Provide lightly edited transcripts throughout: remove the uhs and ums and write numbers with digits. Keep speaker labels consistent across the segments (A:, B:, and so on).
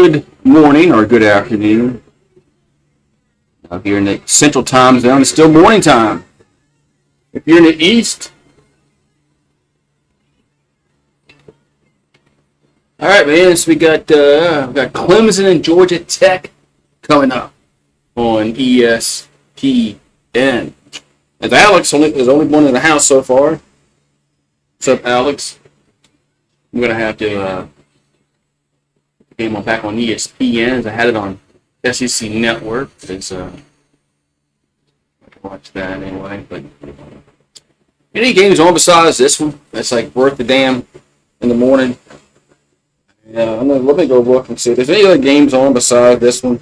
A: Good morning or good afternoon. Out here in the Central Time Zone, it's still morning time. If you're in the East, all right, man. So we got Clemson and Georgia Tech coming up on ESPN. As Alex is only one in the house so far. What's up, Alex? I'm gonna have to game on back on ESPN. I had it on SEC Network. It's I can watch that anyway. But any games on besides this one that's like worth the damn in the morning? Yeah, let me go look and see if there's any other games on besides this one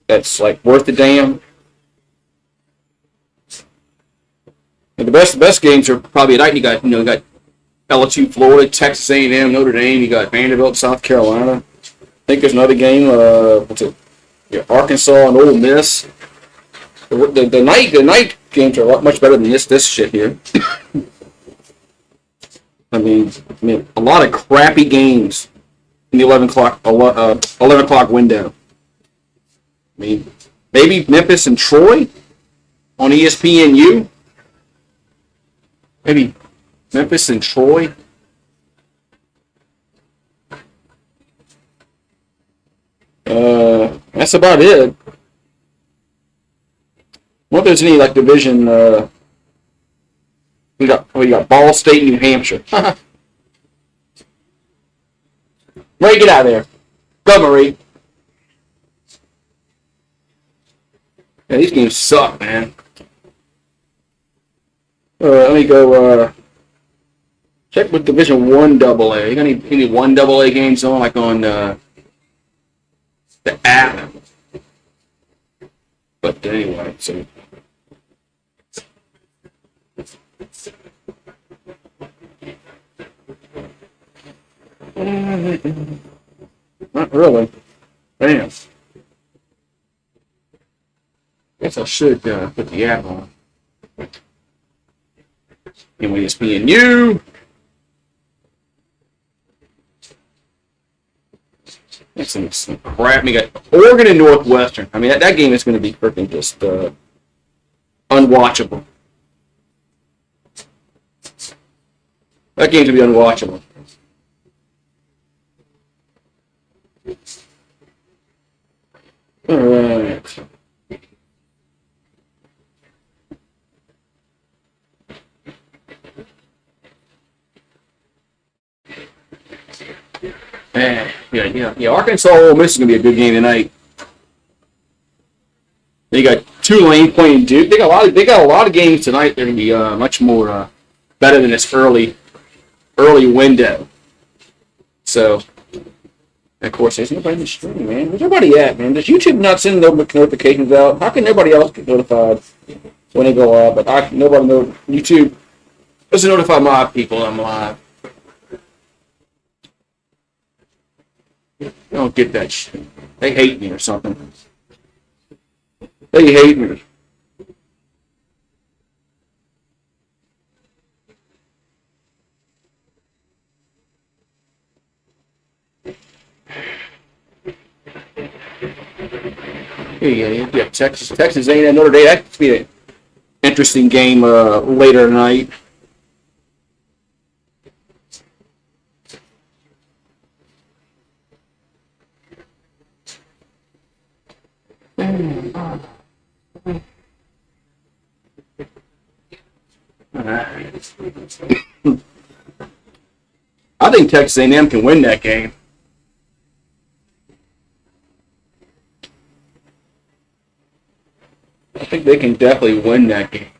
A: that's like worth the damn. And the best games are probably at night. You got LSU, Florida, Texas A&M, Notre Dame. You got Vanderbilt, South Carolina. I think there's another game. What's it? Yeah, Arkansas and Ole Miss. The night games are a lot much better than this shit here. I mean, a lot of crappy games in the 11 o'clock window. I mean, maybe Memphis and Troy on ESPNU. Maybe Memphis and Troy. That's about it. What if there's any like division? We got Ball State, New Hampshire. Marie, get out of there. Go, Marie. Yeah, these games suck, man. Let me go check with Division 1 AA. You got any 1 AA games on, like on the app? But anyway, so not really. Damn. Guess I should put the app on. Anyway, it's being you. That's some crap. We got Oregon and Northwestern. I mean, that game is going to be freaking just unwatchable. That game's going to be unwatchable. All right. Yeah. Arkansas Ole Miss is gonna be a good game tonight. They got Tulane playing Duke. They got a lot of games tonight. They're gonna be much more better than this early window. So, of course, there's nobody in the stream, man. Where's everybody at, man? Does YouTube not send notifications out? How can nobody else get notified when they go live? But nobody knows. YouTube doesn't notify my people I'm live. I don't get that shit. They hate me or something. They hate me. Yeah. Texas A&M, Notre Dame. That could be an interesting game later tonight. I think Texas A&M can win that game. I think they can definitely win that game.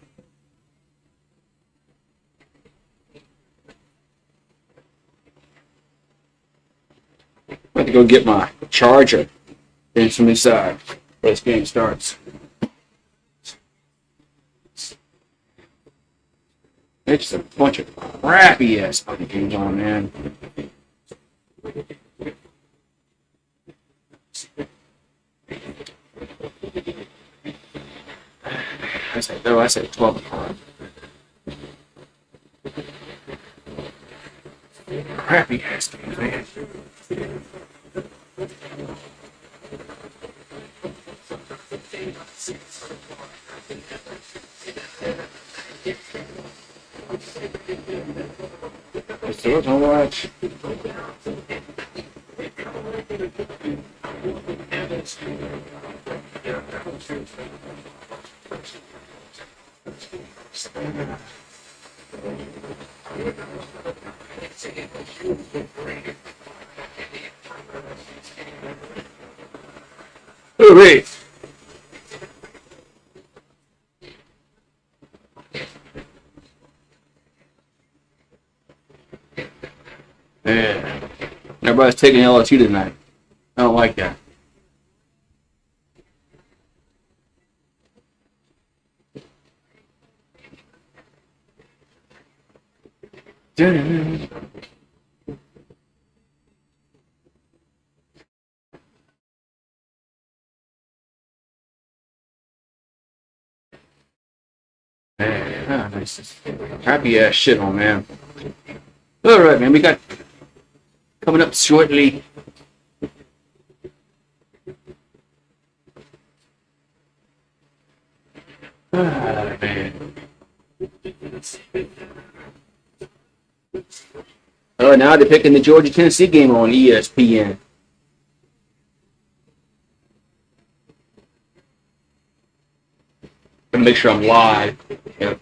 A: I have to go get my charger and some inside before this game starts. It's a bunch of crappy ass fucking games on, man. I said 12 o'clock. Crappy ass games, man. So don't watch. Oh, wait. Yeah. Everybody's taking LSU tonight. I don't like that. Man, nice. Happy ass shit on, man. All right, man. We got coming up shortly. Man. Oh, now they're picking the Georgia-Tennessee game on ESPN. Make sure I'm live. Yeah.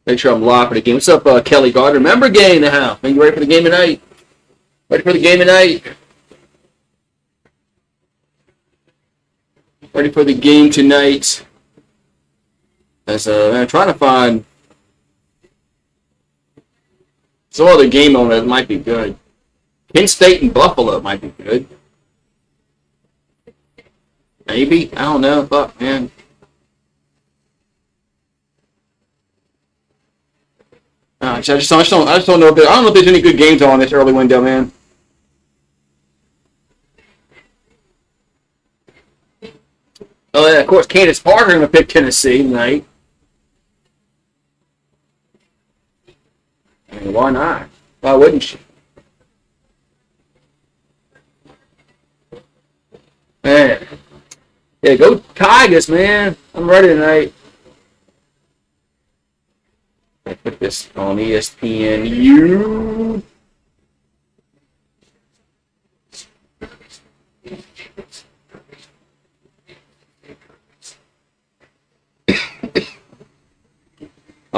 A: Make sure I'm live for the game. What's up, Kelly Gardner? Member game in the house. Man, you ready for the game tonight? Ready for the game tonight? Ready for the game tonight? I'm trying to find some other game on that might be good. Kent State and Buffalo might be good. Maybe. I don't know. Fuck, man. I just don't know. I don't know if there's any good games on this early window, man. Oh yeah, of course, Candace Parker going to pick Tennessee tonight. I mean, why not? Why wouldn't she? Man, yeah, go Tigers, man. I'm ready tonight. I put this on ESPN.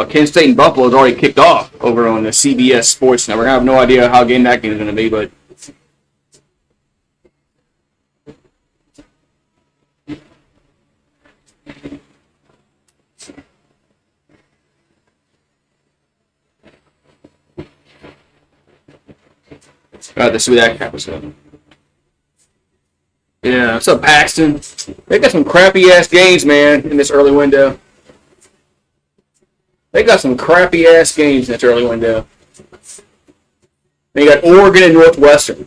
A: Kent State and Buffalo has already kicked off over on the CBS Sports Network. I have no idea how game that game is going to be, but let's see what that crap was going. Yeah, what's up, Paxton? They got some crappy ass games, man, in this early window. They got some crappy ass games in this early window. They got Oregon and Northwestern.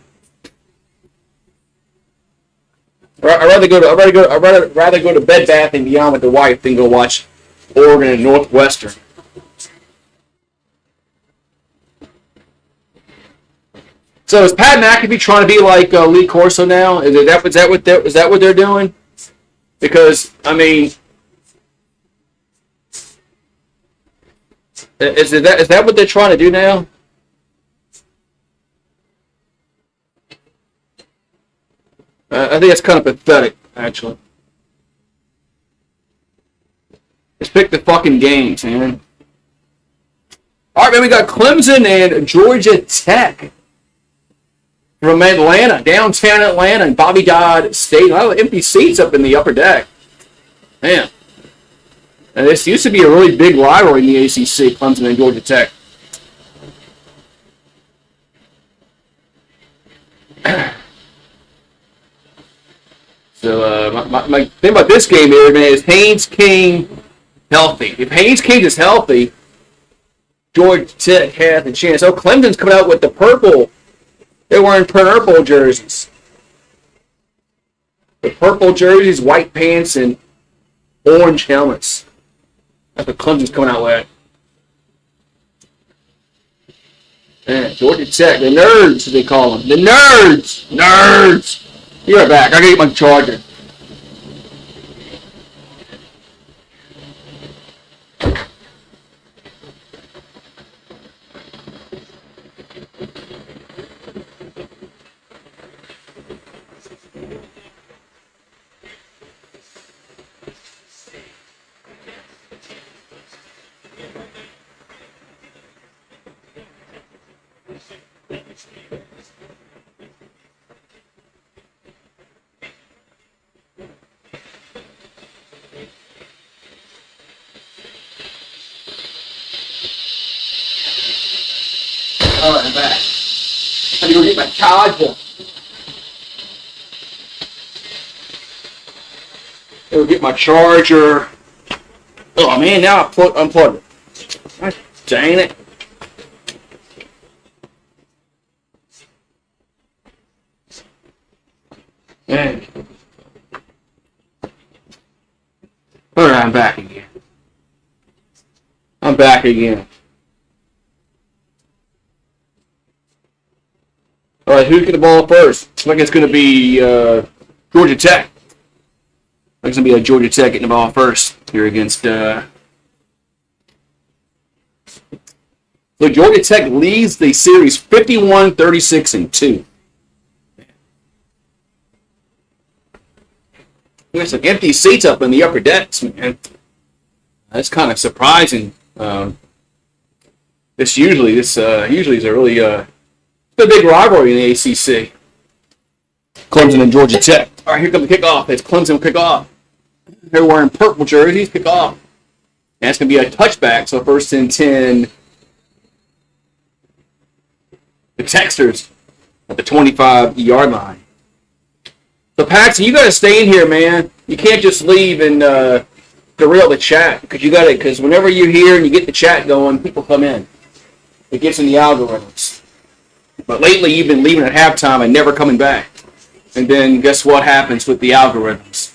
A: I'd rather go to Bed Bath and Beyond with the wife than go watch Oregon and Northwestern. So is Pat McAfee trying to be like Lee Corso now? Is that what they're doing? Because I mean, is that what they're trying to do now? I think that's kind of pathetic, actually. Just pick the fucking games, man. All right, man, we got Clemson and Georgia Tech from Atlanta, downtown Atlanta, and Bobby Dodd Stadium. A lot of empty seats up in the upper deck. Man. And this used to be a really big rivalry in the ACC, Clemson and Georgia Tech. So my thing about this game here, man, is Haynes King healthy. If Haynes King is healthy, Georgia Tech has a chance. Oh, Clemson's coming out with the purple. They're wearing purple jerseys. The purple jerseys, white pants, and orange helmets. That's what Clemson's coming out with. Man, Georgia Tech, the nerds, as they call them. The nerds! Nerds! Be right back. I gotta get my charger. Alright, I'm back. I need to go get my charger. Go get my charger. Oh man, now I unplugged it. God dang it. Man. Alright, I'm back again. I'm back again. All right, who's getting the ball first? Looks like it's going to be Georgia Tech. Looks going to be Georgia Tech getting the ball first here against. So Georgia Tech leads the series 51-36-2. There's some empty seats up in the upper decks, man. That's kind of surprising. This usually is a really a big rivalry in the ACC. Clemson and Georgia Tech. All right, here comes the kickoff. It's Clemson kickoff. They're wearing purple jerseys. Kickoff. And it's going to be a touchback. So first and 10. The Texters at the 25-yard line. So Paxton, you got to stay in here, man. You can't just leave and derail the chat because whenever you're here and you get the chat going, people come in. It gets in the algorithms. But lately, you've been leaving at halftime and never coming back. And then guess what happens with the algorithms?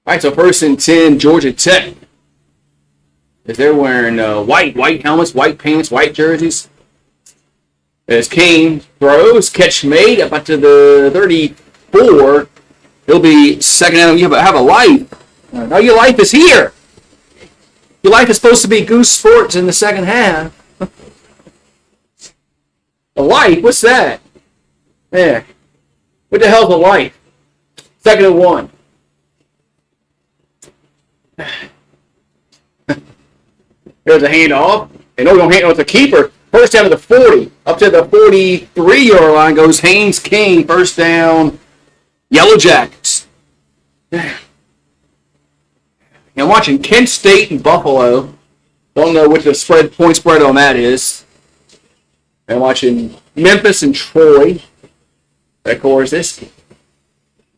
A: All right, so first and 10, Georgia Tech. As they're wearing white helmets, white pants, white jerseys. As Kane throws, catch made up to the 34. He'll be second down. You have a life. Now your life is here. Your life is supposed to be Goose Sports in the second half. A life? What's that? Yeah. What the hell's a life? Second and 1. There's a handoff. And no, we don't hand off the keeper. First down to the 40. Up to the 43-yard line goes Haynes King. First down, Yellow Jackets. I'm watching Kent State and Buffalo. Don't know what the point spread on that is. I'm watching Memphis and Troy. Of course, this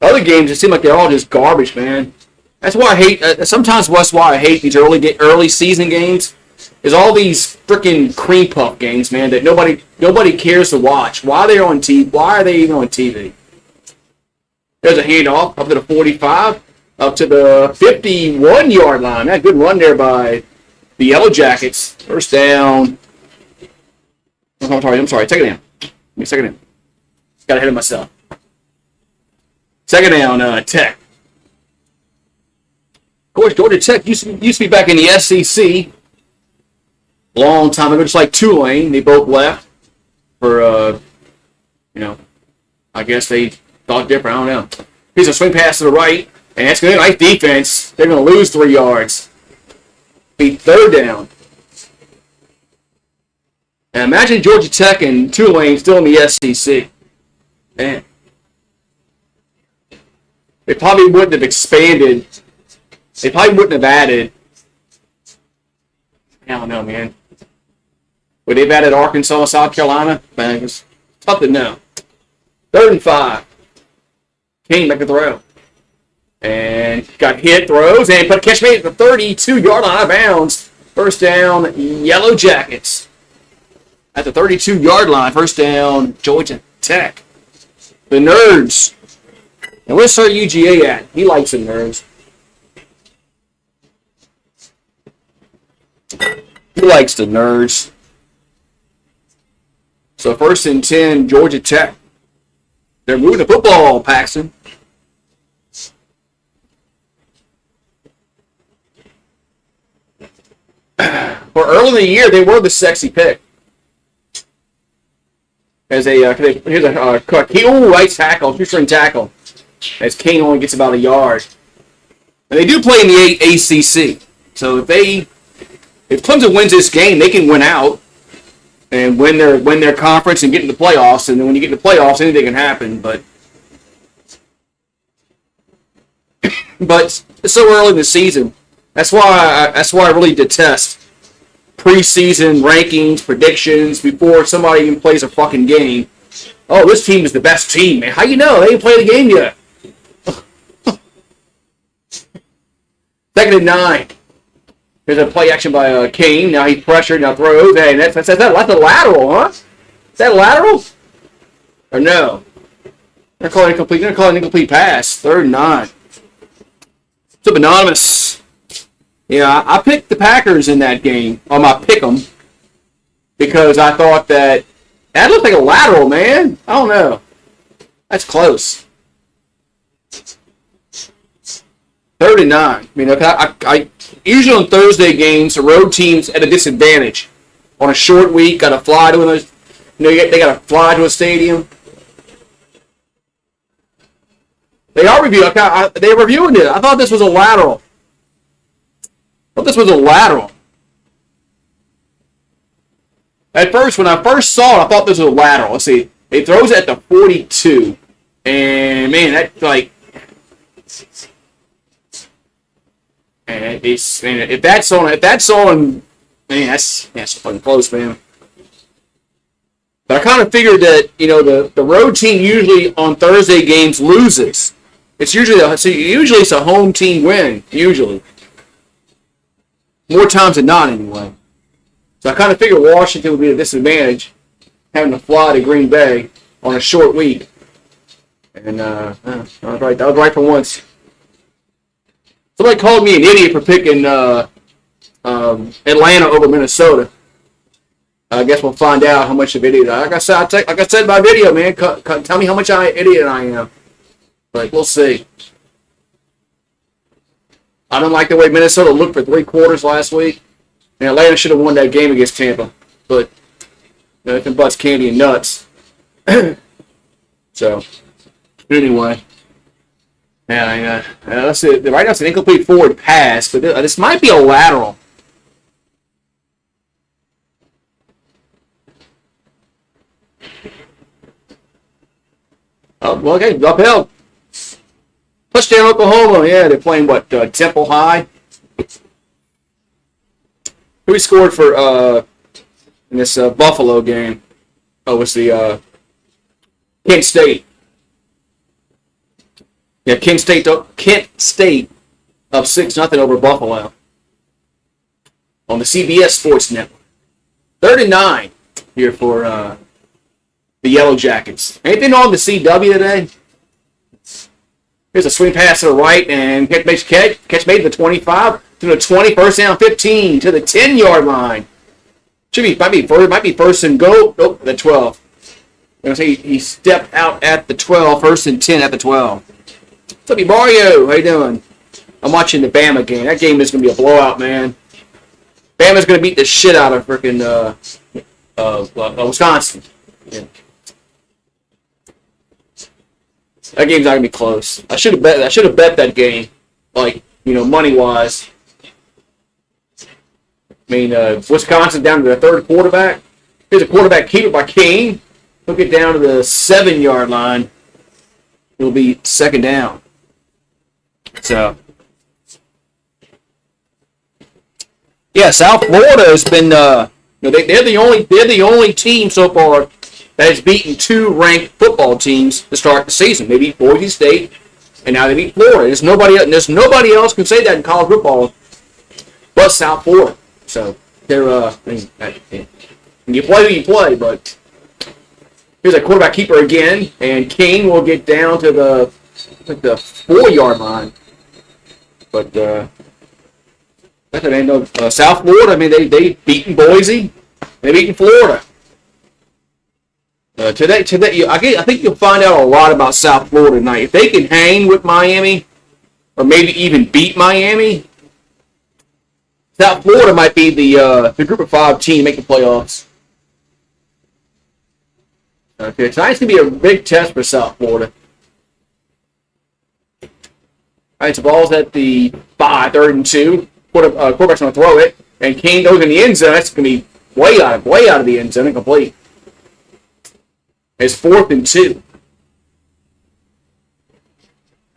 A: other games, it seem like they're all just garbage, man. That's why I hate. Sometimes that's why I hate these early season games. Is all these freaking cream puff games, man, that nobody cares to watch. Why are they on TV? Why are they even on TV? There's a handoff up to the 45, up to the 51-yard line. Man, good run there by the Yellow Jackets. First down. I'm sorry. Take it down. Give me a second down. Got ahead of myself. Second down, Tech. Of course, Georgia Tech used to be back in the SEC. Long time ago, just like Tulane. They both left for, I guess they thought different. I don't know. Here's a swing pass to the right, and that's going to be a nice defense. They're going to lose 3 yards. Be third down. And imagine Georgia Tech and Tulane still in the SEC. Man. They probably wouldn't have expanded. They probably wouldn't have added. I don't know, man. Would they have added Arkansas, South Carolina? Man, it's tough to know. 3rd and 5. Kane back to throw. And got hit, throws, and put a catch made at the 32-yard line out of bounds. First down, Yellow Jackets. At the 32-yard line, first down, Georgia Tech. The Nerds. And where's Sir UGA at? He likes the Nerds. He likes the Nerds. So first and 10, Georgia Tech. They're moving the football, Paxton. For early in the year, they were the sexy pick. As a here's a right tackle, shoestring tackle. As King only gets about a yard, and they do play in the ACC. So if Clemson wins this game, they can win out and win their conference and get into the playoffs. And then when you get into the playoffs, anything can happen. But it's so early in the season. That's why I really detest preseason rankings, predictions before somebody even plays a fucking game. Oh, this team is the best team, man. How you know? They ain't played the game yet. 2nd and 9. Here's a play action by Kane. Now he's pressured. Now throws. Hey, that's a lateral, huh? Is that lateral? Or no? They're calling it incomplete. They're calling it an incomplete pass. 3rd and 9. What's up, Anonymous? Yeah, I picked the Packers in that game on my pick'em because I thought that looked like a lateral, man. I don't know. That's close. 3rd and 9. I mean, I usually on Thursday games, the road teams at a disadvantage. On a short week, got to fly to those. They got to fly to a stadium. They are reviewing. They're reviewing it. I thought this was a lateral. At first, when I first saw it, I thought this was a lateral. Let's see. It throws at the 42. And, man, that's like... And if that's on, man, that's fucking close, man. But I kind of figured that, the road team usually on Thursday games loses. It's usually it's a home team win, usually. More times than not, anyway. So I kind of figured Washington would be at a disadvantage having to fly to Green Bay on a short week. And I was right. I was right for once. Somebody called me an idiot for picking Atlanta over Minnesota. I guess we'll find out how much of an idiot I am. Like I said in my video, man, tell me how much of an idiot I am. But we'll see. I don't like the way Minnesota looked for 3 quarters last week. And Atlanta should have won that game against Tampa. But nothing but candy and nuts. So, anyway. Yeah, let's see. Right now it's an incomplete forward pass, but this might be a lateral. Oh, well, okay, uphill. Touchdown, Oklahoma. Yeah, they're playing Temple High. Who scored for in this Buffalo game? Oh, it's the Kent State. Yeah, Kent State up 6-0 over Buffalo on the CBS Sports Network. 3rd and 9 here for the Yellow Jackets. Anything on the CW today? Here's a swing pass to the right, and catch made to the 25, to the 20, first down 15, to the 10-yard line. Might be first and goal. Nope, the 12. I'm going to say he stepped out at the 12, 1st and 10 at the 12. What's up, Mario? How you doing? I'm watching the Bama game. That game is going to be a blowout, man. Bama's going to beat the shit out of freaking Wisconsin. Yeah. That game's not gonna be close. I should have bet that game, money wise. I mean, Wisconsin down to their 3rd quarterback. Here's a quarterback keeper by King. He'll get down to the 7-yard line. It'll be 2nd down. So, yeah, South Florida has been. They're the only team so far that has beaten 2 ranked football teams to start the season. They beat Boise State, and now they beat Florida. There's nobody else can say that in college football but South Florida. So they're you play who you play, but here's a quarterback keeper again, and King will get down to the 4-yard line. But South Florida. I mean, they beaten Boise, they beaten Florida. Today, I think you'll find out a lot about South Florida tonight. If they can hang with Miami, or maybe even beat Miami, South Florida might be the Group of 5 team to make the playoffs. Okay, tonight's gonna be a big test for South Florida. All right, so ball's at the 5, 3rd and 2. Quarterback's gonna throw it, and Kane goes in the end zone. That's gonna be way out of the end zone, incomplete. It's 4th and 2.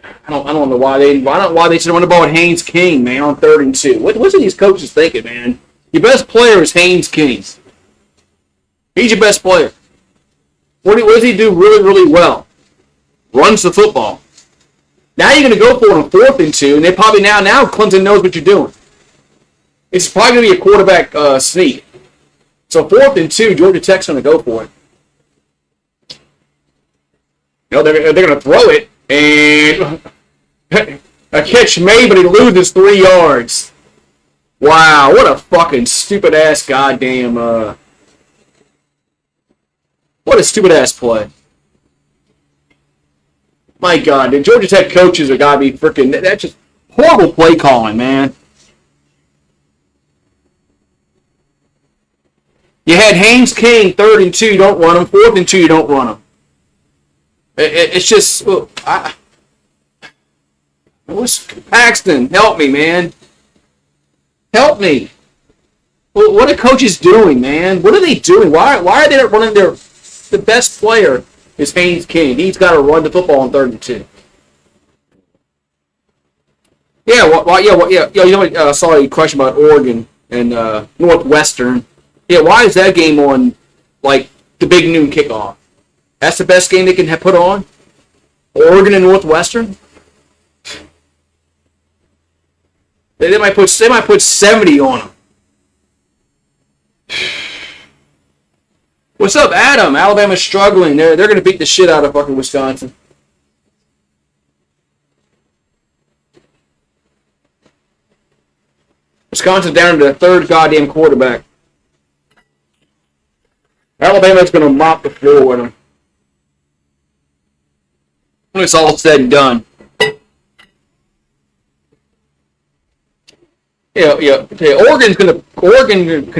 A: I don't know why they should have won the ball with Haynes King, man, on 3rd and 2. What's these coaches thinking, man? Your best player is Haynes King. He's your best player. What does he do really, really well? Runs the football. Now you're going to go for it on 4th and 2, and they probably now Clemson knows what you're doing. It's probably going to be a quarterback sneak. So 4th and 2, Georgia Tech's going to go for it. They're going to throw it, and a catch made, but he loses 3 yards. Wow, what a fucking stupid-ass goddamn, what a stupid-ass play. My God, the Georgia Tech coaches are got to be freaking, that's just horrible play calling, man. You had Haynes King, 3rd and 2, you don't run him. 4th and 2, you don't run him. It's just, Paxton, help me, man. Help me. What are coaches doing, man? What are they doing? Why are they not running the best player is Haynes King. He's got to run the football on 3rd and 2. Yeah, you know what? I saw a question about Oregon and Northwestern. Yeah, why is that game on, like, the big noon kickoff? That's the best game they can put on? Oregon and Northwestern? They might put 70 on them. What's up, Adam? Alabama's struggling. They're going to beat the shit out of fucking Wisconsin. Wisconsin's down to the 3rd goddamn quarterback. Alabama's going to mop the floor with them. When it's all said and done. Yeah. Oregon can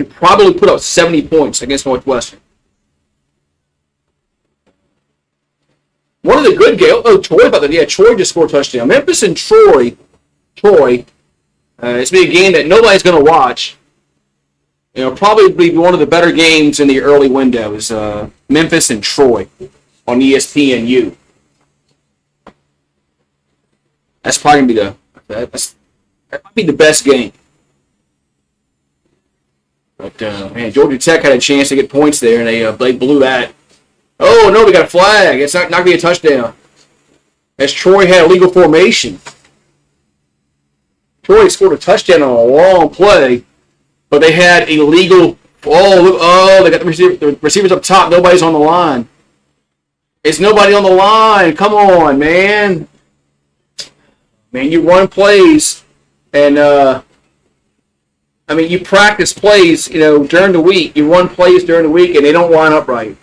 A: probably put up 70 points against Northwestern. One of the good games. Oh, Troy, by the way. Yeah, Troy just scored a touchdown. Memphis and Troy. It's be a game that nobody's going to watch. Probably be one of the better games in the early window is Memphis and Troy on ESPNU. That's probably going to be that might be the best game. But man, Georgia Tech had a chance to get points there, and they blew that. Oh no, we got a flag. It's not going to be a touchdown. As Troy had illegal formation. Troy scored a touchdown on a long play, but they had illegal. They got the receivers up top. Nobody's on the line. It's nobody on the line. Come on, man. Man, you run plays, and you practice plays, during the week. You run plays during the week, and they don't line up right.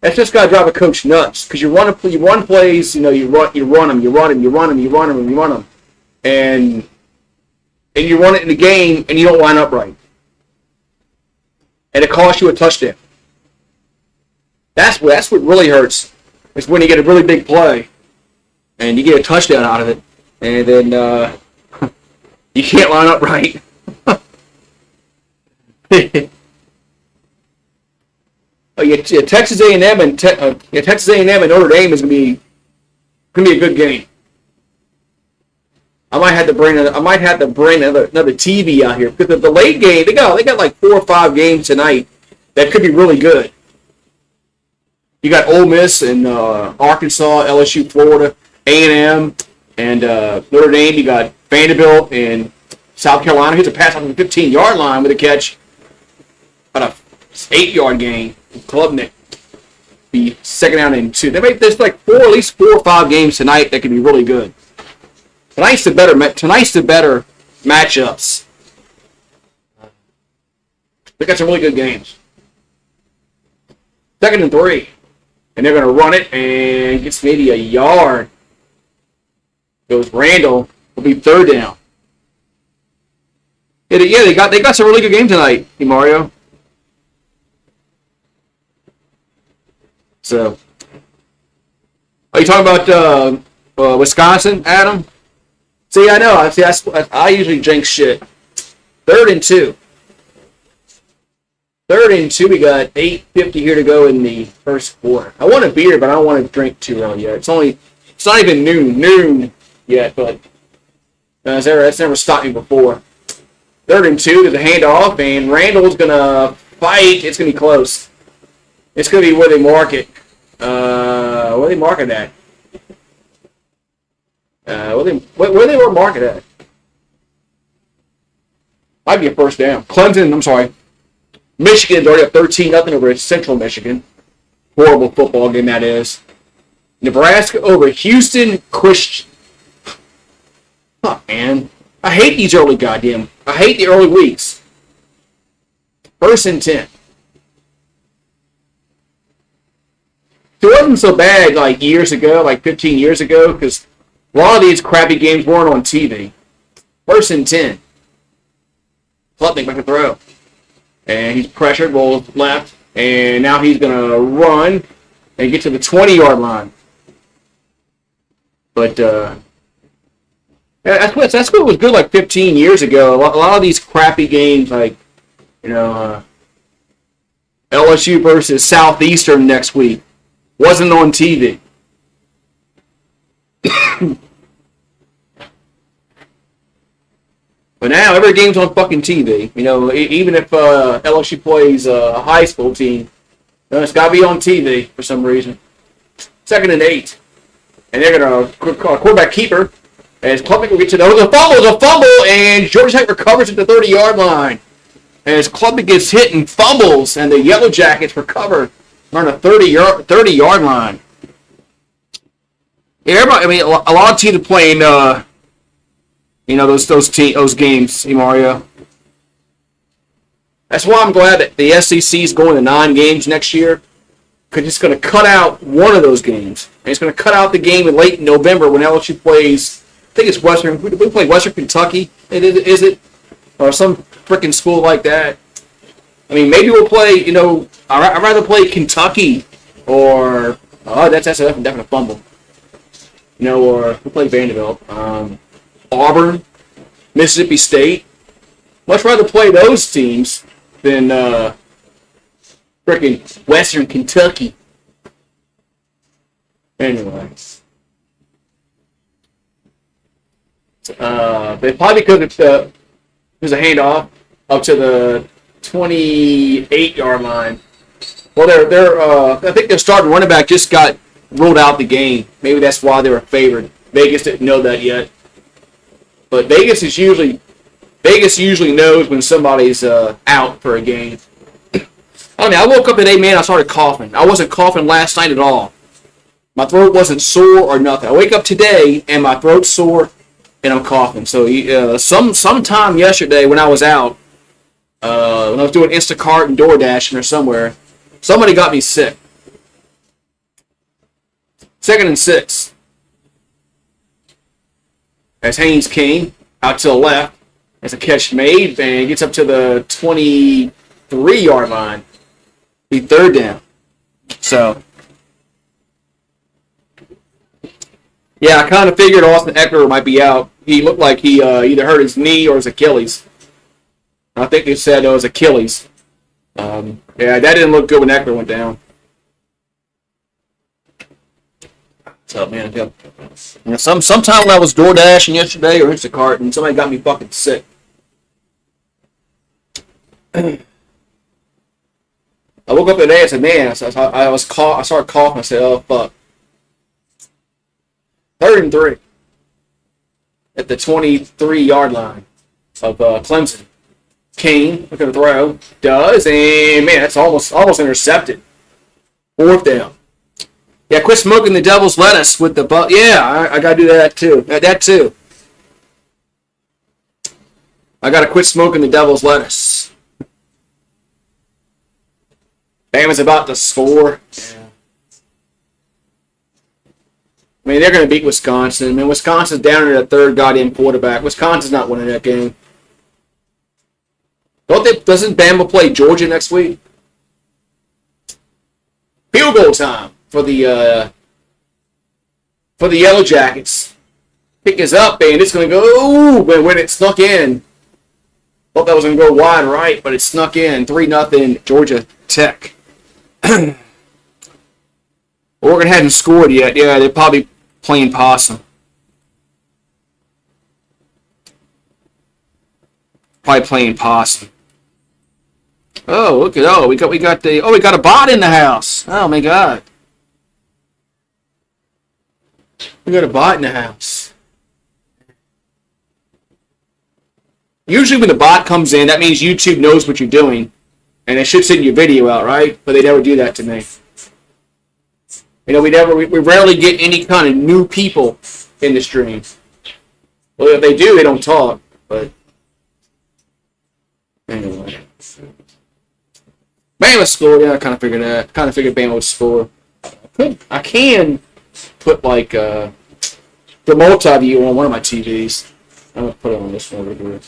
A: That's just gotta drive a coach nuts, because you run plays, you run them, and you run it in the game, and you don't line up right, and it costs you a touchdown. That's what really hurts. Is when you get a really big play, and you get a touchdown out of it, and then you can't line up right. Texas A&M and Texas A&M and Notre Dame is gonna be a good game. I might have to bring another TV out here, because the late game they got like 4 or 5 games tonight that could be really good. You got Ole Miss and Arkansas, LSU, Florida, A&M, and Notre Dame. You got Vanderbilt and South Carolina. Hits a pass off the 15-yard line with a catch. About a 8-yard gain. Klubnik be 2nd down and 2. There's like at least 4 or 5 games tonight that could be really good. Tonight's the better matchups. They got some really good games. Second and 3. And they're going to run it and gets maybe a yard. Goes Randall. Will be third down. Yeah, they got some really good game tonight, Mario. So, are you talking about Wisconsin, Adam? See, I know. I usually drink shit. Third and 2. Third and 2. We got 8:50 here to go in the first quarter. I want a beer, but I don't want to drink too early yet. It's not even noon yet, but that's never stopped me before. Third and 2. There's a handoff, and Randall's gonna fight. It's gonna be close. It's gonna be where they mark it. Where they mark it at? Where they were market at? Might be a first down. Clemson, I'm sorry. Michigan's already up 13-0 over Central Michigan. Horrible football game that is. Nebraska over Houston Christian. Oh, man. I hate these early goddamn. I hate the early weeks. First and 10. It wasn't so bad like years ago, like 15 years ago, because a lot of these crappy games weren't on TV. First and 10. Klubnik back to throw. And he's pressured, rolls left, and now he's going to run and get to the 20-yard line. But that's what was good like 15 years ago. A lot of these crappy games, like, LSU versus Southeastern next week, wasn't on TV. But now every game's on fucking TV. Even if LSU plays a high school team, it's got to be on TV for some reason. Second and 8. And they're going to quarterback keeper. As Klubnik will get to the fumble, and Georgia Tech recovers at the 30-yard line. As Klubnik gets hit and fumbles, and the Yellow Jackets recover on the 30-yard line. Yeah, everybody. A lot of teams are playing. Those games, Mario. That's why I'm glad that the SEC is going to 9 games next year, because it's going to cut out one of those games, and it's going to cut out the game in late November when LSU plays. I think it's Western. We play Western Kentucky. Is it, or some freaking school like that? I mean, maybe we'll play. I'd rather play Kentucky or that's a definite fumble. Or we'll play Vanderbilt. Auburn, Mississippi State. Much rather play those teams than freaking Western Kentucky. Anyway. But probably because there's a handoff up to the 28-yard line. Well, I think their starting running back just got ruled out the game. Maybe that's why they were favored. Vegas didn't know that yet. But Vegas usually knows when somebody's out for a game. I woke up today, man, I started coughing. I wasn't coughing last night at all. My throat wasn't sore or nothing. I wake up today, and my throat's sore, and I'm coughing. So sometime yesterday when I was out, when I was doing Instacart and DoorDashing or somewhere, somebody got me sick. Second and 6. As Haynes King out to the left, as a catch made, and gets up to the 23-yard line. Be third down. So, yeah, I kind of figured Austin Eckler might be out. He looked like he either hurt his knee or his Achilles. I think they said it was Achilles. Yeah, that didn't look good when Eckler went down. So, man, sometime when I was DoorDashing yesterday or Instacart, and somebody got me fucking sick. I woke up today and said, man, I started coughing. I said, oh, fuck. Third and 3 at the 23-yard line of Clemson. Kane looking to throw. Does, and, man, that's almost intercepted. Fourth down. Yeah, quit smoking the devil's lettuce with the Yeah, I gotta do that too. That too. I gotta quit smoking the devil's lettuce. Bama's about to score. Yeah. I mean, they're going to beat Wisconsin. I mean, Wisconsin's down to the third goddamn quarterback. Wisconsin's not winning that game. Doesn't Bama play Georgia next week? Field goal time for the Yellow Jackets. Pick is up, and it's going to go. When it snuck in. Thought that was going to go wide right, but it snuck in. 3-0 Georgia Tech. Oregon hasn't scored yet. Yeah, they're probably playing possum. Probably playing possum. Oh, look at we got a bot in the house. Oh my god. We got a bot in the house. Usually when the bot comes in, that means YouTube knows what you're doing. And it should send your video out, right? But they never do that to me. You know, we rarely get any kind of new people in the stream. Well, if they do, they don't talk. But anyway. Bama scored. Yeah, I kind of figured that. Kind of figured Bama would score. I can put like the multi-view on one of my TVs. I'm gonna put it on this one over here.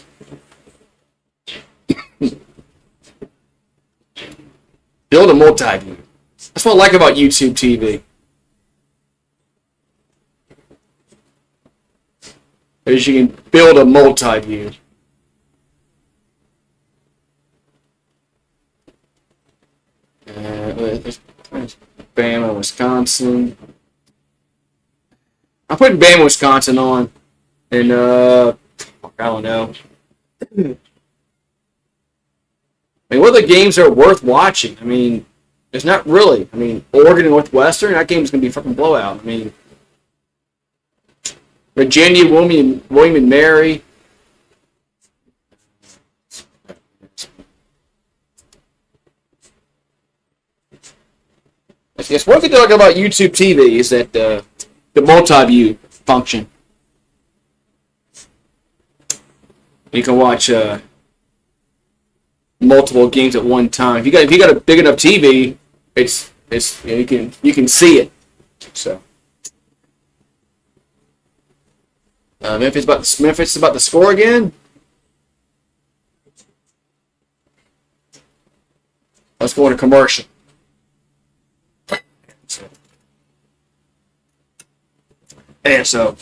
A: Build a multi-view. That's what I like about YouTube TV. Is you can build a multi-view. Bama, Wisconsin. I'm putting Bama, Wisconsin on. And, I don't know. I mean, what are the games that are worth watching? I mean, it's not really. I mean, Oregon and Northwestern, that game's going to be a fucking blowout. I mean, Virginia, William and Mary. Yes, one thing to talk about YouTube TV is that the multi-view function. You can watch multiple games at one time. If you got a big enough TV, it's you can see it. So Memphis is about to score again. Let's go into commercial. And so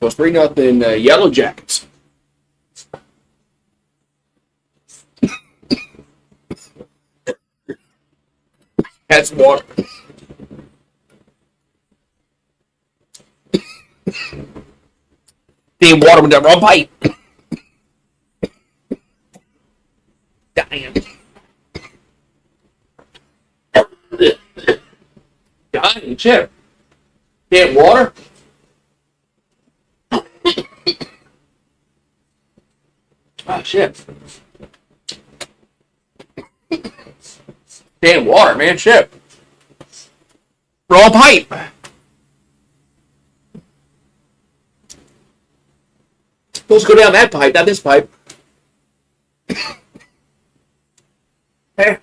A: it's 3-0 Yellow Jackets. Had some water. Damn water with that raw pipe. Damn. Dying chip. Damn water. Oh shit. Damn water, man, shit. Wrong pipe. Supposed to go down that pipe, not this pipe. Hey.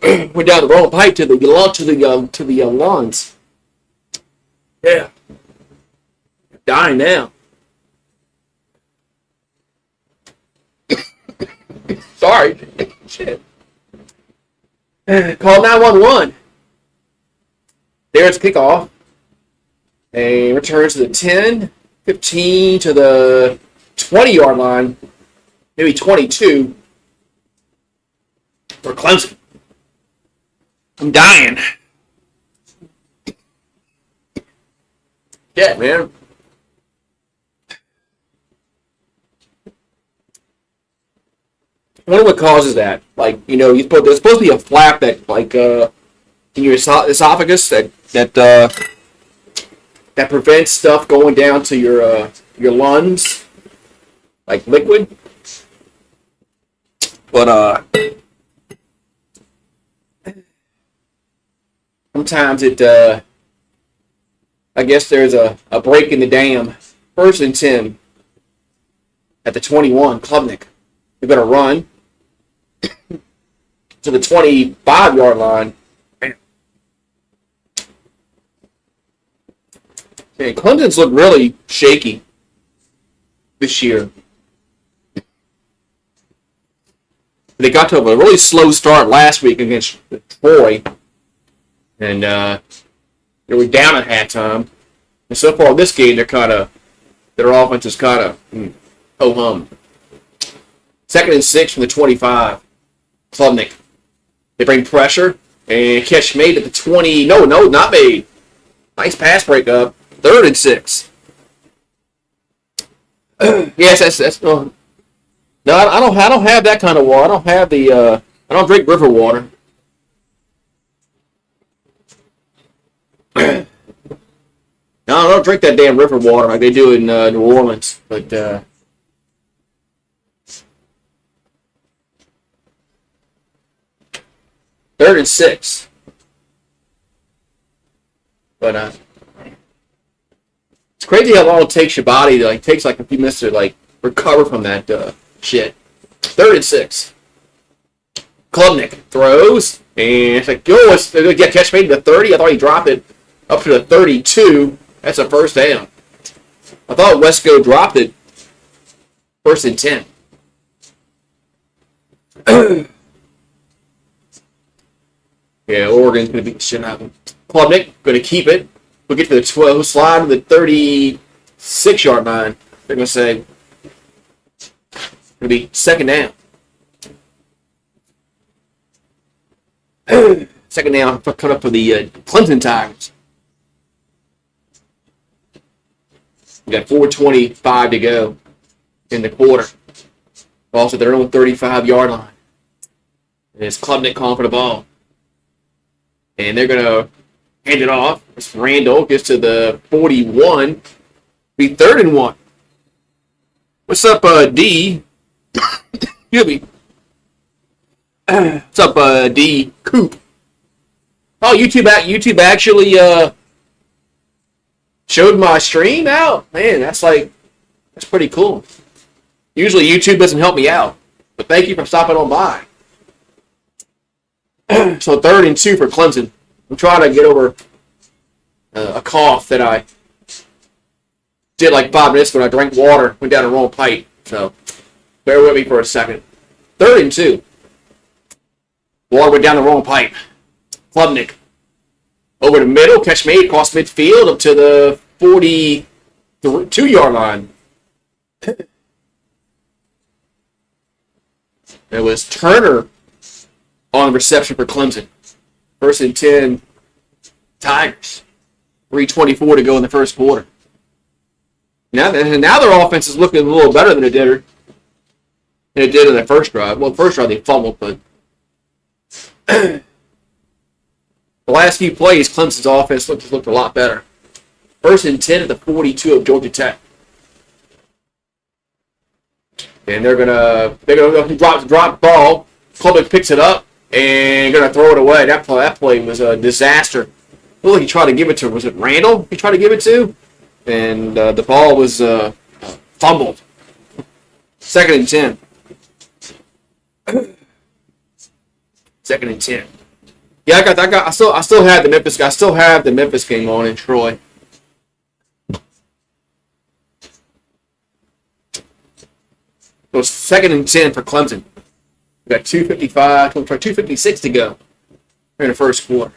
A: We're down the wrong pipe to the lawns. Yeah. I'm dying now. Sorry. Shit. Call 911. There's kickoff. A return to the 10, 15 to the 20-yard line, maybe 22 for Clemson. I'm dying. Yeah, man. I wonder what causes that. Like, you know, there's supposed to be a flap that, like, in your esophagus that prevents stuff going down to your lungs, like liquid. But sometimes I guess there's a break in the dam. 1st and 10 at the 21, Klubnik. They're going to run to the 25-yard line. Okay, Clemson's looked really shaky this year. They got to a really slow start last week against Troy, and they were down at halftime. And so far this game, their offense is kind of ho-hum. 2nd and 6 from the 25. Klubnik. They bring pressure and catch made at the 20. No, not made. Nice pass breakup. 3rd and 6. Yes, that's no. No, I don't have that kind of water. I don't have I don't drink river water. No, I don't drink that damn river water like they do in New Orleans. But 3rd and 6. But it's crazy how long it takes your body to takes a few minutes to recover from that shit. 3rd and 6. Klubnik throws and it's it's catch made to the 30. I thought he dropped it up to the 32. That's a first down. I thought Wesco dropped it. 1st and 10. Yeah, Oregon's going to beat the shit out of him. Klubnik going to keep it. We'll get to the 12, slide to the 36-yard line. They're going to say it's going to be 2nd down. 2nd down coming up for the Clemson Tigers. We got 4:25 to go in the quarter. Also, they're on the 35-yard line. And it's Klubnik calling for the ball. And they're going to hand it off. It's Randall gets to the 41. Be 3rd and 1. What's up, D? Excuse me. What's up, D? Coop. Oh, YouTube actually showed my stream out. Man, that's pretty cool. Usually YouTube doesn't help me out, but thank you for stopping on by. So 3rd and 2 for Clemson. I'm trying to get over a cough that I did 5 minutes when I drank water, went down the wrong pipe. So bear with me for a second. 3rd and 2. Water went down the wrong pipe. Klubnik over the middle, catch made across midfield up to the 42-yard line. It was Turner on the reception for Clemson. 1st and 10, Tigers. 3:24 to go in the first quarter. Now their offense is looking a little better than it did in the first drive. Well, the first drive they fumbled, but the last few plays, Clemson's offense looked a lot better. 1st and 10 at the 42 of Georgia Tech. And they're gonna drop ball. Klubnik picks it up and gonna throw it away. That play was a disaster. Looked like he tried to give it to, was it Randall he tried to give it to? And the ball was fumbled. 2nd and 10. 2nd and 10. Yeah, I still have the Memphis game on in Troy. So it's 2nd and 10 for Clemson. We got 2:56 to go in the first quarter.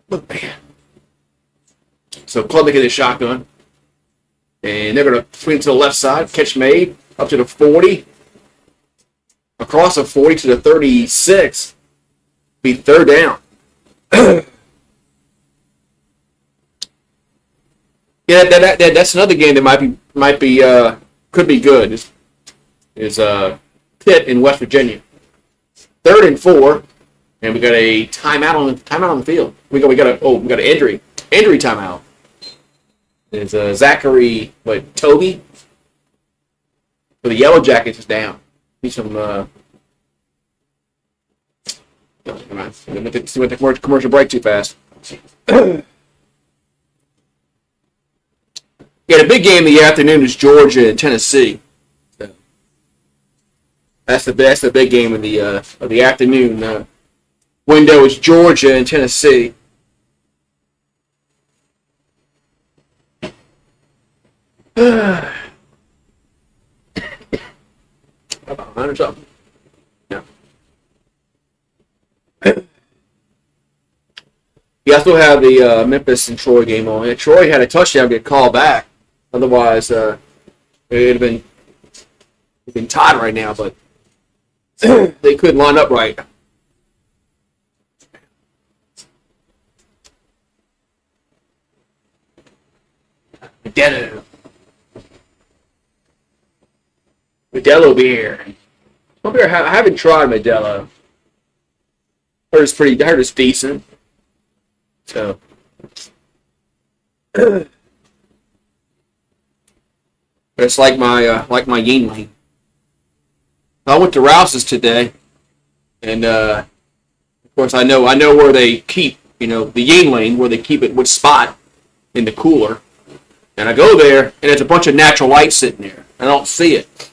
A: Look, man. So Klubnik in his shotgun. And they're going to swing to the left side. Catch made up to the 40. Across the 40 to the 36. Be 3rd down. Yeah, that's another game that could be good. Is Pitt in West Virginia. 3rd and 4, and we got a timeout on the field. We got an injury timeout. It's Zachary Toby for the Yellow Jackets is down. Need some come on. Went the commercial break too fast. Yeah, the big game of the afternoon is Georgia and Tennessee. So that's the big game of the afternoon window is Georgia and Tennessee. About 100 something. No. Yeah, I still have the Memphis and Troy game on. Yeah, Troy had a touchdown get called back. Otherwise, it would have been tied right now, but they couldn't line up right. Modelo beer. I haven't tried Modelo. I heard it's decent. So, but it's like my Yingling. I went to Rouse's today, and of course I know where they keep the Yingling, where they keep it, which spot in the cooler. And I go there, and there's a bunch of natural light sitting there. I don't see it.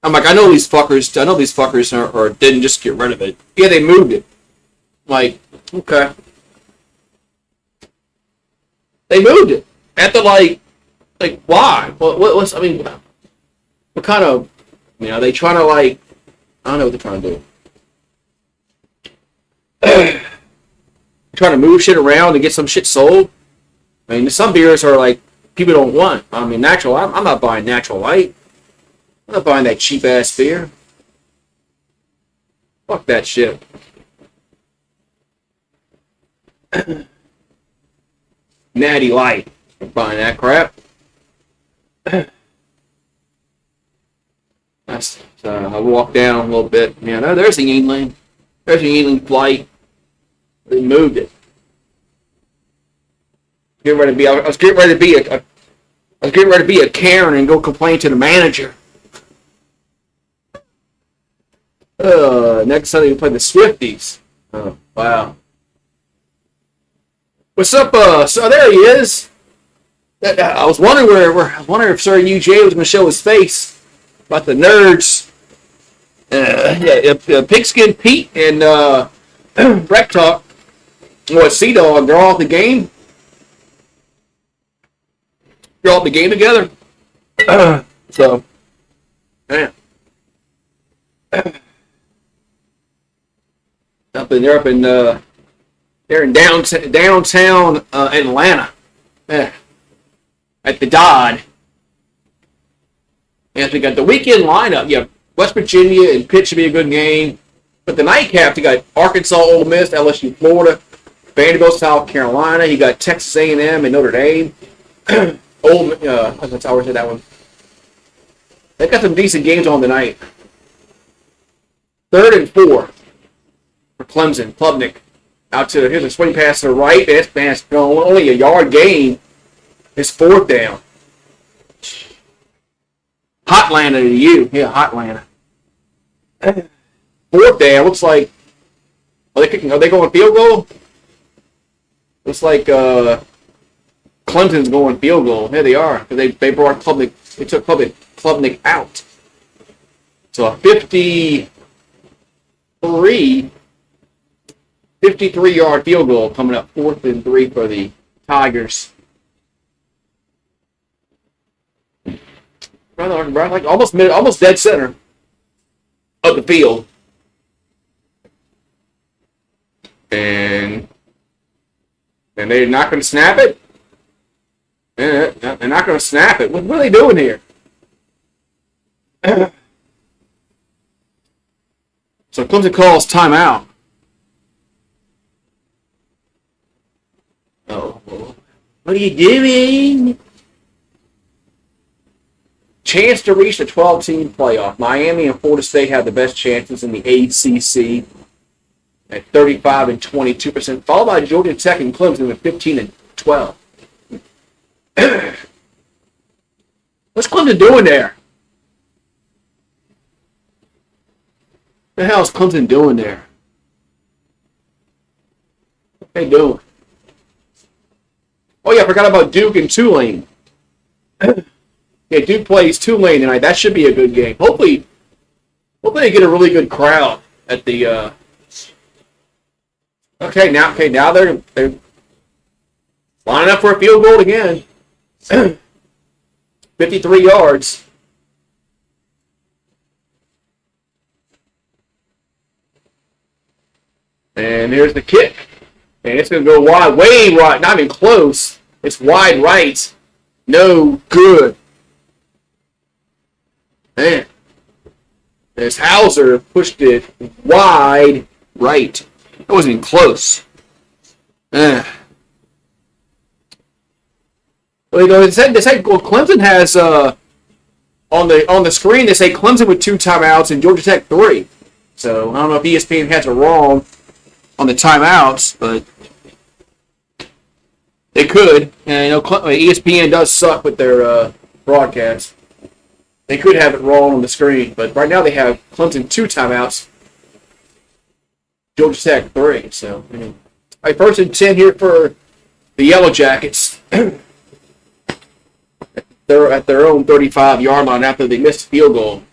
A: I'm like, I know these fuckers are didn't just get rid of it. Yeah, they moved it. I'm like, okay. They moved it. After like why? What kind of, they trying to I don't know what they're trying to do. Trying to move shit around to get some shit sold. I mean, some beers are like people don't want. I mean, natural. I'm not buying natural light. I'm not buying that cheap ass beer. Fuck that shit. Natty Light. I'm buying that crap. I walked down a little bit. No, there's a Yingling. There's a Yingling flight. They moved it. I was getting ready to be a Karen and go complain to the manager. Next Sunday we play the Swifties. Oh, wow. What's up? So there he is. I was wondering if Sir UJ was going to show his face about the nerds. Pigskin Pete and Breck Talk. Sea Dog, they're all at the game. They're all at the game together. So, man. They're in downtown Atlanta. At the Dodd. And we got the weekend lineup. Yeah, West Virginia and Pitt should be a good game. But the nightcap, you got Arkansas, Ole Miss, LSU, Florida, Vanderbilt, South Carolina. You got Texas A&M and Notre Dame. That's how I said that one. They got some decent games on tonight. 3rd and 4 for Clemson. Klubnik here's a swing pass to the right. That's pass only a yard gain. It's 4th down. Hotlanta to you. Yeah, Hotlanta. 4th down. Looks like are they going field goal? Looks like Clemson's going field goal. Here they are. They brought Klubnik. They took Klubnik out. So a 53-yard field goal coming up 4th and 3 for the Tigers. Like almost dead center of the field. And they're not going to snap it? They're not going to snap it. What are they doing here? So Clemson calls timeout. Oh, what are you doing? Chance to reach the 12-team playoff. Miami and Florida State have the best chances in the ACC at 35 and 22%, followed by Georgia Tech and Clemson at 15 and 12. What's Clemson doing there? What the hell is Clemson doing there? What they doing? Oh yeah, I forgot about Duke and Tulane. Yeah, Duke plays Tulane tonight. That should be a good game. Hopefully they get a really good crowd at the. Now they're lining up for a field goal again. 53 yards. And there's the kick. And it's going to go wide, way wide, not even close. It's wide right. No good. Man. As Hauser pushed it wide right. That wasn't even close. Well, they said Clemson has on the screen. They say Clemson with 2 timeouts and Georgia Tech 3. So I don't know if ESPN has it wrong on the timeouts, but they could. And ESPN does suck with their broadcast. They could have it wrong on the screen, but right now they have Clemson 2 timeouts, Georgia Tech 3. So, all right, 1st and 10 here for the Yellow Jackets. They're at their own 35-yard line after they missed a field goal.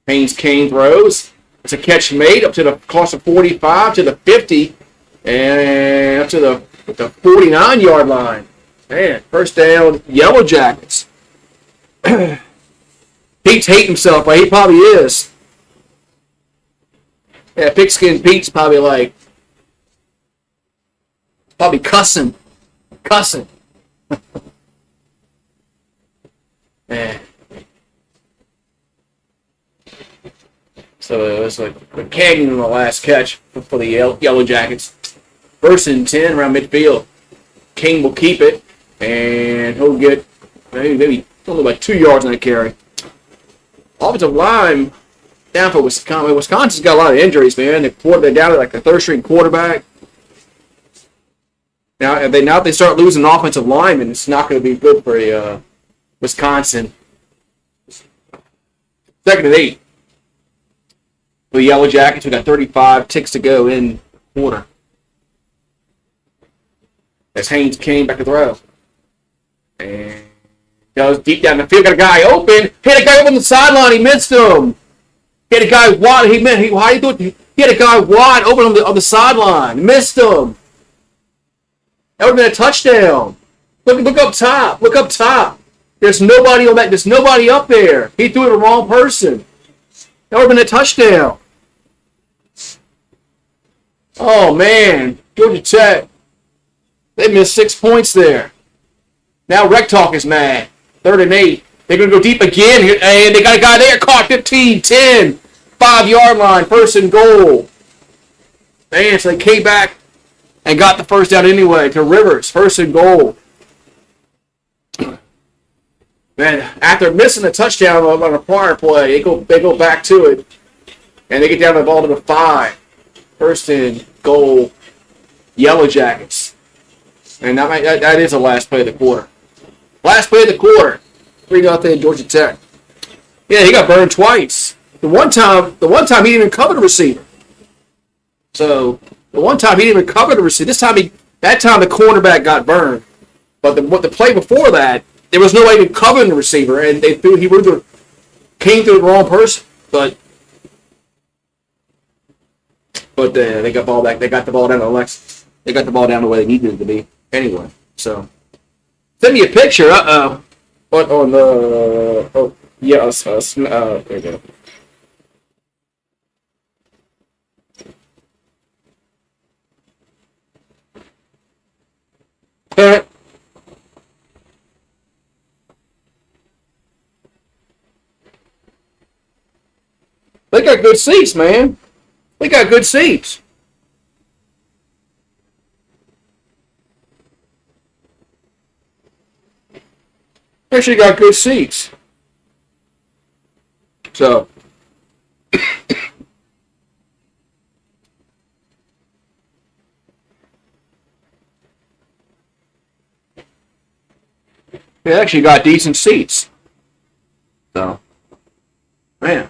A: Haynes Kane throws. It's a catch made up to the cost of 45 to the 50 and up to the 49-yard line. Man, 1st down, Yellow Jackets. Pete's hating himself, right? He probably is. Yeah, Pigskin Pete's probably cussing. Man. So it was like a canyon on the last catch for the Yellow Jackets. 1st and 10 around midfield. King will keep it, and he'll get maybe only about 2 yards on that carry. Offensive line down for Wisconsin. Wisconsin's got a lot of injuries, man. They're down to like the 3rd-string quarterback. Now if they start losing offensive linemen, it's not going to be good for Wisconsin. 2nd and 8. For the Yellow Jackets, we got 35 ticks to go in quarter. As Haynes came back to throw. And goes deep down the field. Got a guy open. Hit a guy over on the sideline. He missed him. Hit a guy wide. How do you do it? He hit a guy wide open on the sideline. Missed him. That would have been a touchdown. Look up top. Look up top. There's nobody on that. There's nobody up there. He threw it to the wrong person. That would have been a touchdown. Oh, man. Georgia Tech. They missed 6 points there. Now Rec Talk is mad. 3rd and 8. They're going to go deep again. And they got a guy there caught. 15, 10. 5-yard line. 1st and goal. Man, so they came back and got the 1st down anyway to Rivers. 1st and goal. Man, after missing a touchdown on a prior play, they go back to it. And they get down the ball to the 5. 1st and goal. Yellow Jackets. And that is the last play of the quarter. Last play of the quarter. 3-0 Georgia Tech. Yeah, he got burned twice. The one time he didn't even cover the receiver. So the one time he didn't even cover the receiver. That time the cornerback got burned. But the play before that, there was no way even covering the receiver, and came through the wrong person. But they got ball back. They got the ball down to Alexis. They got the ball down the way they needed it to be. Anyway, so send me a picture. What on the? Oh yes. There you go. They got good seats, man. They got good seats. They actually got good seats. So, they actually got decent seats. So, man.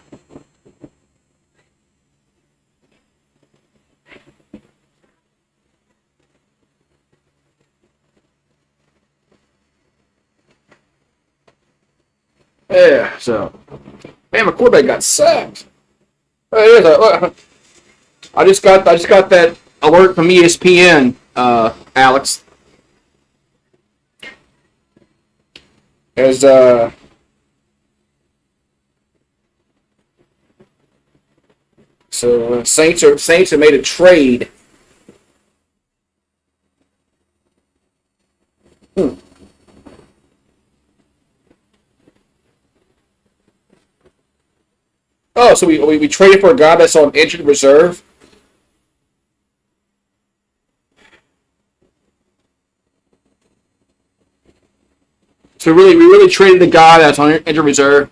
A: Yeah, so. Man, my quarterback got sacked. Hey, I just got that alert from ESPN, Alex. As Saints have made a trade. Hmm. Oh, so we traded for a guy that's on injured reserve. So we really traded the guy that's on injured reserve.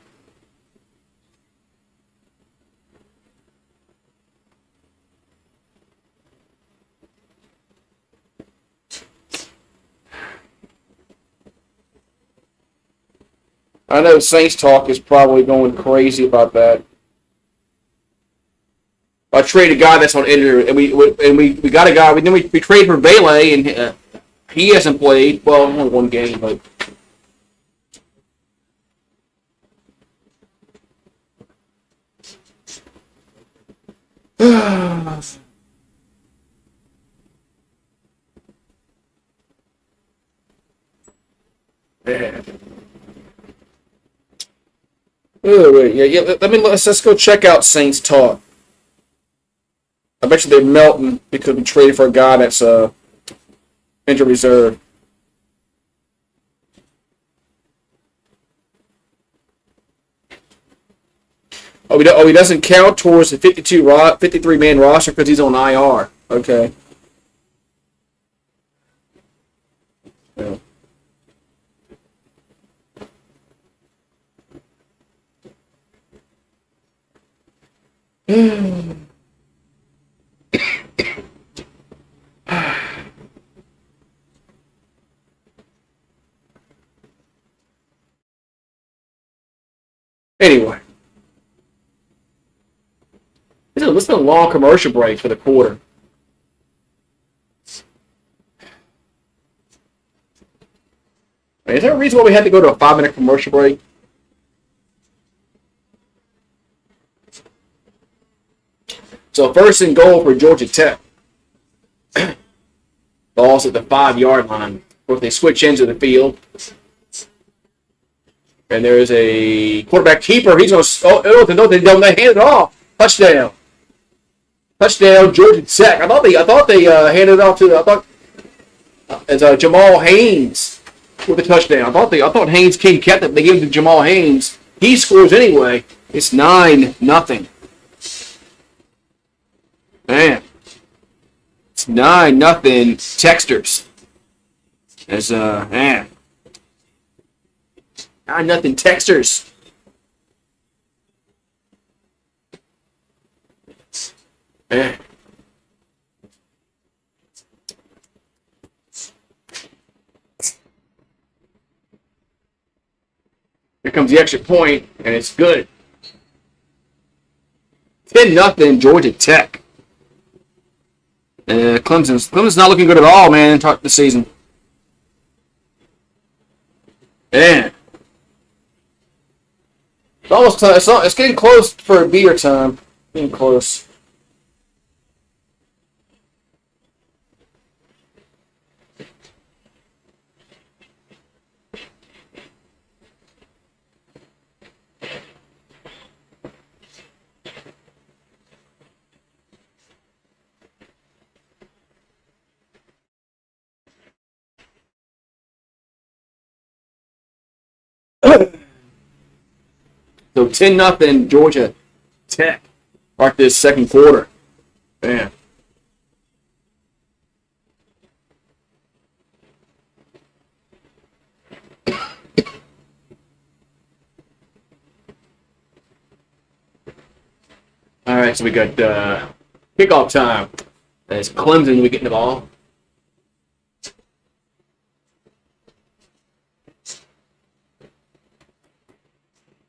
A: I know Saints talk is probably going crazy about that. I traded a guy that's on injured, and we got a guy. We traded for Bailey, and he hasn't played. Well, only one game, but yeah. Oh, wait, yeah. Let's go check out Saints talk. I bet you they're melting because we traded for a guy that's injured reserve. He doesn't count towards the 53 man roster because he's on IR. Okay. Yeah. Anyway, this is a long commercial break for the quarter. Is there a reason why we had to go to a 5-minute commercial break? So first and goal for Georgia Tech. Ball's at the 5-yard line. Of course, they switch ends of the field. And there's a quarterback keeper. He's going to they hand it off. Touchdown. Touchdown, Georgia Tech. I thought they handed it off to as Jamal Haynes with a touchdown. I thought Haynes King kept it. They gave it to Jamal Haynes. He scores anyway. It's 9-0. Man, it's 9-0 Texters. As man, 9-0 Texters. Man. Here comes the extra point, and it's good. 10-0 Georgia Tech. Clemson's not looking good at all, man, this season. Man. It's almost time. It's getting close for beer time. Getting close. So 10-0 Georgia Tech. Start this second quarter. Man. All right, so we got kickoff time. It's Clemson. We getting the ball.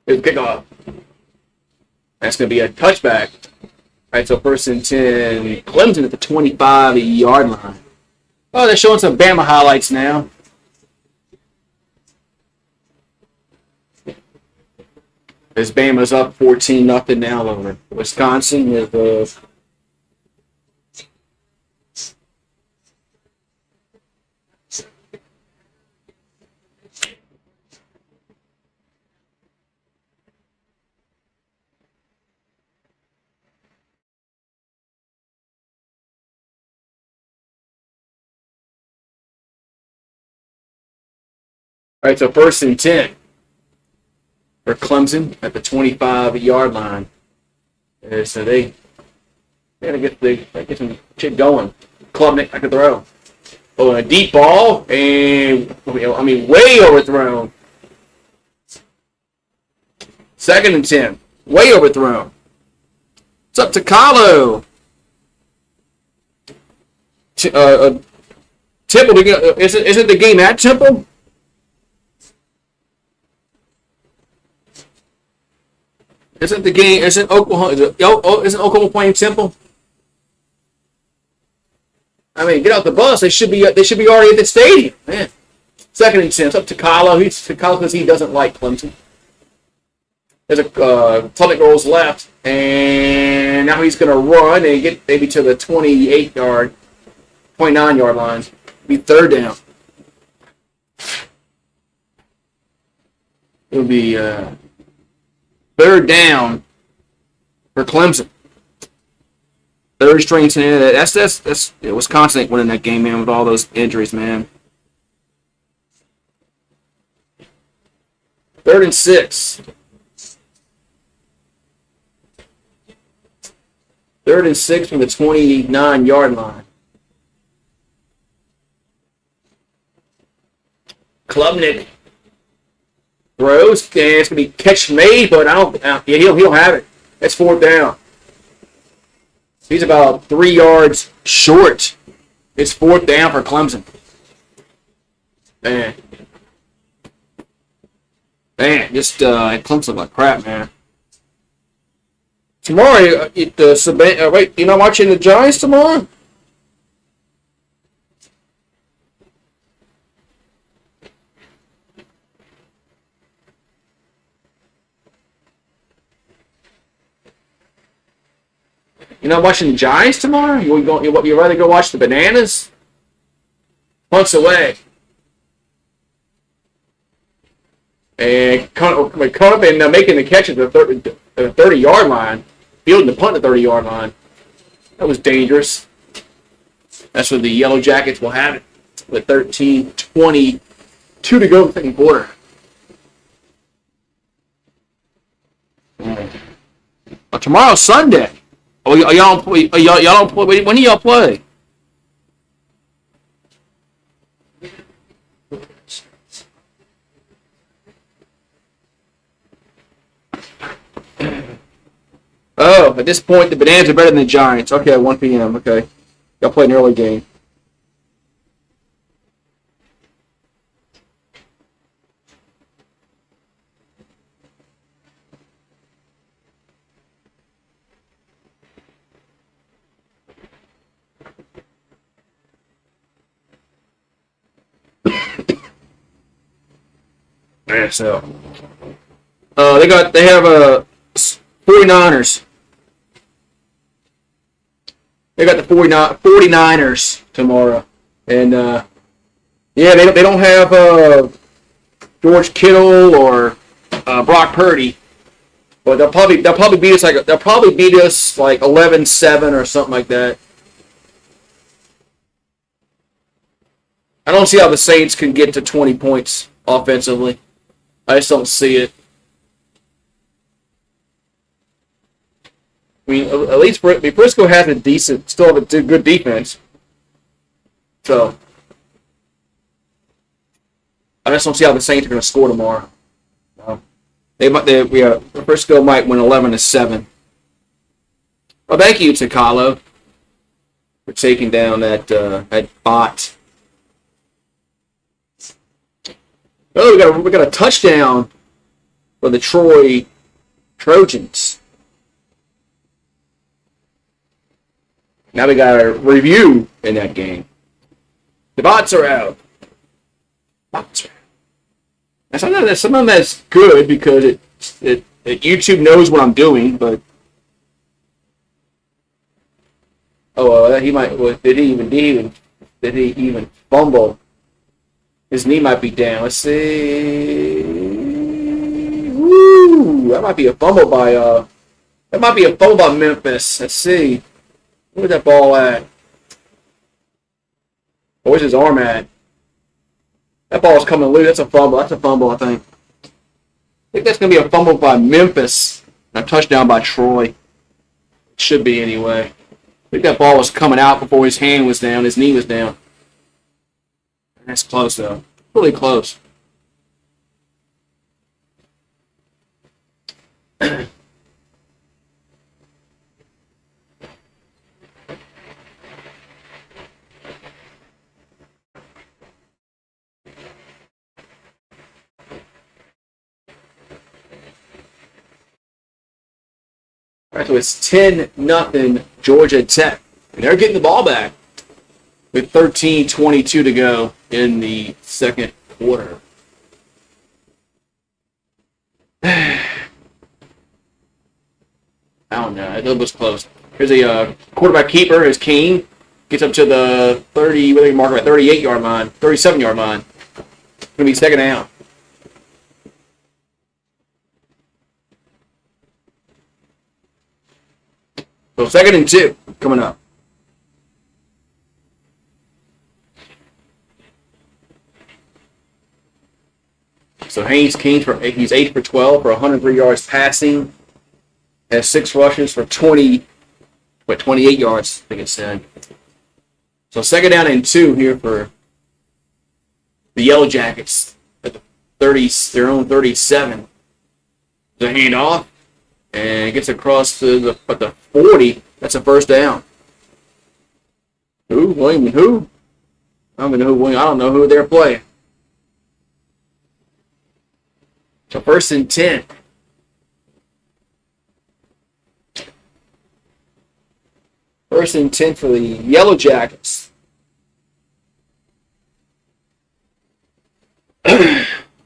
A: Here's the kickoff. That's going to be a touchback. All right, so first and 10. Clemson at the 25-yard line. Oh, they're showing some Bama highlights now. As Bama's up 14-0 now over Wisconsin with all right, so 1st and 10 for Clemson at the 25-yard line. So they gotta get some shit going. Klubnik, I could throw. Oh, a deep ball, and way overthrown. 2nd and 10, way overthrown. It's up to Kahlo. Temple, isn't the game at Temple? Isn't the game? Isn't Oklahoma playing Temple? I mean, get out the bus. They should be already at the stadium, man. 2nd and 10. It's up to Kahlo. Kahlo because he doesn't like Clemson. There's a Klubnik rolls left, and now he's going to run and get maybe to the 29-yard line. Be 3rd down. It'll be 3rd down for Clemson. 3rd string. That's Wisconsin ain't winning that game, man, with all those injuries, man. 3rd and 6. 3rd and 6 from the 29-yard line. Klubnik throws, and it's gonna be catch made, but he'll have it. That's 4th down. He's about 3 yards short. It's 4th down for Clemson. Man, just Clemson like crap, man. Tomorrow, wait, you're not watching the Giants tomorrow? You're not watching the Giants tomorrow? You'd rather go watch the Bananas? Punts away. And caught up and making the catch at the 30-yard line. Fielding the punt at the 30-yard line. That was dangerous. That's where the Yellow Jackets will have it. With 13:22 to go in the 2nd quarter. Tomorrow's Sunday. Oh, y'all don't play. When do y'all play? Oh, at this point, the Bananas are better than the Giants. Okay, 1 p.m. Okay. Y'all play an early game. Yeah, so they have 49ers. They got the 49ers tomorrow, and they don't have George Kittle or Brock Purdy, but they'll probably beat us like 11-7 or something like that. I don't see how the Saints can get to 20 points offensively. I just don't see it. I mean, at least Frisco has still have a good defense. So, I just don't see how the Saints are going to score tomorrow. Frisco might win 11-7. Well, thank you to Kahlo for taking down that bot. Oh, we got a touchdown for the Troy Trojans. Now we got a review in that game. The bots are out. And sometimes that's good because YouTube knows what I'm doing, but he might. Well, did he even fumble? His knee might be down. Let's see. Woo! That might be a fumble by Memphis. Let's see. Where's that ball at? Where's his arm at? That ball's coming loose. That's a fumble. I think. I think that's going to be a fumble by Memphis. And a touchdown by Troy. Should be anyway. I think that ball was coming out before his hand was down. His knee was down. That's close, though. Really close. All right, so it's 10-0 Georgia Tech. And they're getting the ball back with 13:22 to go in the second quarter. I don't know. It was close. Here's a quarterback keeper. Is King. Gets up to the 30, what do they mark at 38-yard line, 37-yard line. It's going to be second down. So 2nd and 2 coming up. So Haynes King, he's 8 for 12 for 103 yards passing. Has 6 rushes for 28 yards, I think it said. So 2nd down and 2 here for the Yellow Jackets at their own 37. The handoff. And gets across to the 40. That's a first down. Who? William? Who? I don't know who they're playing. So 1st and 10. First and 10 for the Yellow Jackets.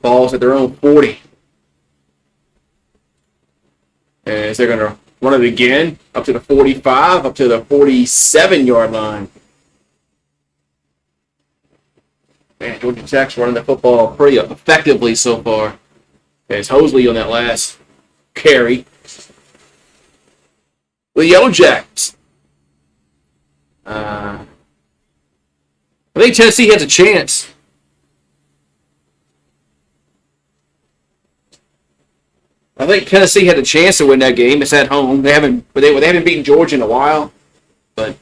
A: Balls at their own 40. As they're going to run it again, up to the 45, up to the 47-yard line. Man, Georgia Tech's running the football pretty effectively so far. As Hosley on that last carry. The Yellow Jackets. I think Tennessee has a chance. I think Tennessee had a chance to win that game. It's at home. They haven't beaten Georgia in a while. But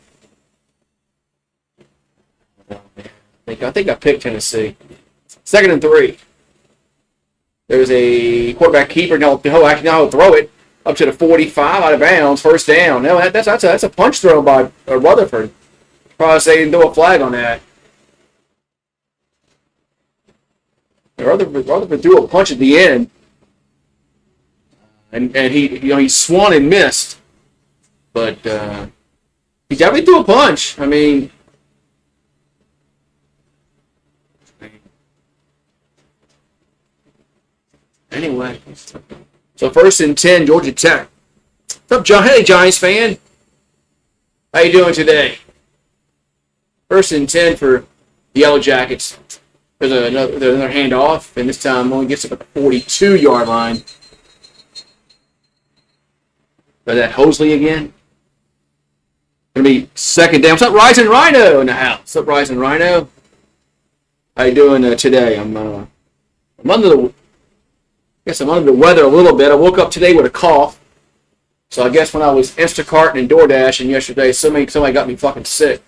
A: I think I picked Tennessee. 2nd and 3. There's a quarterback keeper. Now he'll throw it up to the 45 out of bounds. First down. No, that's a punch throw by Rutherford. Probably say no flag on that. Rutherford threw a punch at the end. And he swung and missed, but he definitely threw a punch. I mean, anyway. So 1st and 10, Georgia Tech. What's up, John? Hey, Giants fan. How you doing today? 1st and 10 for the Yellow Jackets. There's another handoff, and this time only gets up at the 42-yard line. But that Hosley again. Gonna be 2nd down. What's up, Rising Rhino in the house? What's up, Rising Rhino? How you doing today? I'm under the weather a little bit. I woke up today with a cough. So I guess when I was Instacarting and DoorDashing yesterday, somebody got me fucking sick.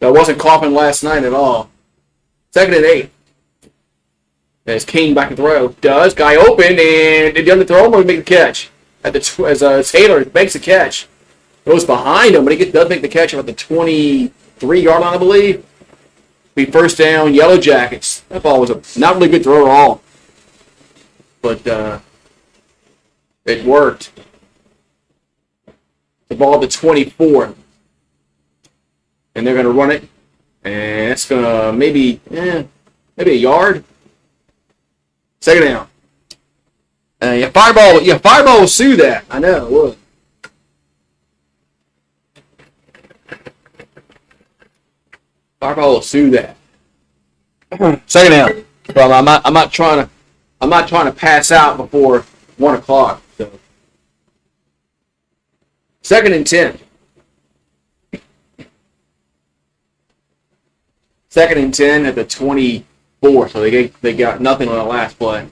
A: I wasn't coughing last night at all. 2nd and 8. As King back and throw. Guy open, and did the underthrow him or make the catch? As Taylor makes the catch. Goes behind him, but he does make the catch at the 23-yard line, I believe. Be 1st down, Yellow Jackets. That ball was a not really good throw at all. But it worked. The ball at the 24. And they're going to run it. And it's going to maybe, Maybe a yard. Second down. Fireball will sue that. I know, it would. Fireball will sue that. Second down. Well, I'm not trying to pass out before 1 o'clock. So. Second and 10. Second and 10 at the 24. So they got nothing on the last play.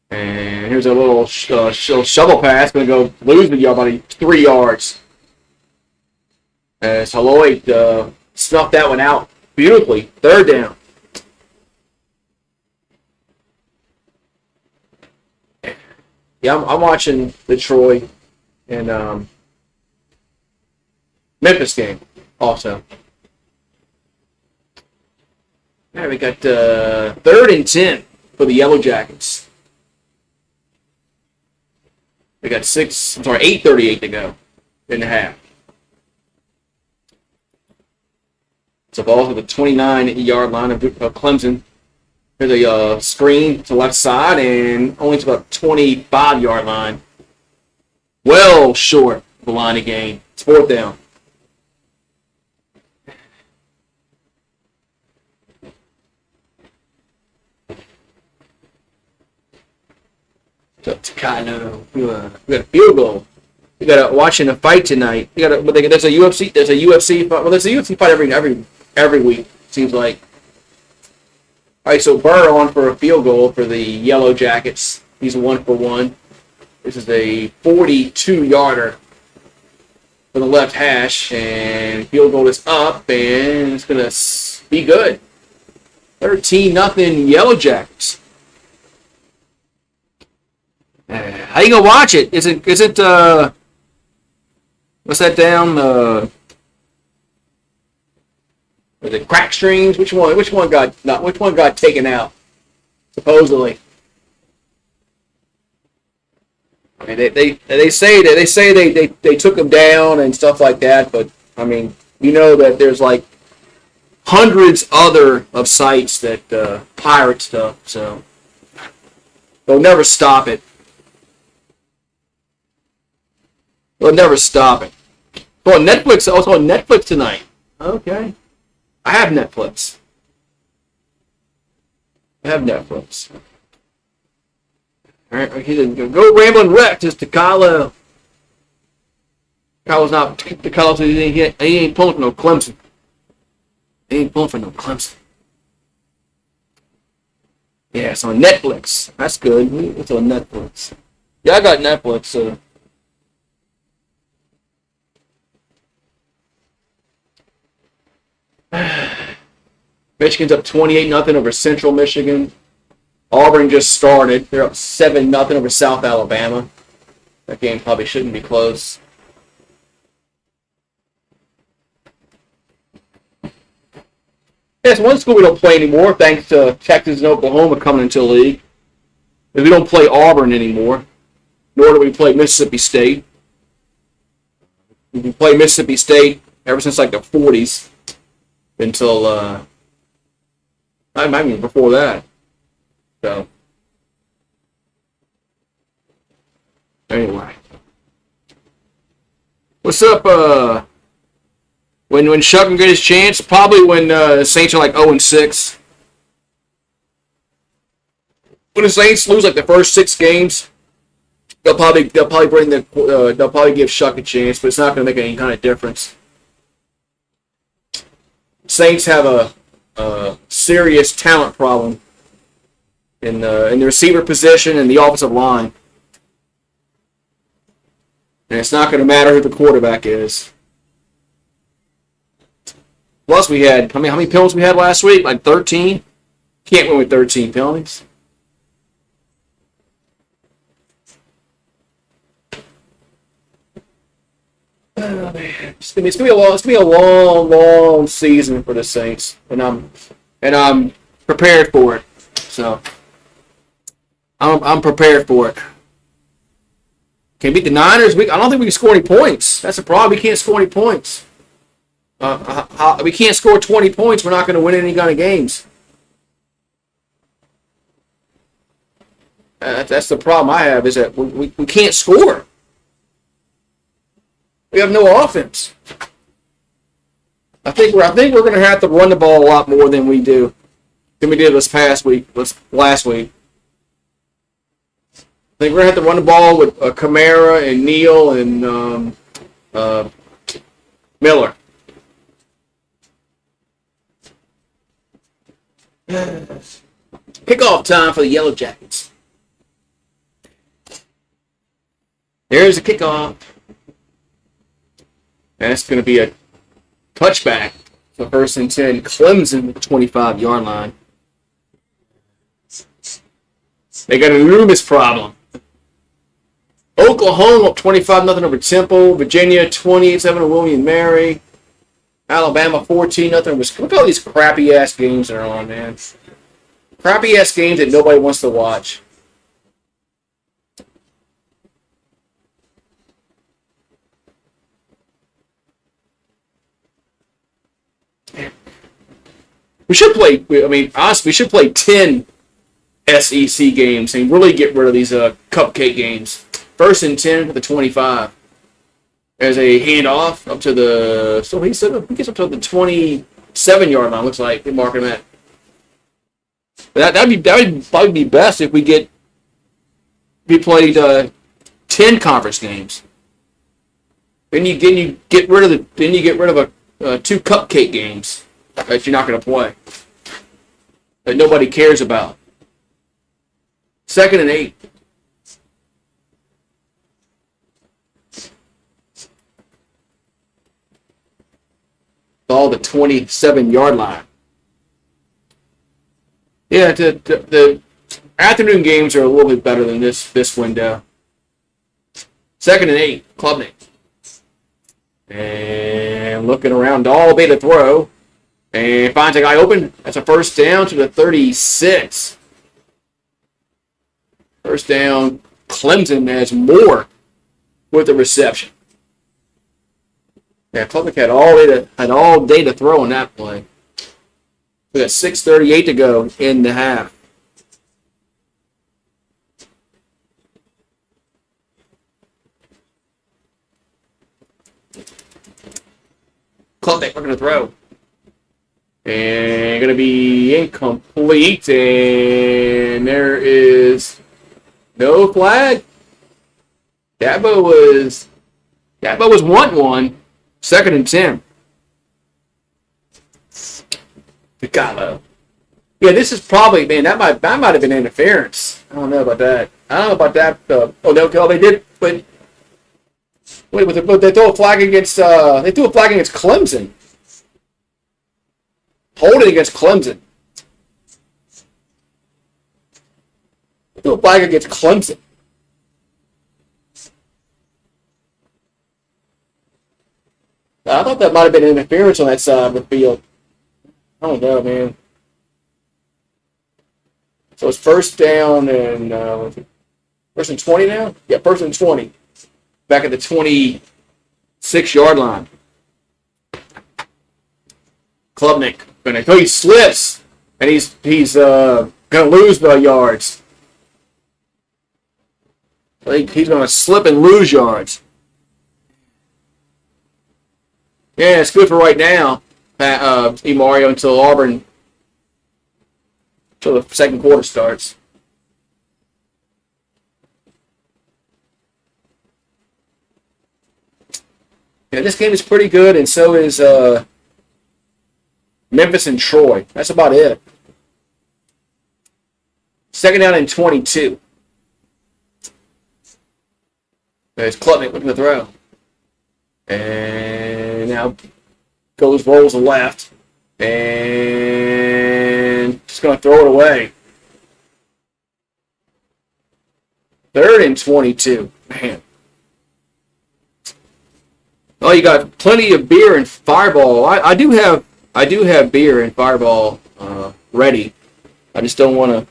A: And here's a little shovel pass. Going to go lose the yard by 3 yards. As Lloyd snuffed that one out beautifully. Third down. Yeah, I'm watching the Troy and Memphis game also. All right, we got third and 10 for the Yellow Jackets. We got 8:38 to go in the half. So ball to the 29-yard line of Clemson. Here's a screen to the left side and only to about 25-yard line. Well short of the line of gain. It's fourth down. So Takano, we got a field goal. We got watching a fight tonight. There's a UFC fight. Well, there's a UFC fight every week. Seems like. All right, so Burr on for a field goal for the Yellow Jackets. He's 1 for 1. This is a 42-yarder for the left hash, and field goal is up, and it's gonna be good. 13-0 Yellow Jackets. How you gonna watch it? Is it what's that down? Was it crack streams? Which one got taken out? Supposedly. I mean, they say they took them down and stuff like that, but I mean, you know that there's like hundreds of sites that pirate stuff, so they'll never stop it. They'll never stop it. Oh, Netflix. Also on Netflix tonight. Okay. I have Netflix. All right, he's gonna go rambling Rex. It's Takalo. Kyle's not. Takalo says he ain't pulling for no Clemson. Yeah, it's on Netflix. That's good. It's on Netflix. Yeah, I got Netflix. So. Michigan's up 28-0 over Central Michigan. Auburn just started. They're up 7-0 over South Alabama. That game probably shouldn't be close. Yes, one school we don't play anymore, thanks to Texas and Oklahoma coming into the league. We don't play Auburn anymore, nor do we play Mississippi State. We play Mississippi State ever since like the 40s. Until, I mean, before that. So, anyway. What's up, when Chuck can get his chance? Probably when the Saints are like 0-6. When the Saints lose like the first 6 games, they'll probably give Chuck a chance, but it's not going to make any kind of difference. Saints have a serious talent problem in the receiver position and the offensive line. And it's not going to matter who the quarterback is. Plus, we had, how many penalties we had last week? Like 13? Can't win with 13 penalties. Oh, man. It's gonna be a long season for the Saints, and I'm prepared for it. So I'm prepared for it. Can beat the Niners. I don't think we can score any points. That's the problem. We can't score any points. We can't score 20 points. We're not going to win any kind of games. That's the problem I have, is that we can't score. We have no offense. I think we're going to have to run the ball a lot more than we did last week. I think we're going to have to run the ball with Kamara and Neal and Miller. Kickoff time for the Yellow Jackets. There's a kickoff. And it's going to be a touchback for 1st and 10. Clemson at the 25-yard line. They got an enormous problem. Oklahoma up 25-0 over Temple. Virginia 28-7 over William and Mary. Alabama 14-0. Look at all these crappy-ass games that are on, man. Crappy-ass games that nobody wants to watch. We should play, honestly, we should play 10 SEC games and really get rid of these cupcake games. 1st and 10 for the 25. As a handoff up to the, so he gets up to the 27-yard line, looks like. They're marking that. That would probably be best if we played 10 conference games. Then you get rid of 2 cupcake games that you're not going to play, that nobody cares about. 2nd and 8. All the 27-yard line. Yeah, the afternoon games are a little bit better than this window. 2nd and 8, Klubnik. And looking around all day to throw. And finds a guy open. That's a 1st down to the 36. 1st down. Clemson has more with the reception. Yeah, Klubnik had all day to throw on that play. We got 6:38 to go in the half. Klubnik looking to throw. And going to be incomplete. And there is no flag. Dabo was wanting one. 2nd and 10. Picalo. Yeah, this is probably, man, that might have been interference. I don't know about that. They did, but they threw a flag against Clemson. Holding against Clemson. They threw a flag against Clemson. I thought that might have been interference on that side of the field. I don't know, man. So it's 1st down and 1st and 20 now? Yeah, 1st and 20. Back at the 26-yard line. Klubnik. He slips, and he's going to lose the yards. I think he's going to slip and lose yards. Yeah, it's good for right now, Mario, until the 2nd quarter starts. Yeah, this game is pretty good, and so is Memphis and Troy. That's about it. 2nd down and 22. There's Klubnik looking to throw. And now rolls left. And just going to throw it away. 3rd and 22. Man. Oh, you got plenty of beer and Fireball. I do have beer and Fireball ready. I just don't want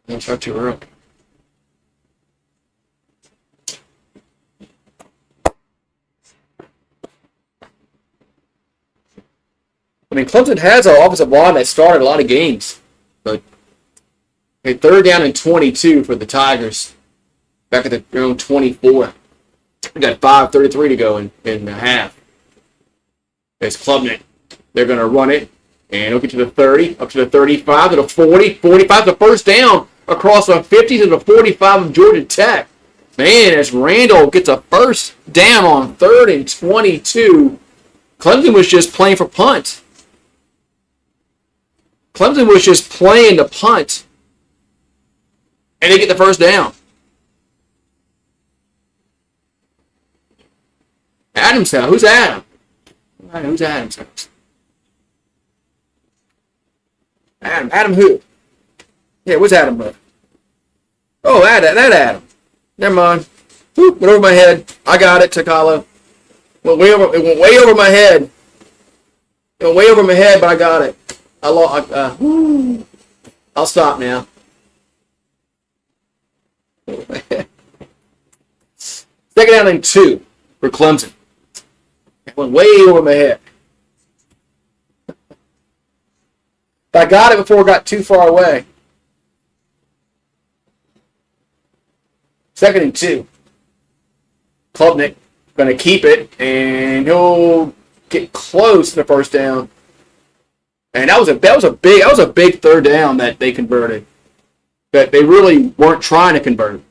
A: to start too early. I mean, Clemson has an offensive line that started a lot of games, but okay, 3rd down and 22 for the Tigers. Back at their own 24. We got 5:33 to go in the half. There's Klubnik. They're going to run it, and it'll get to the 30, up to the 35, to the 40, 45, the first down across the 50 to the 45 of Georgia Tech. Man, as Randall gets a first down on 3rd and 22, Clemson was just playing for punt. Clemson was just playing the punt, and they get the first down. Adams house. Who's Adam? Who's Adam's house? Adam who? Yeah, what's Adam bro? Oh, that Adam. Never mind. Went over my head. I got it, Takalo. It went way over my head. It went way over my head, but I got it. I'll stop now. Second down and 2 for Clemson. It went way over my head. But I got it before it got too far away. 2nd and 2. Klubnik going to keep it, and he'll get close to the first down. And that was a big 3rd down that they converted. That they really weren't trying to convert.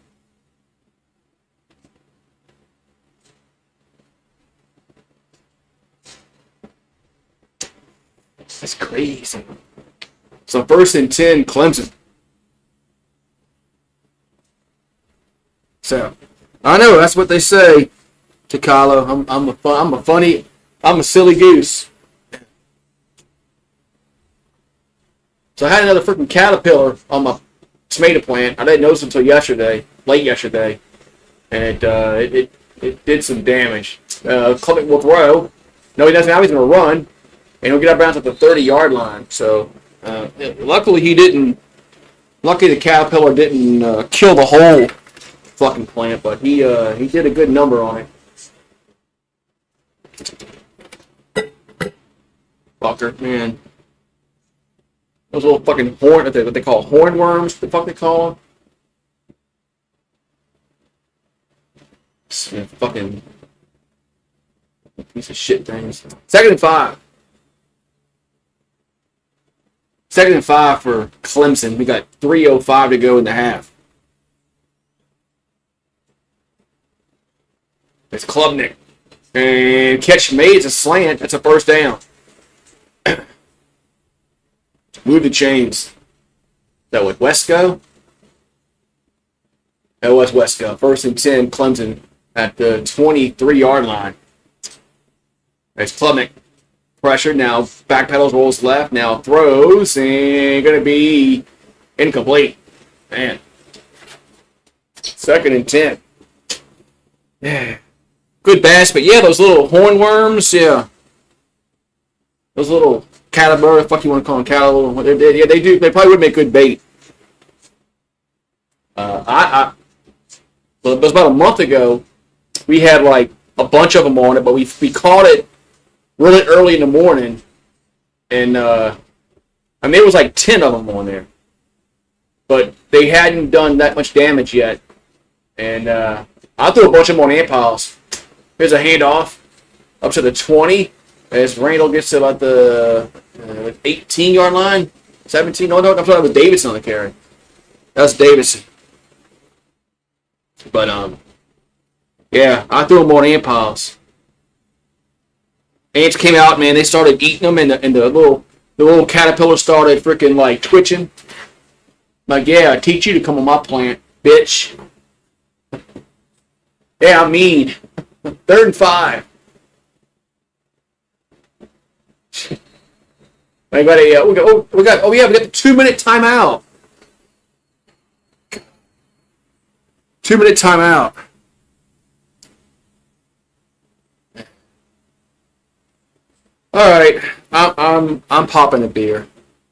A: That's crazy. So 1st and 10, Clemson. So I know that's what they say to Kylo. I'm a silly goose. So I had another freaking caterpillar on my tomato plant. I didn't notice until late yesterday, and it did some damage. Clement will throw. No, he doesn't. Now he's going to run, and he'll get up around to the 30-yard line. So luckily he didn't. Lucky the caterpillar didn't kill the whole fucking plant, but he did a good number on it. Fucker, man. Those little fucking what they call hornworms, the fuck they call them? Fucking piece of shit things. 2nd and 5. 2nd and 5 for Clemson. We got 3:05 to go in the half. It's Klubnik. And catch made. It's a slant. That's a first down. Move the chains. That was Wesco? That was Wesco. 1st and 10, Clemson at the 23-yard line. There's Klubnik. Pressure. Now backpedals, rolls left. Now throws. And going to be incomplete. Man. 2nd and 10. Yeah. Good bass, but yeah, those little hornworms, yeah. Those little caterpillar, fuck you want to call them caterpillar? Yeah, they do. They probably would make good bait. Well, it was about a month ago. We had like a bunch of them on it, but we caught it really early in the morning, and I mean there was like 10 of them on there, but they hadn't done that much damage yet, and I threw a bunch of them on ant piles. Here's a handoff up to the 20 as Randall gets to about the 18-yard line, 17. No, I'm talking with Davidson on the carry. That's Davidson. But yeah, I threw them on ant piles. Ants came out, man. They started eating them, and the little caterpillar started freaking like twitching. Like, yeah, I teach you to come on my plant, bitch. Yeah, I'm mean. 3rd and 5. Anybody? We got the 2-minute timeout. 2-minute timeout. All right, I'm popping a beer.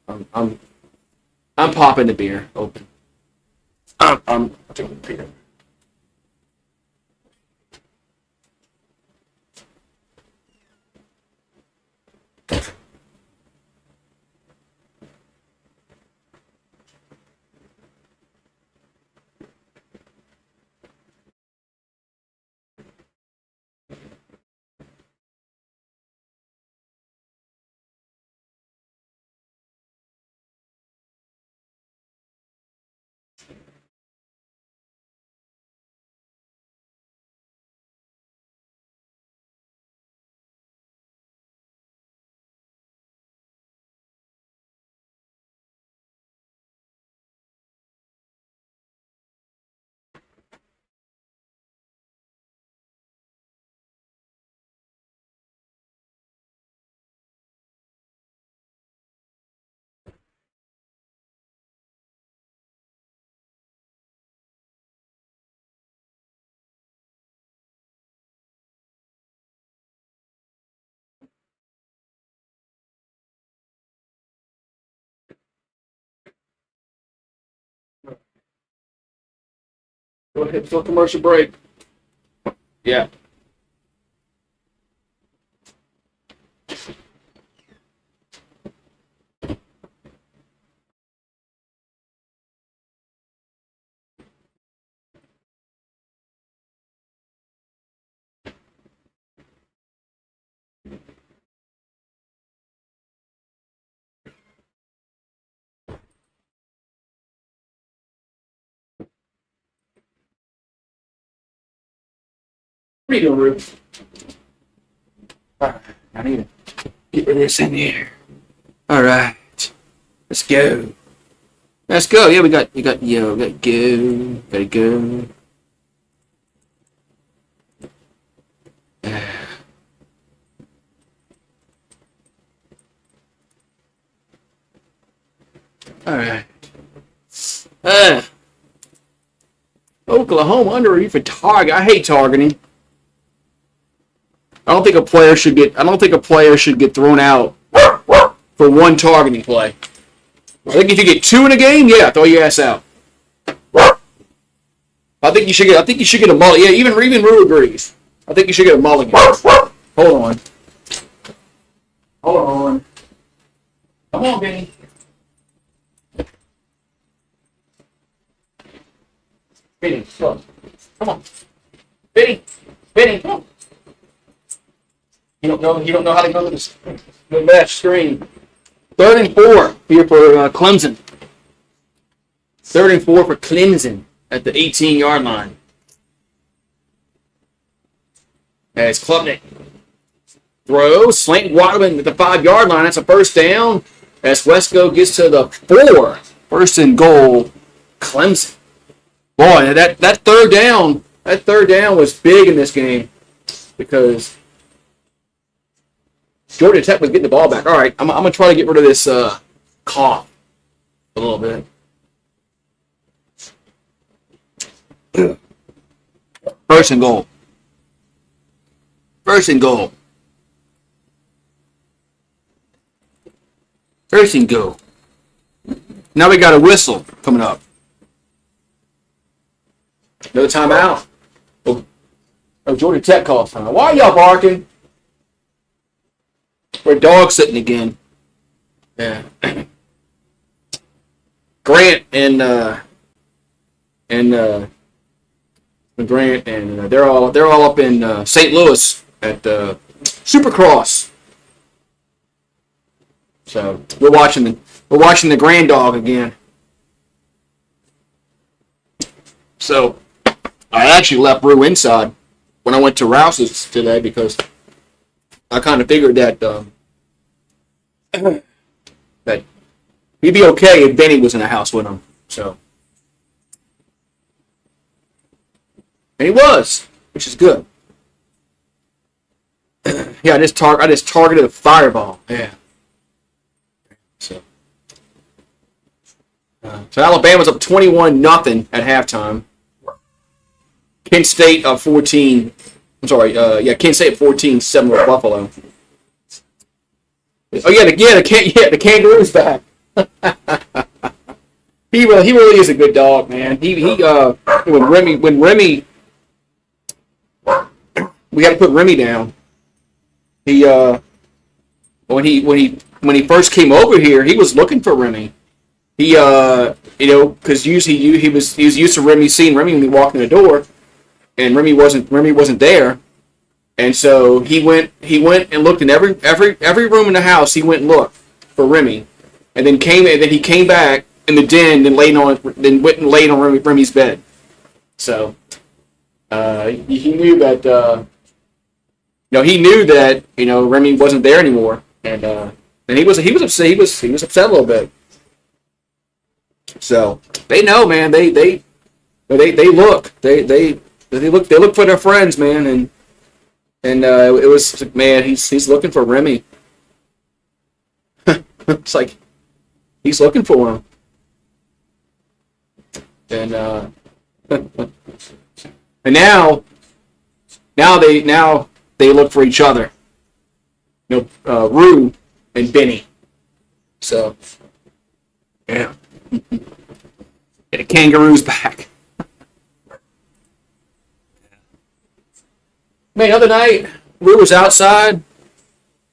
A: I'm popping the beer open. I'm doing beer. Go ahead, still commercial break. Yeah. What are you doing, Ruth? All right, I need to get this in here. All right, let's go. Let's go. Yeah, we got go. Gotta go. All right. Oklahoma under for target. I hate targeting. I don't think a player should get thrown out for one targeting play. I think if you get two in a game, yeah, throw your ass out. I think you should get a mulligan. Yeah, even Rue agrees. I think you should get a mulligan. Hold on. Come on, Benny. Benny, come on. Benny, come on. You don't know how to go to the left screen. 3rd and 4 here for Clemson. 3rd and 4 for Clemson at the 18-yard line. As Klubnik throws, slant Waterman at the 5-yard line. That's a first down. As Wesco gets to the 4. 1st and goal, Clemson. Boy, that third down was big in this game because Georgia Tech was getting the ball back. All right, I'm going to try to get rid of this cough a little bit. First and goal. First and goal. Now we got a whistle coming up. No timeout. Oh, Georgia Tech calls timeout. Why are y'all barking? We're dog sitting again. Yeah. Grant and they're all up in St. Louis at Supercross. So we're watching the grand dog again. So I actually left Rue inside when I went to Rouse's today because I kind of figured that that he'd be okay if Benny was in the house with him. So, and he was, which is good. Yeah, I just targeted a fireball. Yeah. So Alabama's up 21-0 at halftime. Kent State up 14. I'm sorry. Kent State 14-7 with Buffalo. Oh yeah, the Kangaroo's back. He really is a good dog, man. When Remy, we had to put Remy down. When he first came over here, he was looking for Remy. Because usually he was used to Remy seeing Remy when he walked in the door, and Remy wasn't there, and so he went and looked in every room in the house. He went and looked for Remy, and then he came back in the den and went and laid on Remy's bed. So he knew that Remy wasn't there anymore, and he was upset. He was upset a little bit. So they know, man. They look for their friends, man, and it was like, man, he's looking for Remy. It's like he's looking for him, and and now they look for each other. Rue and Benny. So yeah. And the Kangaroo's back. Man, the other night, we was outside,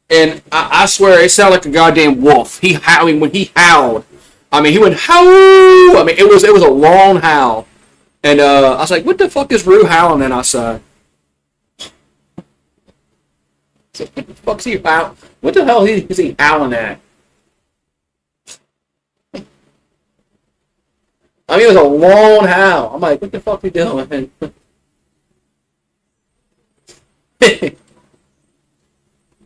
A: and I swear it sounded like a goddamn wolf. When he howled, I mean, he went howl. I mean, it was a long howl, and I was like, "What the fuck is Rue howling then outside?" So, what the fuck's he howling? What the hell is he howling at? I mean, it was a long howl. I'm like, "What the fuck are you doing?"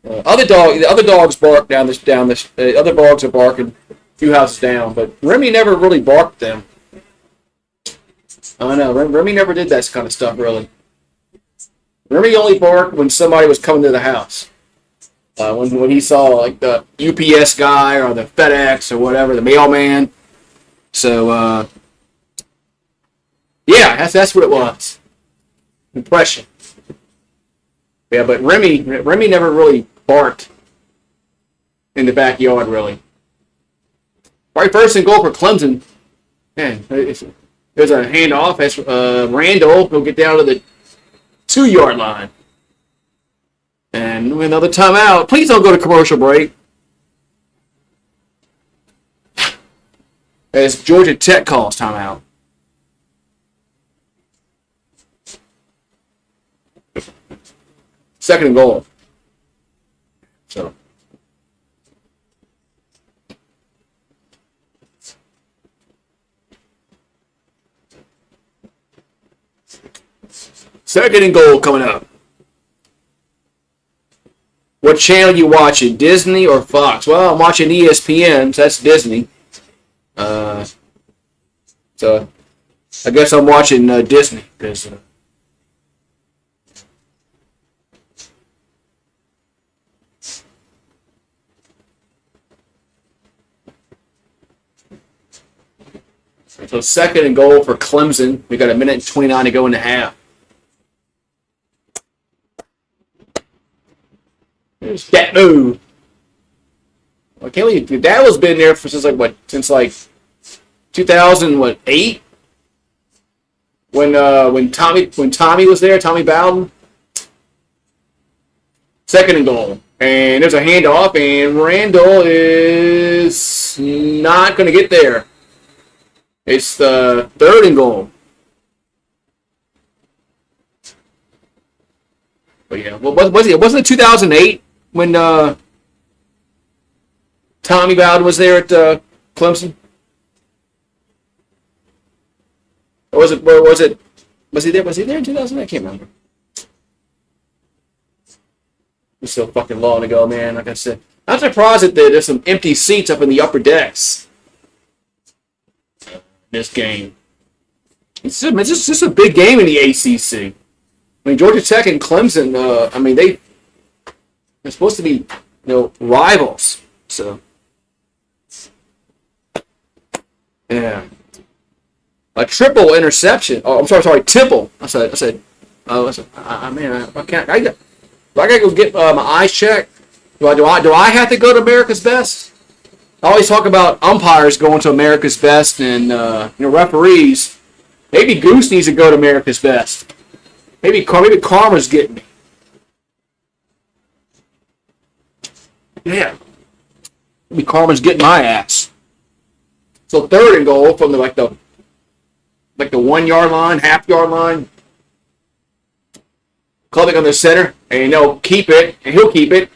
A: The other dogs bark down this. Other dogs are barking a few houses down, but Remy never really barked them. I don't know. Remy never did that kind of stuff really. Remy only barked when somebody was coming to the house. When he saw like the UPS guy or the FedEx or whatever, the mailman. So yeah, that's what it was. Impression. Yeah, but Remy never really barked in the backyard, really. All right, first and goal for Clemson. Man, there's a handoff. As Randall will get down to the 2-yard line. And another timeout. Please don't go to commercial break. As Georgia Tech calls timeout. Second and goal. So. Second and goal coming up. What channel you watching? Disney or Fox? Well, I'm watching ESPN, so that's Disney. So I guess I'm watching Disney because. So second and goal for Clemson. We got a minute and 29 to go in the half. There's that move. I can't believe that was been there since like 2008 when Tommy was there, Tommy Bowden. Second and goal, and there's a handoff, and Randall is not going to get there. It's the third and goal. But yeah, wasn't it 2008 when Tommy Bowden was there at Clemson? Or was he there? Was he there in 2008? I can't remember. It's so fucking long ago, man. Like I said, I'm surprised that there's some empty seats up in the upper decks. This game. It's just a big game in the ACC. I mean, Georgia Tech and Clemson, they're supposed to be, rivals. So, yeah. A triple interception. Oh, I'm sorry, Temple. I said, I can't. I gotta go get my eyes checked. Do I have to go to America's Best? I always talk about umpires going to America's Best and referees. Maybe Goose needs to go to America's Best. Maybe Karma's getting me. Yeah. Maybe Karma's getting my ass. So third and goal from the 1-yard line, half-yard line. Klubnik on the center, and keep it, and he'll keep it.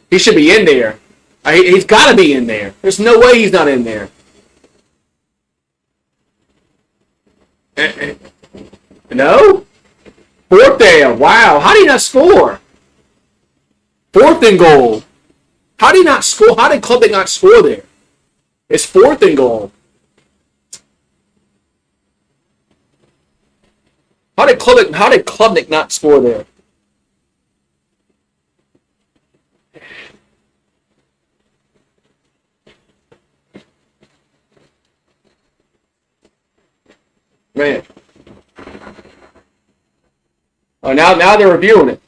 A: He should be in there. He's got to be in there. There's no way he's not in there. No? Fourth down. Wow. How did he not score? Fourth and goal. How did he not score? How did Klubnik not score there? It's fourth and goal. How did Klubnik not score there? Man. Oh, now they're reviewing it.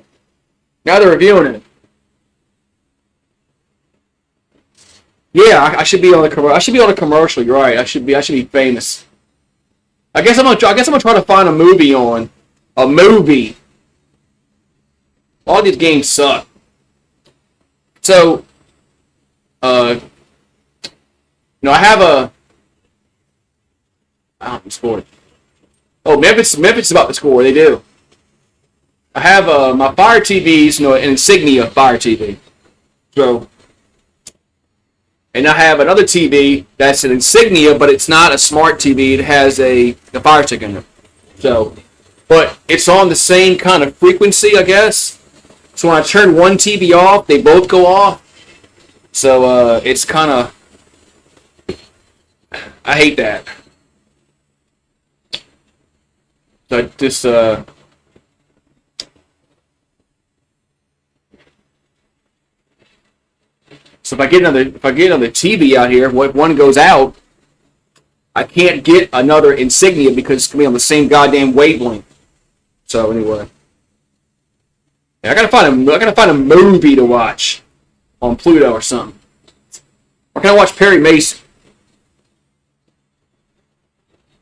A: Yeah, I should be on the commercial. I should be on a commercial. You're right. I should be famous. I guess I'm gonna try to find a movie. All these games suck. So, I have a. I don't know scored. Oh, Memphis is about to score. They do. I have my Fire TVs, an Insignia Fire TV. So, and I have another TV that's an Insignia, but it's not a smart TV. It has a Fire Stick in it. So, but it's on the same kind of frequency, I guess. So when I turn one TV off, they both go off. So it's kind of. I hate that. So just so if I get another TV out here, if one goes out, I can't get another Insignia because it's gonna be on the same goddamn wavelength. So anyway, yeah, I gotta find a movie to watch on Pluto or something. Or can I watch Perry Mason?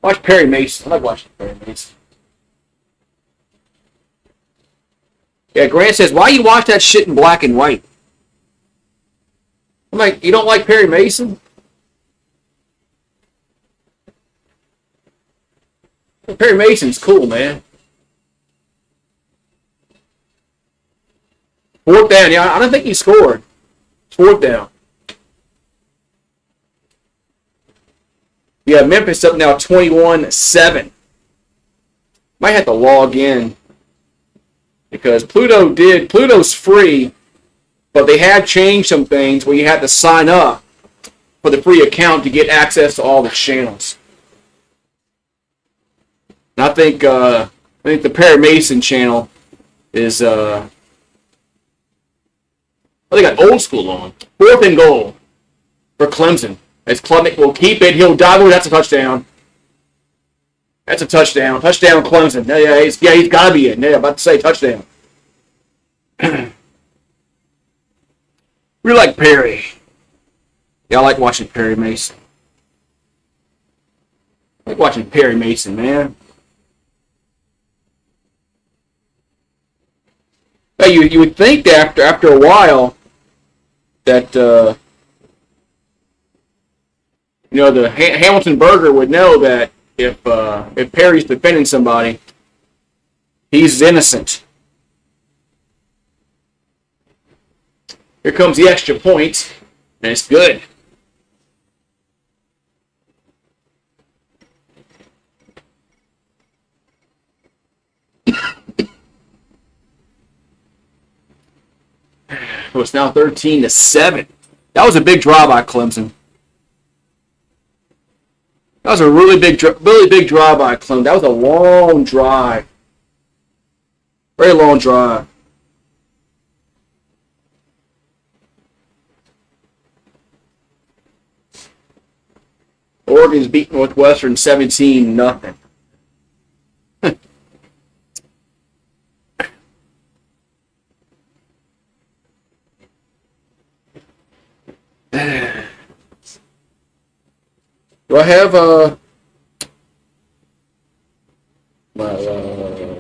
A: Watch Perry Mason. I like watching Perry Mason. Yeah, Grant says, why you watch that shit in black and white? I'm like, you don't like Perry Mason? Well, Perry Mason's cool, man. Fourth down. Yeah, I don't think he scored. Fourth down. Yeah, Memphis up now 21-7. Might have to log in because Pluto's free, but they have changed some things where you have to sign up for the free account to get access to all the channels. And I think the Perry Mason channel is they got old school on. 4th and goal for Clemson. As Klubnik will keep it, he'll dive over. That's a touchdown. That's a touchdown. Touchdown, Clemson. Yeah, he's got to be in. Yeah, about to say touchdown. We like Perry. Yeah, I like watching Perry Mason. I like watching Perry Mason, man. Hey, you would think that after a while that the Hamilton Burger would know that if Perry's defending somebody, he's innocent. Here comes the extra point, and it's good. So it's now 13-7. That was a big draw by Clemson. That was a really big draw by Clemson. That was a long drive. Very long drive. Oregon's beat Northwestern 17-0. Do I have my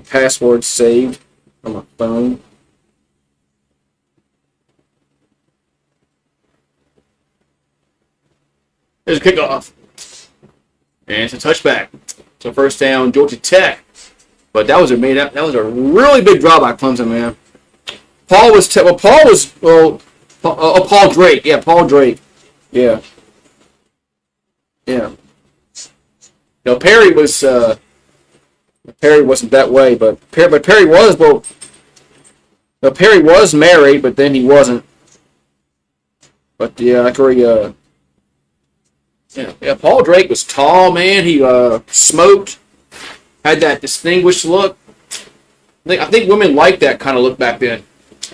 A: password saved on my phone? There's a kickoff. And it's a touchback. So first down, Georgia Tech. But that was a really big draw by Clemson, man. Paul Drake. Yeah, Paul Drake. Yeah. Yeah. No, Perry wasn't that way, but Perry was married, but then he wasn't. But yeah, I agree. Yeah, Paul Drake was tall, man. He smoked, had that distinguished look. I think women liked that kind of look back then,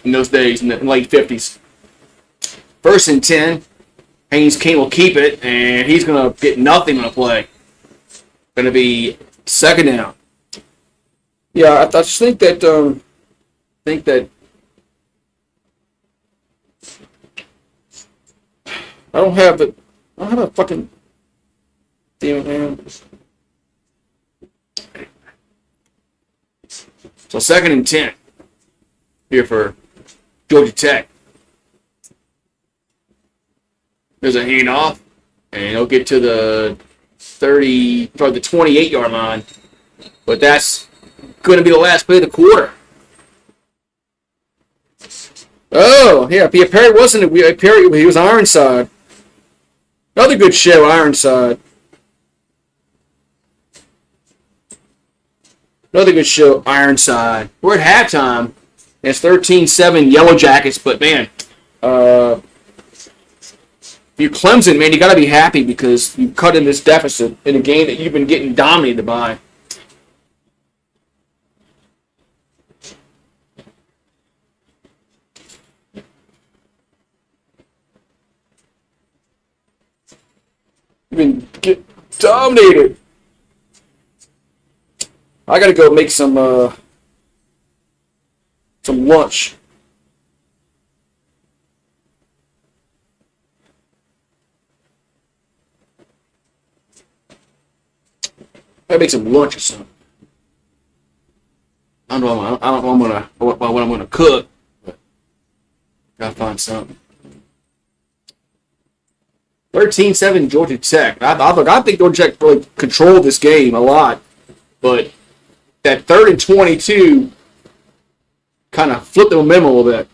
A: in those days, in the late 50s. 1st and 10. Haynes King will keep it, and he's going to get nothing on the play. Going to be second down. Yeah, I just think that I don't have a fucking damn it, man. So 2nd and 10. here for Georgia Tech. There's a handoff, and he'll get to the 30, probably the 28-yard line. But that's going to be the last play of the quarter. Oh, yeah, Perry wasn't it? Perry, he was Ironside. Another good show, Ironside. Another good show, Ironside. We're at halftime. It's 13-7 Yellow Jackets, but man, if you're Clemson, man, you got to be happy because you cut in this deficit in a game that you've been getting dominated by. You've been getting dominated. I got to go make some lunch. I gotta make some lunch or something. I don't know. I don't know what I'm gonna cook, but gotta find something. 13-7 Georgia Tech. I think Georgia Tech really controlled this game a lot, but that 3rd and 22 kind of flipped the momentum a little bit.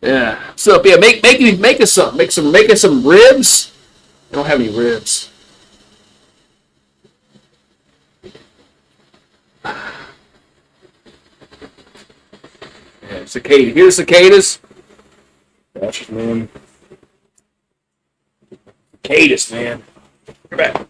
A: Yeah. So yeah, make us some ribs. I don't have any ribs. Yeah, cicada. Here's cicadas. Gosh, man. Cicadas, man. Come back.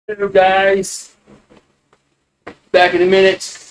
A: Hello, guys. Back in a minute.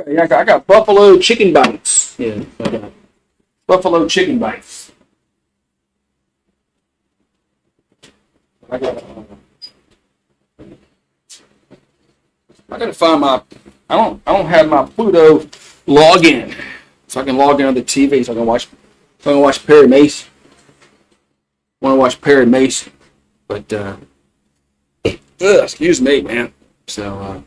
A: Yeah, I got buffalo chicken bites. Yeah, I got buffalo chicken bites. I got. I gotta find my. I don't have my Pluto login, so I can log in on the TV so I can watch. So I can watch Perry Mason. Want to watch Perry Mason, but excuse me, man. So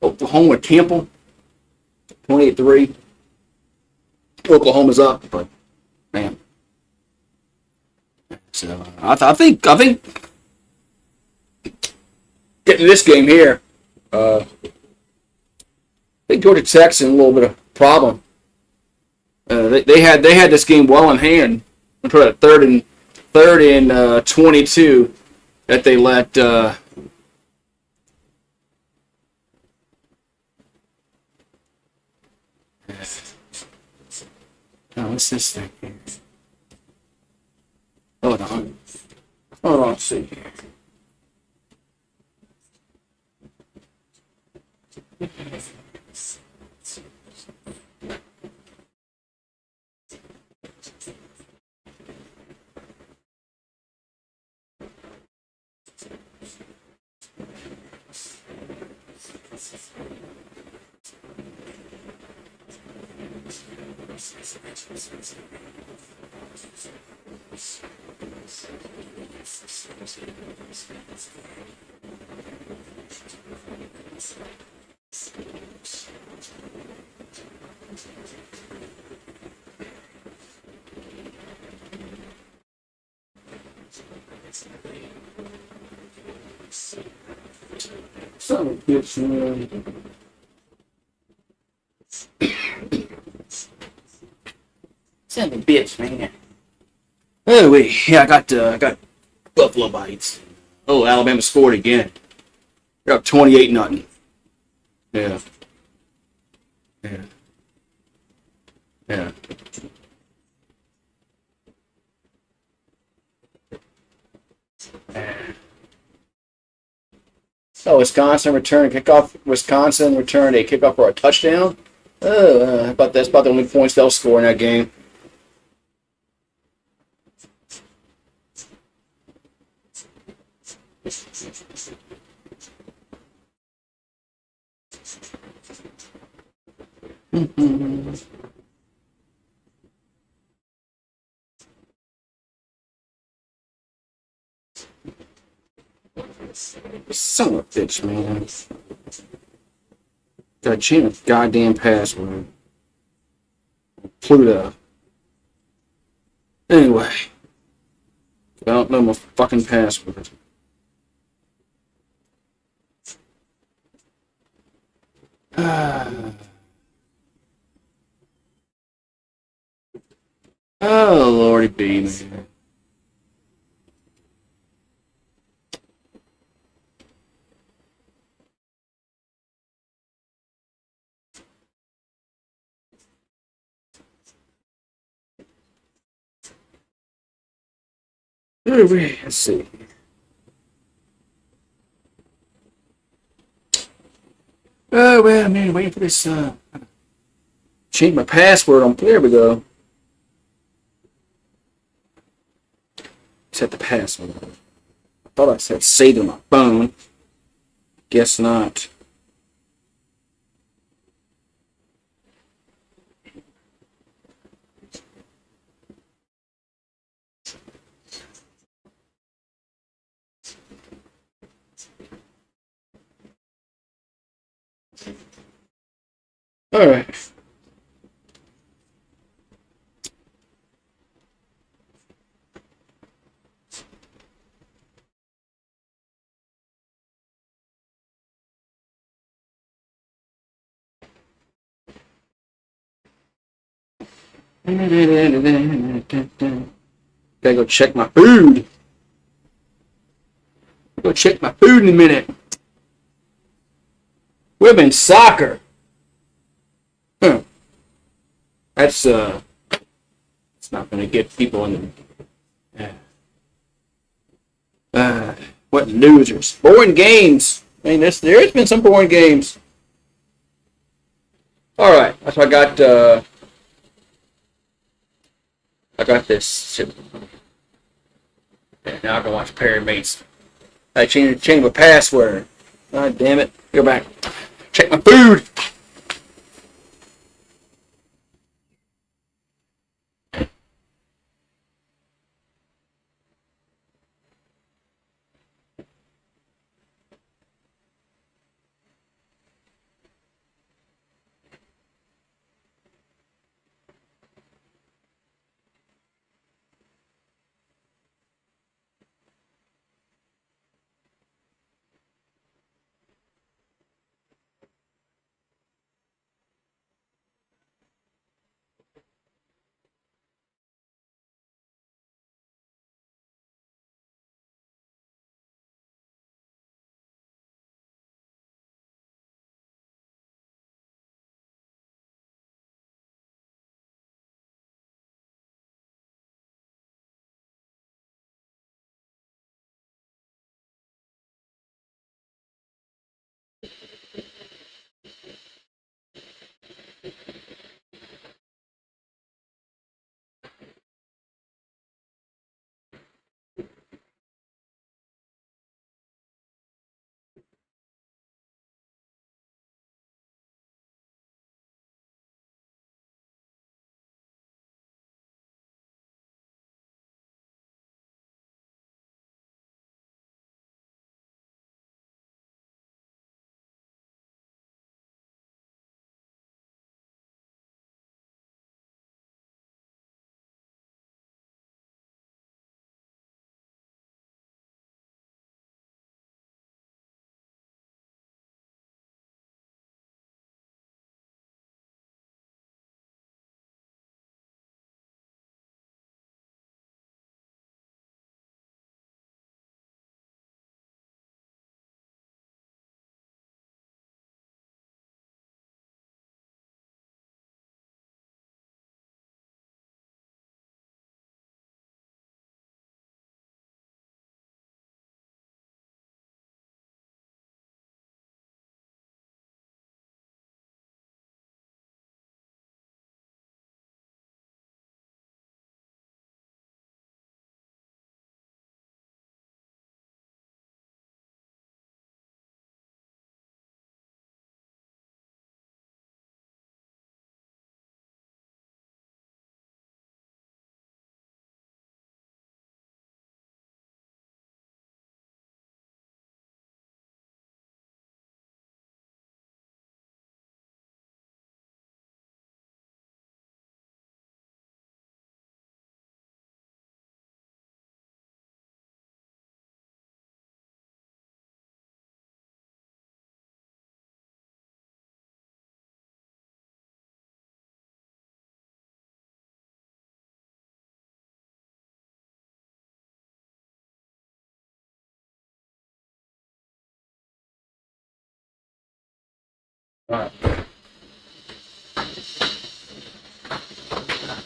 A: Oklahoma Temple 28-3. Oklahoma's up, but man. So I think getting this game here, I think Georgia Tech's in a little bit of problem. They had this game well in hand until that third and 22 that they let. Oh, what's this thing here? see here. Son of a bitch, man. Son of a bitch, man. Anyway, yeah, I got Buffalo bites. Oh, Alabama scored again. They're up 28-0. Yeah. Yeah. Yeah. Oh, Wisconsin returned kickoff. Wisconsin returned a kickoff for a touchdown. Oh, that's about the only points they'll score in that game. Son of a bitch, man. Gotta change the goddamn password. Pluto. Anyway. I don't know my fucking password. Oh, Lordy B, man. Let's see. Oh, well, man, waiting for this, change my password on, there we go. Set the password. I thought I said save it on my phone. Guess not. All right. Gotta go check my food. Go check my food in a minute. Women's soccer. Huh. That's it's not gonna get people in the what losers. Boring games. I mean there's been some boring games. Alright, that's what I got this. And now I can watch Perry Mates. I changed my password. God damn it. Go back. Check my food. All right.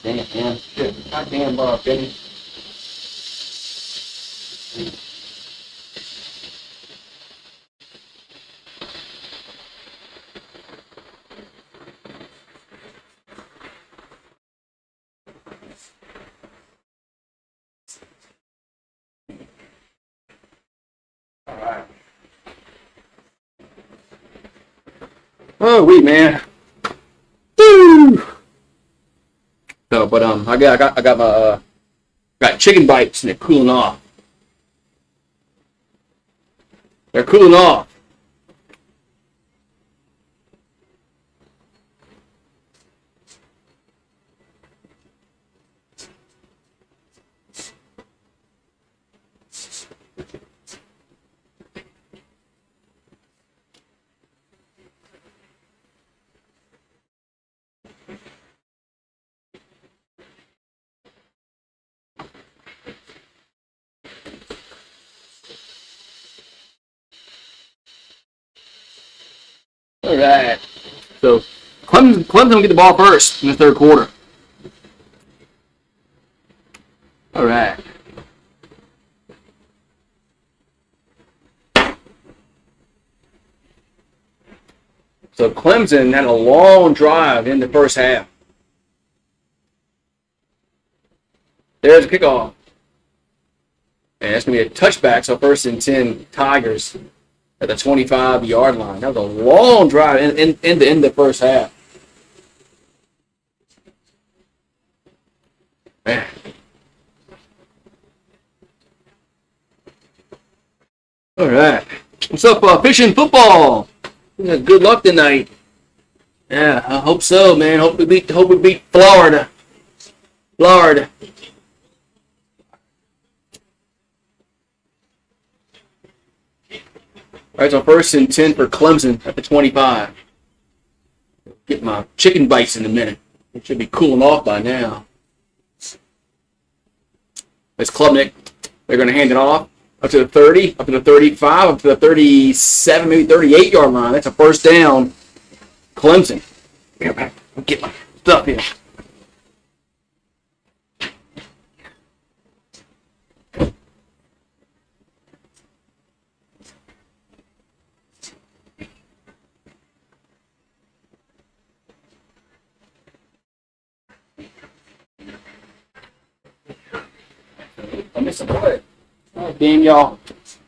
A: Damn, man. Shit. Goddamn, Benny. All right. Oh, wait, man. Woo! No, but I got my got chicken bites and they're cooling off. They're cooling off. All right. So Clemson will get the ball first in the third quarter. All right. So Clemson had a long drive in the first half. There's a kickoff. And it's going to be a touchback, so first and 10 Tigers at the 25-yard line. That was a long drive in the end of the first half. Man. All right. What's up, fishing football? Good luck tonight. Yeah, I hope so, man. Hope we beat Florida. Florida. All right, so first and 10 for Clemson at the 25. Get my chicken bites in a minute. It should be cooling off by now. It's Klubnik. They're going to hand it off up to the 30, up to the 35, up to the 37, maybe 38-yard line. That's a first down. Clemson. I'll get my stuff here. I missed a play. Oh, damn y'all.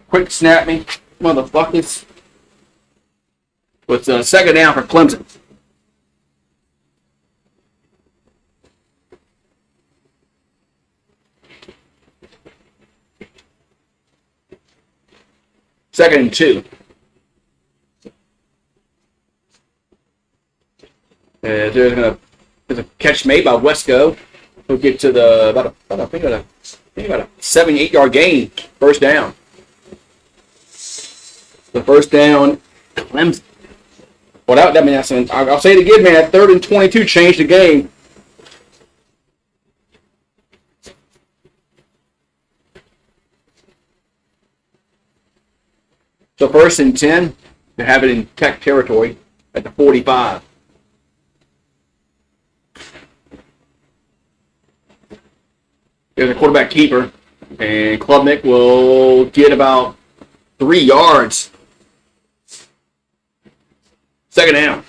A: Quick snap me. Motherfuckers. With second down for Clemson. Second and 2. There's a catch made by Wesco. He'll get to the about a 7-8 yard gain. First down. The first down, Clemson. Well, I'll say it again, man. That 3rd and 22 changed the game. So 1st and 10, they have it in Tech territory at the 45. There's a quarterback keeper, and Klubnik will get about 3 yards. Second down.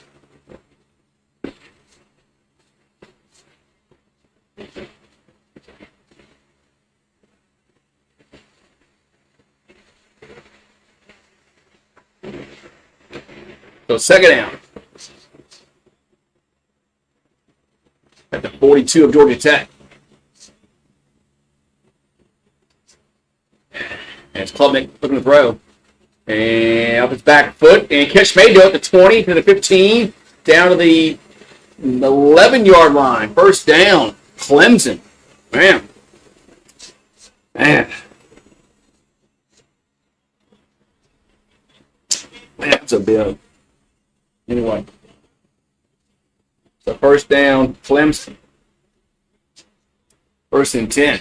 A: So second down. At the 42 of Georgia Tech. And it's Klubnik looking to throw. And up his back foot. And catch made to it, the 20 to the 15. Down to the 11-yard line. First down. Clemson. Man. That's a big. Anyway. So first down, Clemson. 1st and 10.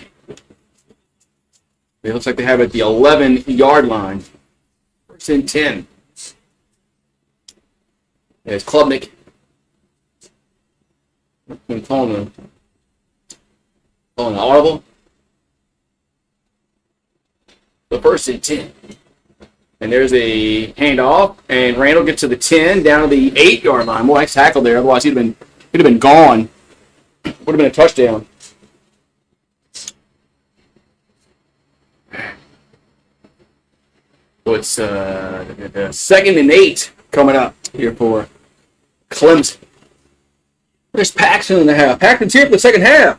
A: It looks like they have it at the 11-yard line. 1st and 10. There's Klubnik. I'm calling an audible. The 1st and 10. And there's a handoff, and Randall gets to the 10, down to the 8-yard line. Well, nice tackle there. Otherwise, he'd have been gone. Would have been a touchdown. So it's the 2nd and 8 coming up here for Clemson. There's Paxton in the half. Paxton's here for the second half.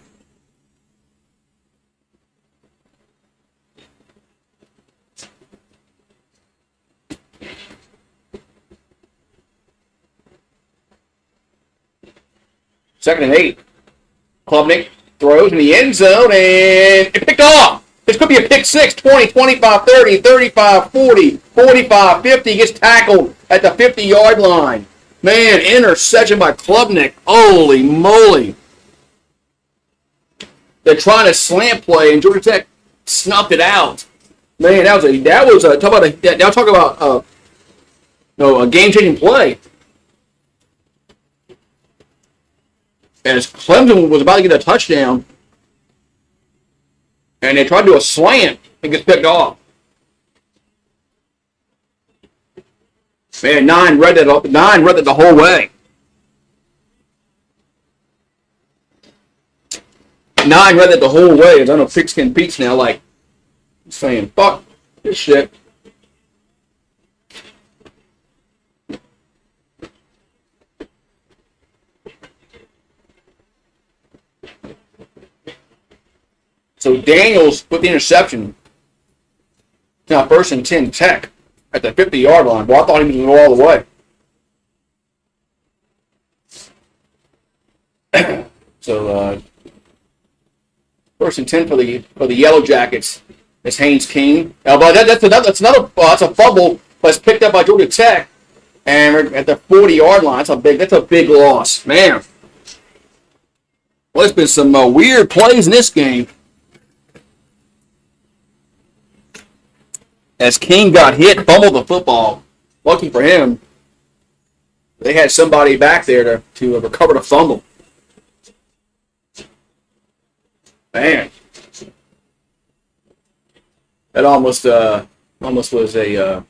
A: Second and 8. Klubnik throws in the end zone, and it picked off. This could be a pick six. 20, 25, 30, 35, 40, 45, 50. He gets tackled at the 50-yard line. Man, interception by Klubnik. Holy moly. They're trying to slant play, and Georgia Tech snuffed it out. Man, talk about a game-changing play. As Clemson was about to get a touchdown, and they tried to do a slant, and gets picked off. Man, 9 read that the whole way. 9 read that the whole way. I know Pigskin Pete's now like saying, fuck this shit. So Daniels with the interception. Now 1st and 10 Tech at the 50-yard line. Well, I thought he was going to go all the way. So 1st and 10 for the Yellow Jackets. It's Haynes King. But that's a fumble, but it's picked up by Georgia Tech, and we're at the 40-yard line. That's a big loss, man. Well, there's been some weird plays in this game. As King got hit, fumbled the football. Lucky for him, they had somebody back there to recover the fumble. Man, that almost was a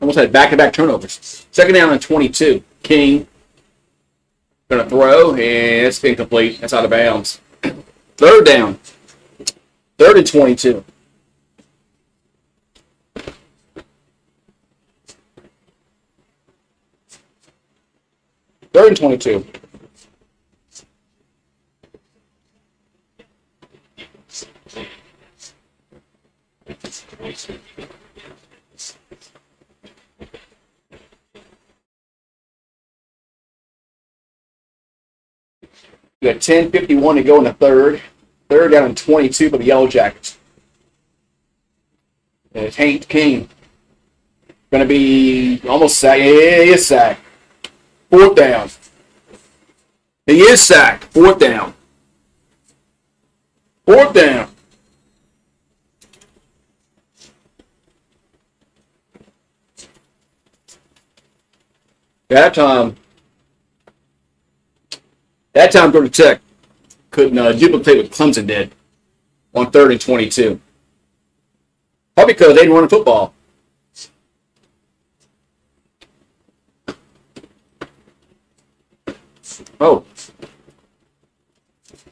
A: almost had back-to-back turnovers. Second down and 22. King gonna throw, and it's incomplete. That's out of bounds. Third down. 3rd and 22. Third and 22. You got 10:51 to go in the third. Third down and 22 for the Yellow Jackets. And it's Hank King. Going to be almost sacked. Yeah, he is sacked. 4th down. He is sacked. 4th down. 4th down. That time, Georgia Tech couldn't duplicate what Clemson did on 3rd and 22. Probably because they didn't run the football. Oh.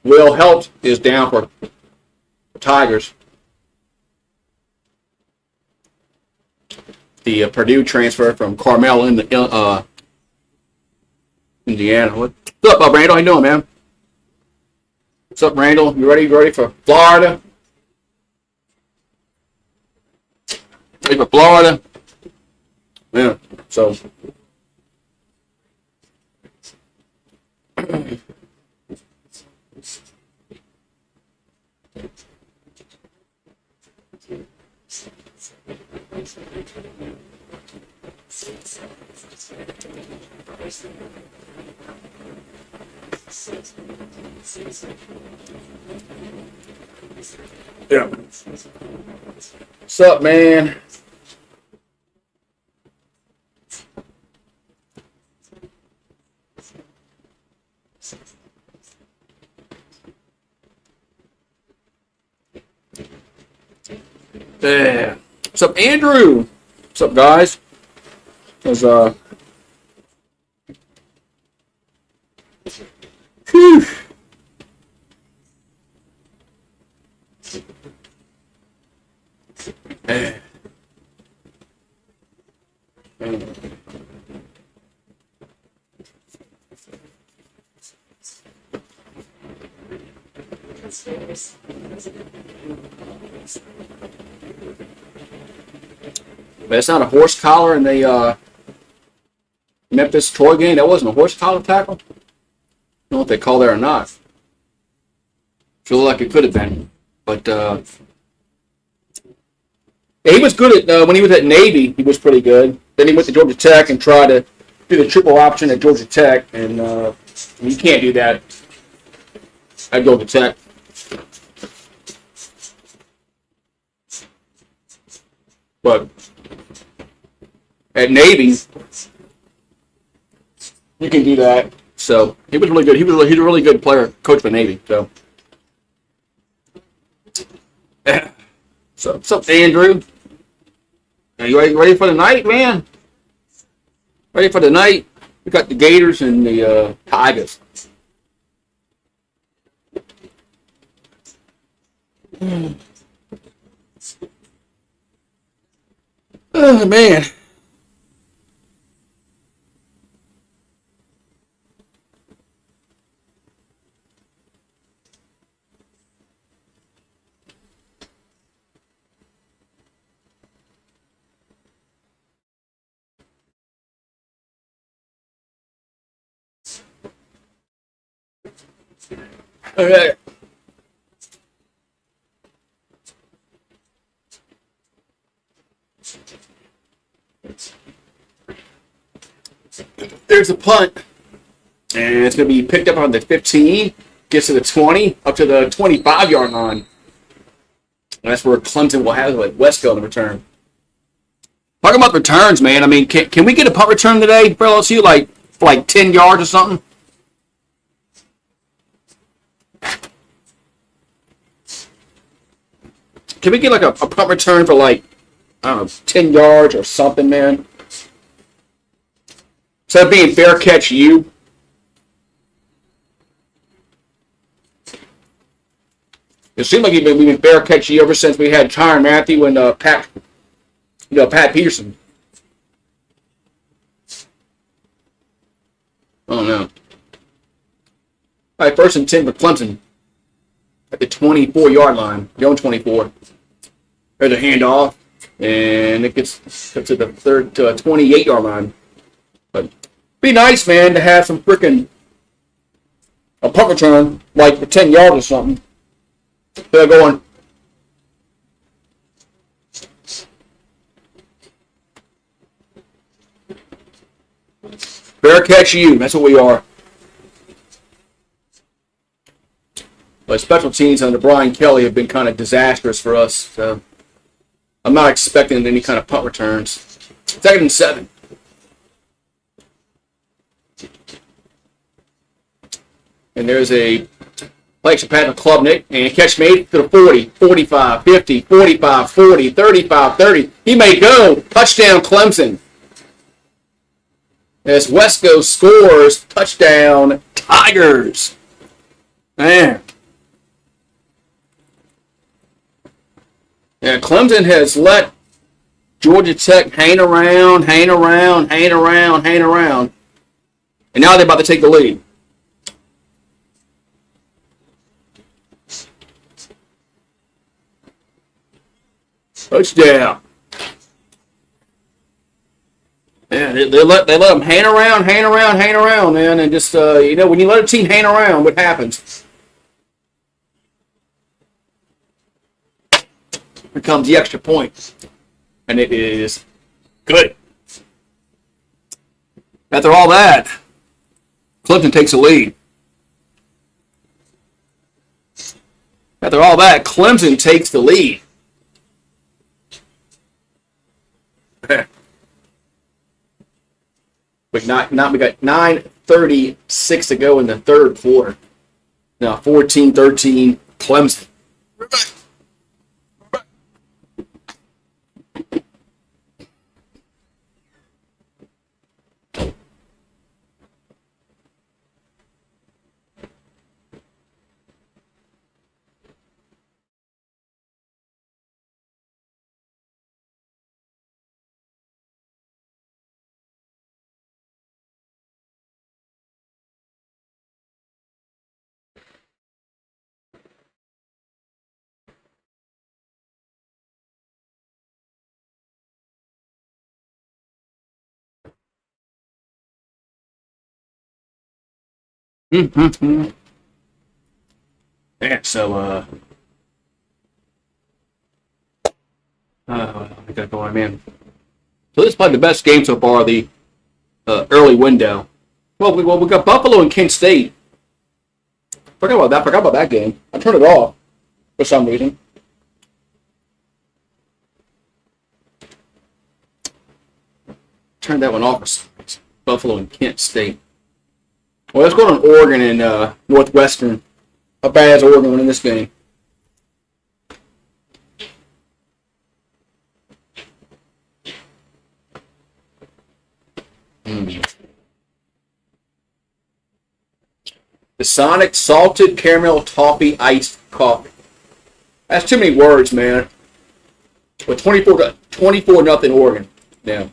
A: Will Helt is down for Tigers. The Purdue transfer from Carmel in the Indiana. What's up, Randall? How you doing, man? What's up, Randall? You ready for Florida? Ready for Florida? Yeah. So. Yeah. What's up, man? Yeah. What's up, Andrew? What's up, guys? Whew. But it's not a horse collar in the Memphis Troy game. That wasn't a horse collar tackle. I don't know if they call that or not. Feel like it could have been, but he was good at when he was at Navy. He was pretty good. Then he went to Georgia Tech and tried to do the triple option at Georgia Tech, and you can't do that at Georgia Tech. But at Navy, you can do that. So he was really good. He's a really good player, coach for Navy. So, what's up, Andrew? Are you ready for the night, man? Ready for the night? We got the Gators and the Tigers. Oh, man. All right. There's a punt, and it's going to be picked up on the 15, gets to the 20, up to the 25-yard line. And that's where Clemson will have Wesco in the return. Talking about returns, man. I mean, can we get a punt return today for LSU, for 10 yards or something? Can we get a punt return for I don't know, 10 yards or something, man? Instead of being fair catch you. It seemed like we've been bear catchy ever since we had Tyrann Mathieu and Pat Peterson. Oh no! All right, 1st and 10 for Clemson at the 24-yard line. Your own 24. There's a handoff, and it gets to the 28-yard line. But be nice, man, to have some freaking a punt return like for 10 yards or something. They're going. Bear catch you. That's what we are. But special teams under Brian Kelly have been kind of disastrous for us. So I'm not expecting any kind of punt returns. 2nd and 7. And there's a play action pass to Klubnik, and catch made to the 40, 45, 50, 45, 40, 35, 30. He may go. Touchdown, Clemson. As Wesco scores, touchdown, Tigers. Man. Yeah, Clemson has let Georgia Tech hang around. And now they're about to take the lead. Touchdown. Yeah, they let them hang around, man, and just when you let a team hang around, what happens? Here comes the extra point, and it is good. After all that, Clemson takes the lead. After all that, Clemson takes the lead. We got 9:36 to go in the 3rd quarter. Now 14-13 Clemson. Yeah, so I got going, man. So this is probably the best game so far, the early window. Well, we got Buffalo and Kent State. Forgot about that game. I turned it off for some reason. Turned that one off for some reason. Buffalo and Kent State. Well, let's go to Oregon and Northwestern. How bad is Oregon winning this game? The Sonic Salted Caramel Toffee Iced Coffee. That's too many words, man. But 24-0 Oregon. Yeah.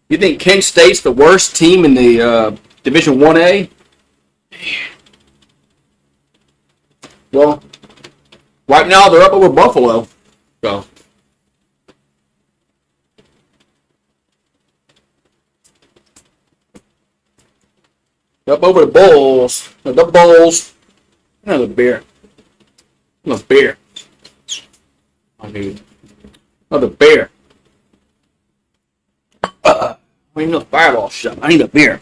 A: You think Kent State's the worst team in the Division 1A? Well, right now they're up over Buffalo. So. Up over the Bulls. The Bulls. Another beer. Another beer. I need another beer. I need no Fireball shot. I need a beer.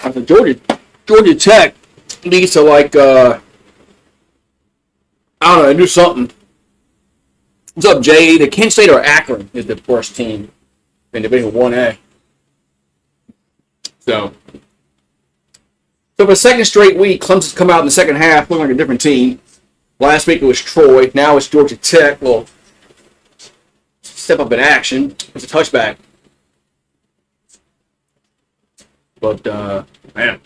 A: after Georgia Tech needs to like I don't know, do something. What's up, Jay? Either Kent State or Akron is the worst team in Division 1A. So for the second straight week, Clemson's come out in the second half looking like a different team. Last week it was Troy. Now it's Georgia Tech. Well, step up in action. It's a touchback. But, man.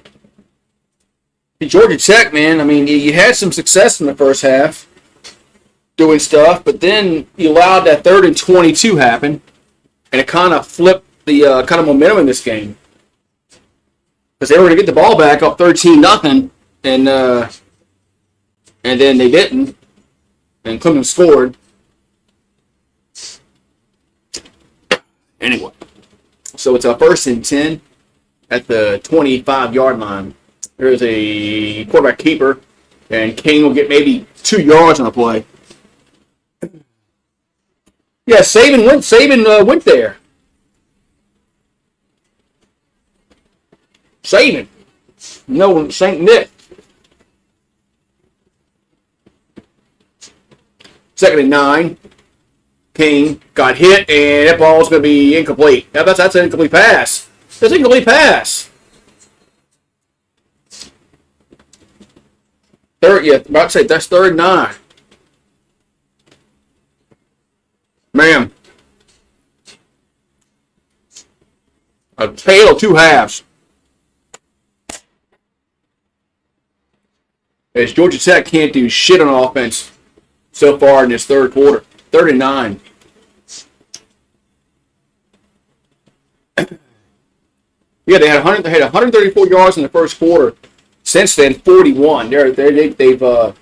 A: Georgia Tech, man, I mean, you had some success in the first half doing stuff, but then you allowed that 3rd and 22 happen, and it kind of flipped the kind of momentum in this game. Because they were going to get the ball back up 13-0, and then they didn't, and Clemson scored. Anyway, so it's a 1st and 10 at the 25-yard line. There's a quarterback keeper, and King will get maybe 2 yards on the play. Yeah, Saban went there. Saban. No, St. Nick. 2nd and 9. King got hit, and that ball's going to be incomplete. That's an incomplete pass. That's an incomplete pass. About to say, that's 3rd and 9. Ma'am. A tale of 2 halves. As Georgia Tech can't do shit on offense so far in this third quarter. 3rd and 9. Yeah, they had 134 yards in the first quarter. Since then, 41. They've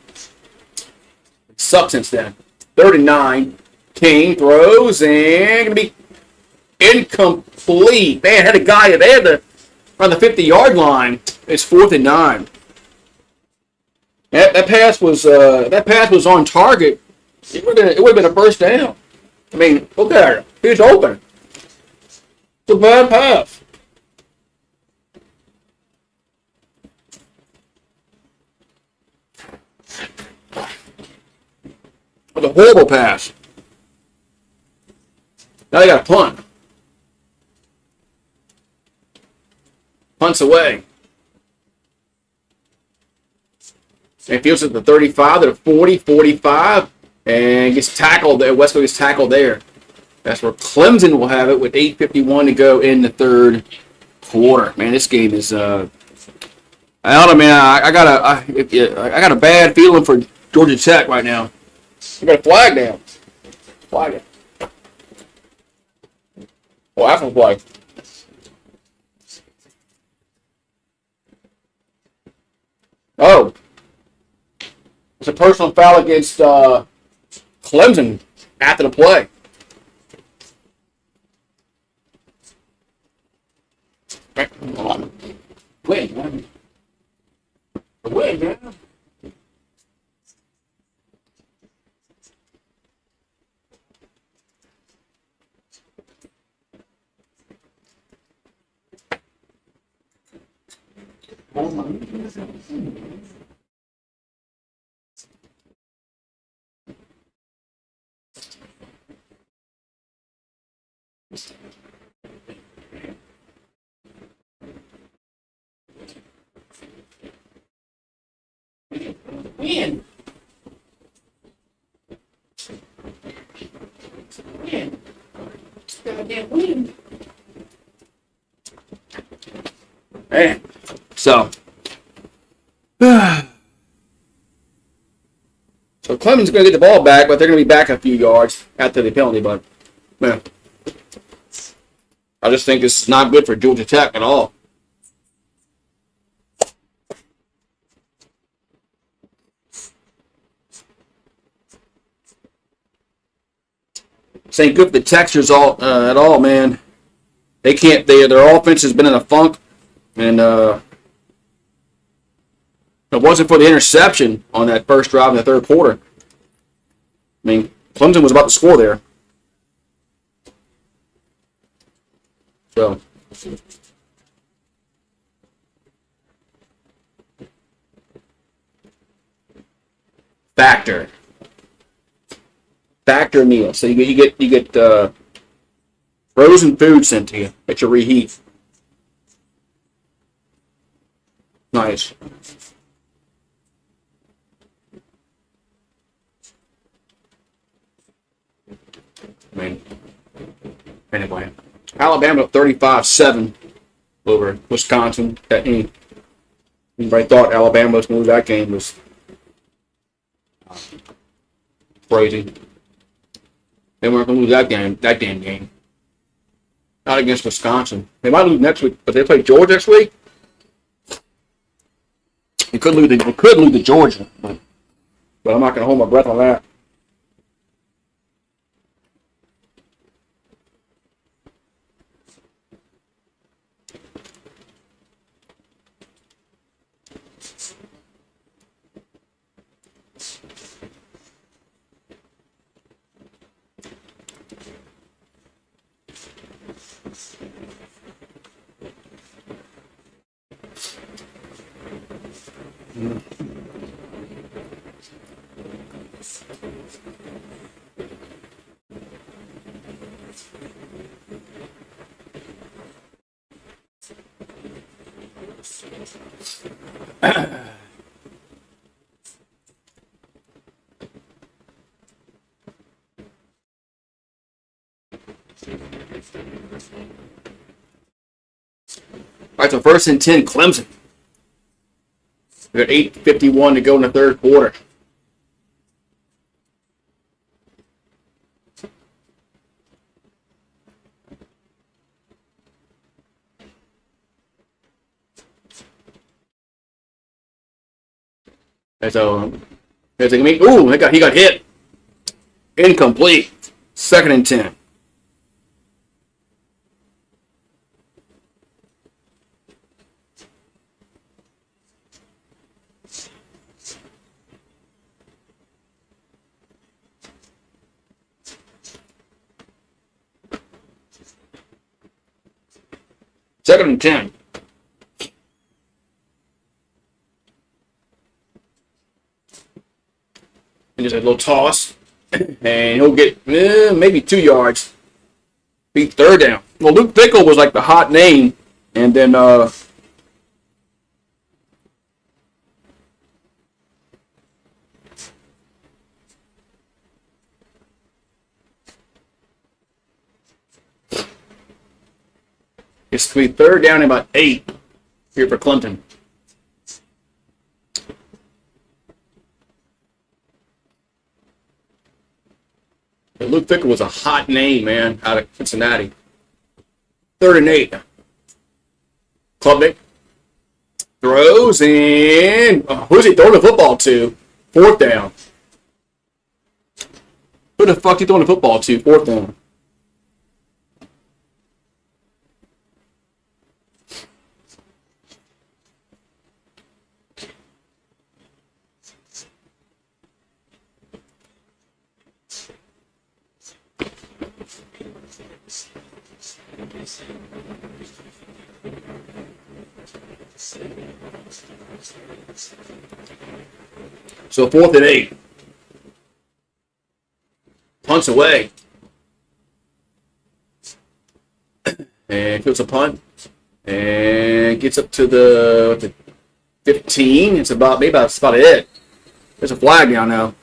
A: sucked since then. 3rd and 9. King throws and going to be incomplete. Man, had a guy there around the 50-yard line. It's 4th and 9. That pass was on target. It would have been a first down. I mean, look at it. He was open. It's a bad pass. It was a horrible pass. Now they got a punt. Punts away. And Fields at the 35, to the 40, 45, and gets tackled there. Wesco gets tackled there. That's where Clemson will have it with 8:51 to go in the third quarter. Man, this game is I don't know, man. I got a bad feeling for Georgia Tech right now. I got a flag down. Flag it. Oh, that's a flag. Oh. It's a personal foul against Clemson after the play. Win, man. Win, man. Win. Win. Goddamn win. Man. So Clemson's going to get the ball back, but they're going to be back a few yards after the penalty. But man, I just think this is not good for Georgia Tech at all. This ain't good for the Texans at all, man. They can't. Their offense has been in a funk, and if it wasn't for the interception on that first drive in the third quarter, I mean, Clemson was about to score there. So, Factor meal. So you get frozen food sent to you that you reheat. Nice. I mean, anyway, Alabama 35-7 over Wisconsin. Anybody thought Alabama was going to lose that game was crazy. They weren't going to lose that damn game. Not against Wisconsin. They might lose next week, but they play Georgia next week. They could lose to Georgia, but I'm not going to hold my breath on that. All right, so 1st and 10, Clemson. We got 8:51 to go in the third quarter. And so, he got hit. Incomplete. 2nd and 10. Second and 10. And just a little toss. And he'll get maybe 2 yards. Beat 3rd down. Well, Luke Fickell was like the hot name. And then it's going to be 3rd down and about 8 here for Clemson. But Luke Fickell was a hot name, man, out of Cincinnati. 3rd and 8. Klubnik throws and who's he throwing the football to? 4th down. Who the fuck he throwing the football to? 4th down. So 4th and 8. Punts away. And fields a punt. And gets up to the 15. It's about that's about it. There's a flag down now.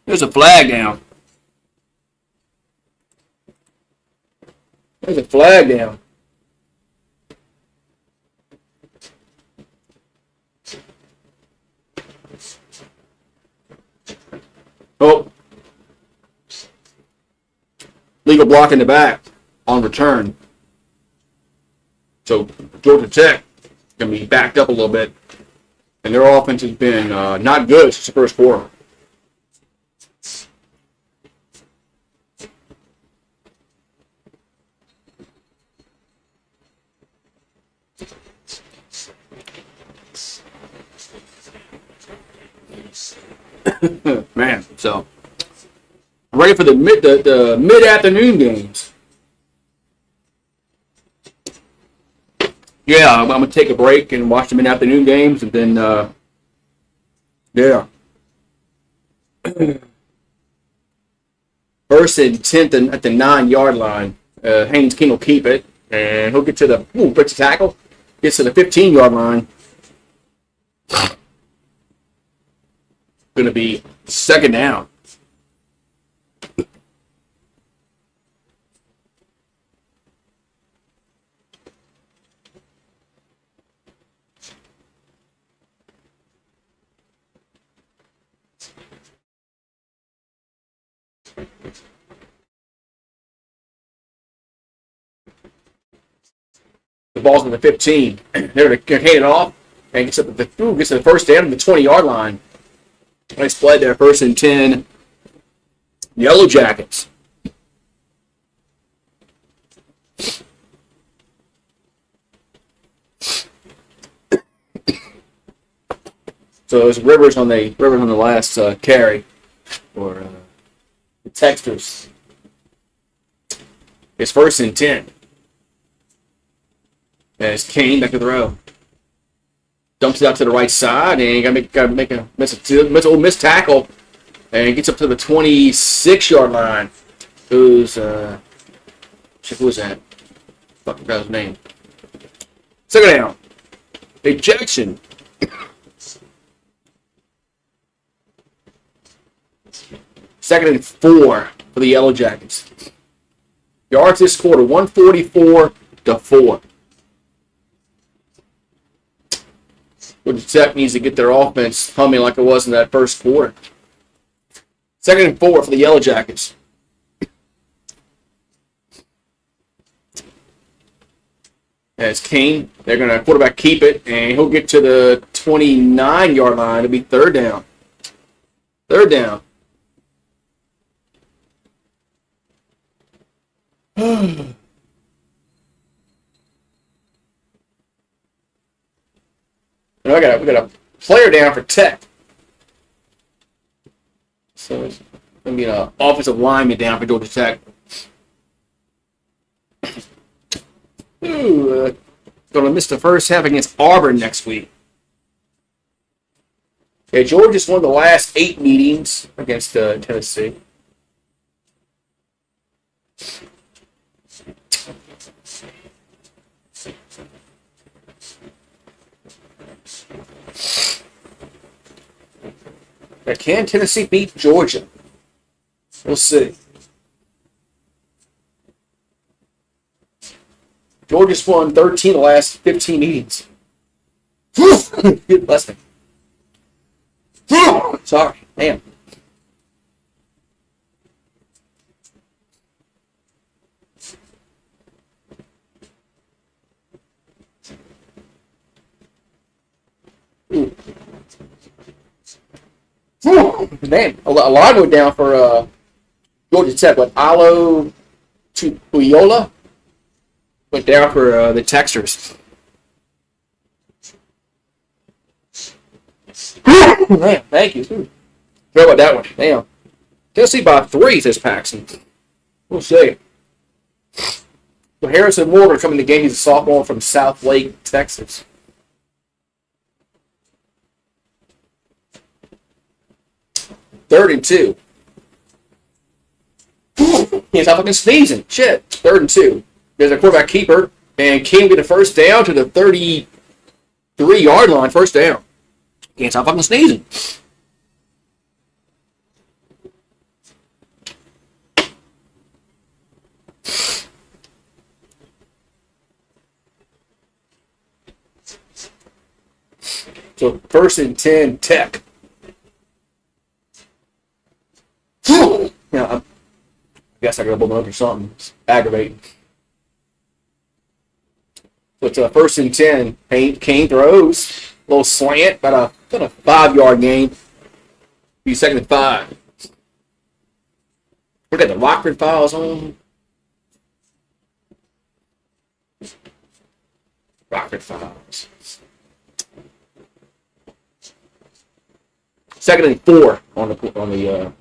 A: There's a flag down. There's a flag down. Oh. Legal block in the back on return. So Georgia Tech going to be backed up a little bit. And their offense has been not good since the first quarter. Man, so I'm ready for the mid-afternoon games. Yeah, I'm gonna take a break and watch the mid-afternoon games, and then yeah. First and 10th at the 9-yard line. Haynes King will keep it, and he'll get to the breaks the tackle, gets to the 15-yard line. Going to be second down. The ball's in the 15. They're going to hand it off and gets to the first down on the 20-yard line. Nice play there. First and 10. Yellow Jackets. So it was Rivers on the last carry for the Texters. It's first and 10. As Kane back to the row. Dumps it out to the right side and got to make a missed tackle and gets up to the 26-yard line. Who was that? Fuck, forgot his name. Second down. Ejection. Second and 4 for the Yellow Jackets. Yards this quarter, 144-4. Georgia Tech needs to get their offense humming like it was in that first quarter. Second and 4 for the Yellow Jackets. As Kane, they're going to quarterback keep it, and he'll get to the 29-yard line. It'll be third down. Third down. We got a player down for Tech. So it's going to be an offensive lineman down for Georgia Tech. Going to miss the first half against Auburn next week. Yeah, Georgia's won the last 8 meetings against Tennessee. Can Tennessee beat Georgia? We'll see. Georgia's won 13 of the last 15 meetings. Good bless me. Sorry. Damn. Man, a line went down for Georgia Tech, but Alo Tupuola went down for the Texters. Man, thank you. Sorry about that one. Damn. Tennessee by 3, says Paxton. We'll see. So Harrison Moore coming to the game. He's a sophomore from South Lake, Texas. Third and 2. He's not fucking sneezing. Shit. Third and 2. There's a quarterback keeper, and King get a first down to the 33-yard line. First down. Can't stop fucking sneezing. So first and 10, Tech. I guess I got a little or something. It's aggravating. So it's first and 10. Kane throws. A little slant, about a 5-yard gain. Be second and 5. We got the Rockford Files on. Rockford Files. Second and 4 on the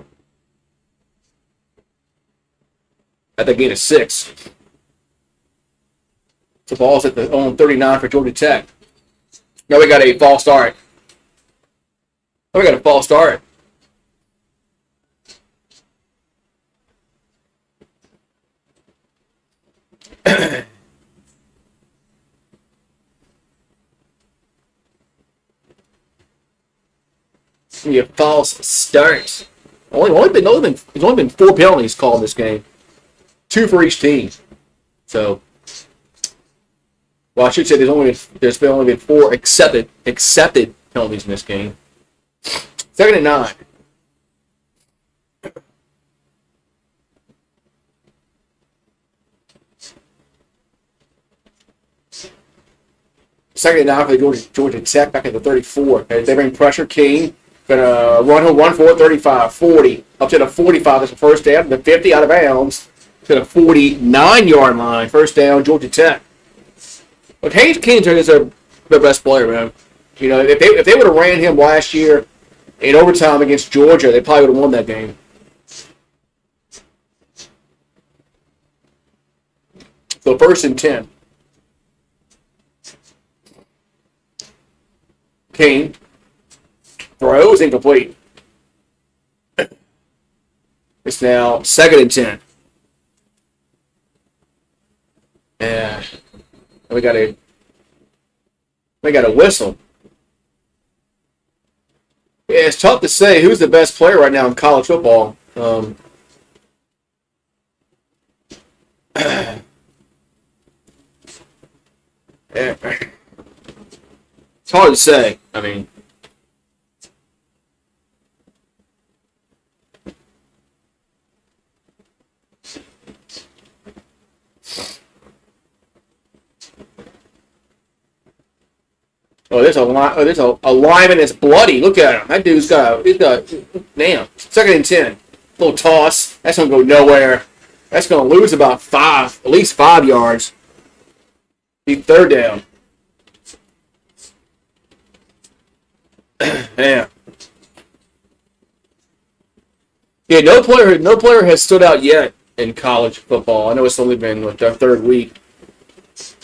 A: at the gain of 6. The ball's at the on 39 for Georgia Tech. Now we got a false start. We got a false start. gonna be a false start. There's only been 4 penalties called in this game, 2 for each team. So, well, I should say there's only been 4 accepted penalties in this game. 2nd and 9. Second and 9 for the Georgia Tech back at the 34. As they bring pressure, King gonna run for 35, 40, up to the 45. That's the first down. The 50 out of bounds to the 49-yard line. First down, Georgia Tech. But Haynes King is their best player, man. You know, if they would have ran him last year in overtime against Georgia, they probably would have won that game. So 1st and 10. King throws incomplete. It's now 2nd and 10. Yeah, we got a whistle. Yeah, it's tough to say who's the best player right now in college football. It's hard to say. I mean, there's a lineman that's bloody. Look at him. That dude's got damn. 2nd and 10. Little toss. That's gonna go nowhere. That's gonna lose about at least 5 yards. Be 3rd down. Yeah. Yeah, no player has stood out yet in college football. I know it's only been their 3rd week,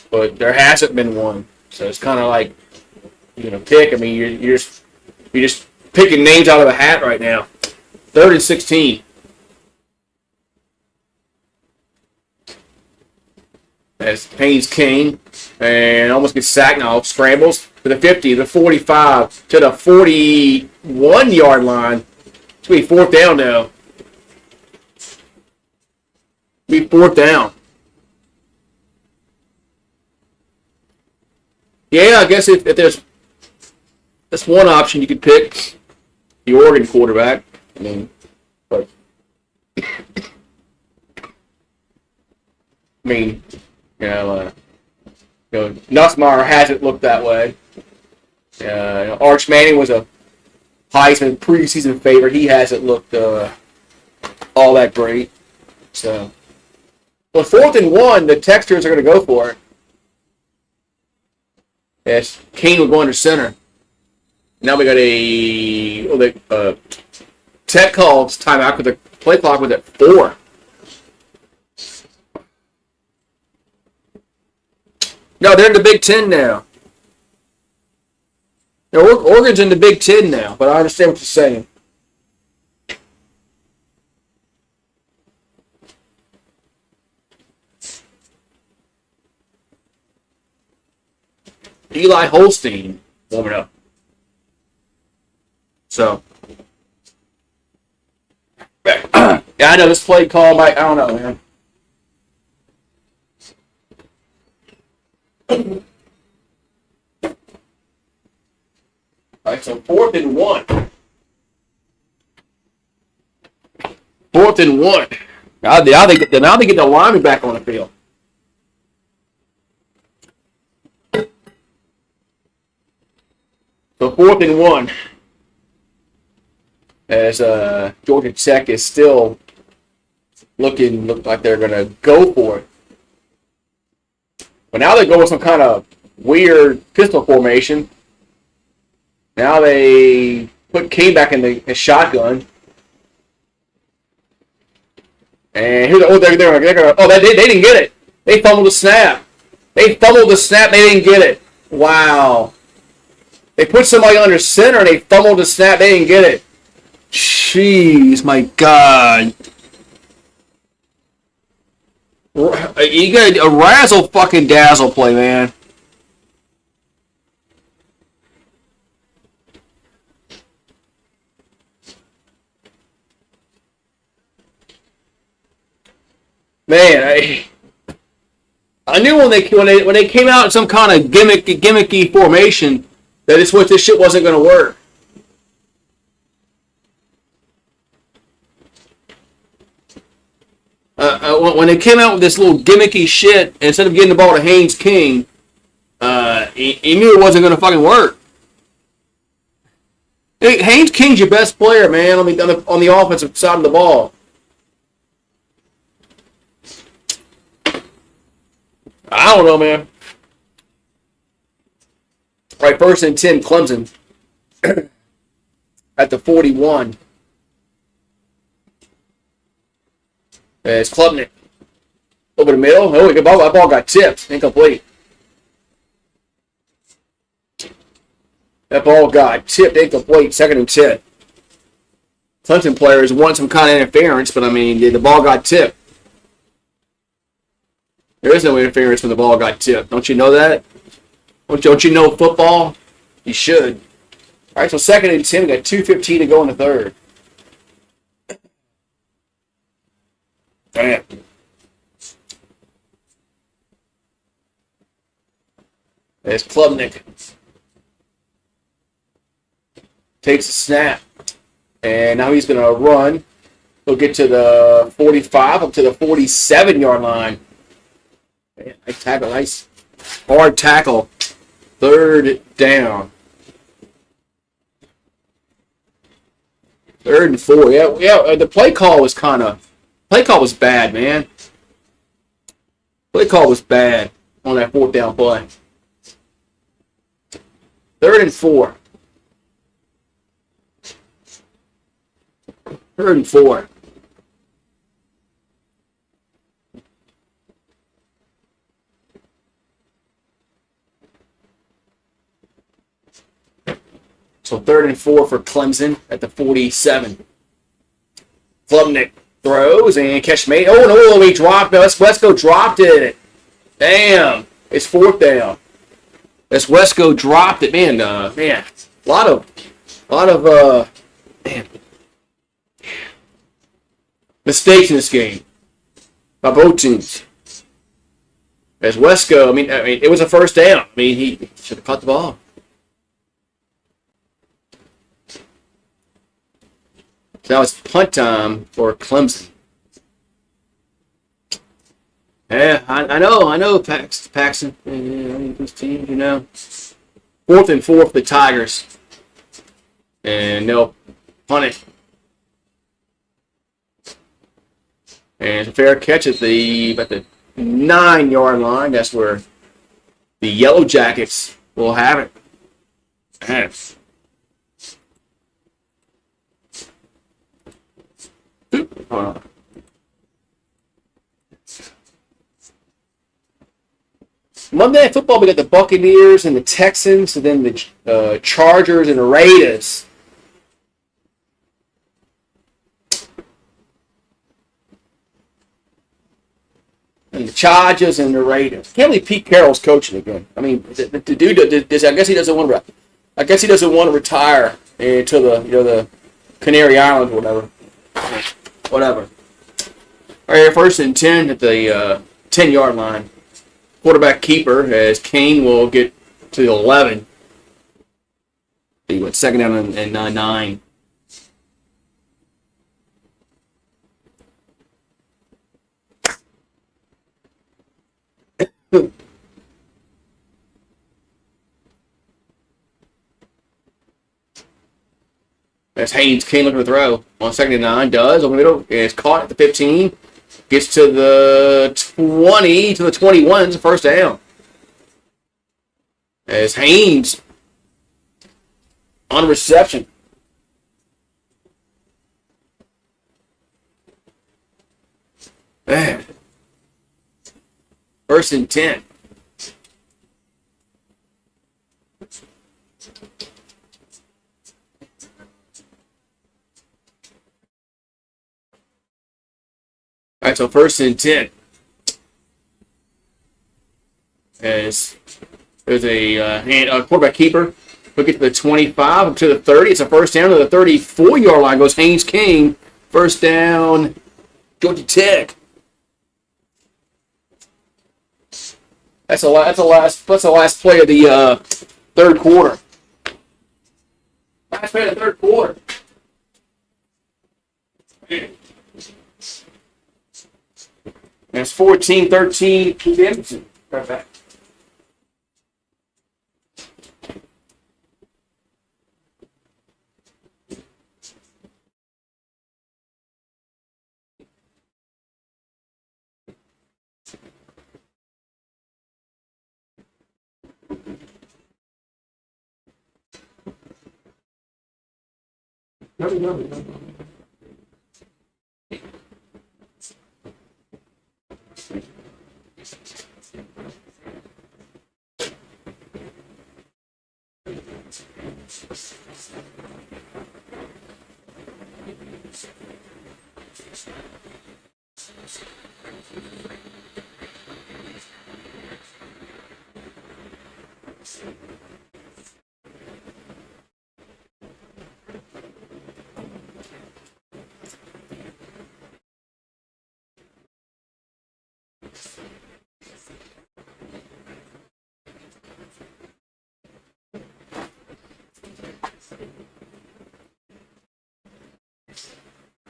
A: but there hasn't been one. So it's kind of like, pick. I mean, you're just picking names out of a hat right now. 3rd and 16. As Haynes King and almost gets sacked now, scrambles to the 50, the 45, to the 41-yard line. It's going to be 4th down now. Be 4th down. Yeah, I guess if that's one option you could pick, the Oregon quarterback. I mean, but Nussmeier hasn't looked that way. Arch Manning was a Heisman preseason favorite. He hasn't looked all that great. So, well, 4th and 1, the Texans are going to go for it. Yes, Kane will go under center. Now we got a Tech calls timeout with the play clock was at 4. No, they're in the Big Ten now. Oregon's in the Big Ten now, but I understand what you're saying. Eli Holstein warming up. So, yeah, I know this play call might, I don't know, man. All right, so 4th and 1. 4th and 1. Now they get the lineman back on the field. So 4th and 1. As Georgia Tech is still look like they're gonna go for it. But now they go with some kind of weird pistol formation. Now they put King back in the shotgun. And here's they didn't get it. They fumbled the snap. They didn't get it. Wow. They put somebody under center and they fumbled the snap. They didn't get it. Jeez, my God. You got a razzle fucking dazzle play, man. Man, I knew when they came out in some kind of gimmicky formation that this shit wasn't going to work. When they came out with this little gimmicky shit, instead of getting the ball to Haynes King, he knew it wasn't going to fucking work. Hey, Haynes King's your best player, man, on the offensive side of the ball. I don't know, man. All right, 1st and 10, Clemson at the 41. It's Klubnik. Over the middle. Oh, that ball got tipped. Incomplete. That ball got tipped. Incomplete. 2nd and 10. Clemson players want some kind of interference, but I mean, the ball got tipped. There is no interference when the ball got tipped. Don't you know that? Don't you know football? You should. All right, so 2nd and 10. We got 2:15 to go in the 3rd. Damn. There's Klubnik. Takes a snap. And now he's going to run. He'll get to the 45, up to the 47-yard line. Man, nice tackle. Nice hard tackle. 3rd down. 3rd and 4. Yeah. The play call was bad, man. Play call was bad on that 4th down play. 3rd and 4. 3rd and 4. So 3rd and 4 for Clemson at the 47. Klubnik throws and catch made. Oh no, he dropped. Wesco dropped it. Damn, it's 4th down. As Wesco dropped it, man. A lot of mistakes in this game by both teams. As Wesco, I mean, it was a 1st down. I mean, he should have caught the ball. So now it's punt time for Clemson. Yeah, I know, Paxton. These teams, you know. 4th and 4 for the Tigers. And they'll punt it. And it's a fair catch at about the 9-yard line. That's where the Yellow Jackets will have it. Man. Hold on. Monday Night Football, we got the Buccaneers and the Texans, and then the Chargers and the Raiders. And the Chargers and the Raiders. Can't believe Pete Carroll's coaching again. I mean, the dude, I guess he doesn't want to. I guess he doesn't want to retire to the Canary Islands or whatever. Whatever. All right, 1st and 10 at the 10-yard line. Quarterback keeper as Kane will get to the 11. He went 2nd down and 9. As Haynes King looking to throw on 2nd and 9, does over the middle, is caught at the 15, gets to the 20, to the 21, it's a 1st down. As Haynes on reception. Man. 1st and 10. All right, so 1st and 10. As there's a quarterback keeper. We'll get to the 25, up to the 30. It's a 1st down to the 34-yard line. Goes Haynes King. 1st down, Georgia Tech. That's the last play of the third quarter. Last play of the third quarter. And it's 14-13 Clemson. Right back.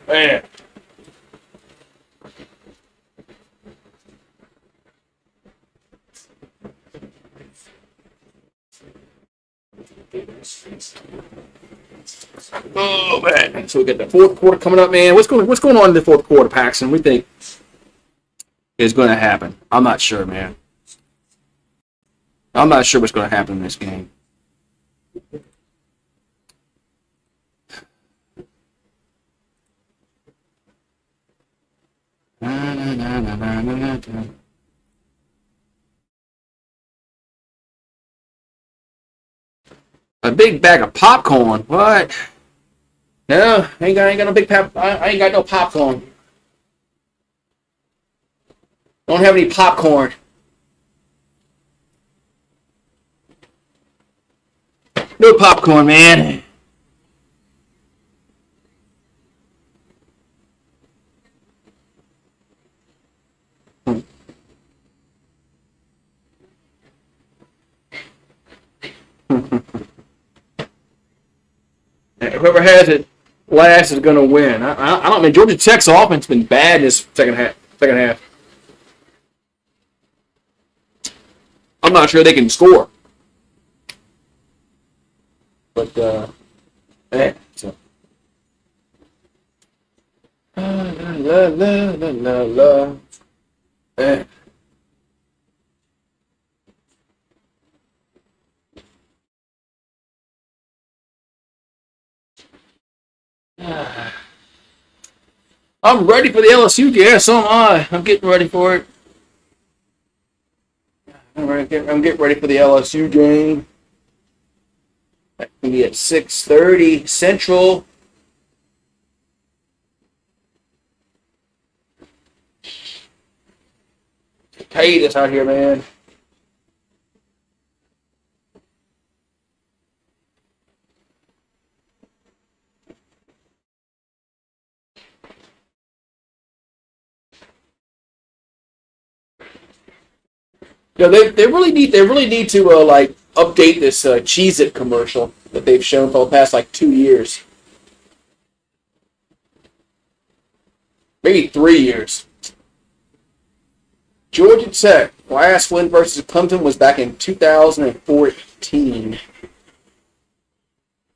A: Man. Oh man! So we got the fourth quarter coming up, man. What's going on in the fourth quarter, Paxton? We think is going to happen. I'm not sure, man. I'm not sure what's going to happen in this game. A big bag of popcorn? What? No, I ain't got no big I ain't got no popcorn. Don't have any popcorn. No popcorn, man. Whoever has it last is going to win. I don't mean Georgia Tech's offense has been bad in this second half. I'm not sure they can score. But so. La la la la la. I'm ready for the LSU game. Yeah, so am I. I'm getting ready for it. I'm getting ready for the LSU game. That can be at 6:30 Central. Potatoes out here, man. You know, they really need to like update this Cheez-It commercial that they've shown for the past like 2 years, maybe 3 years. Georgia Tech last win versus Clemson was back in 2014.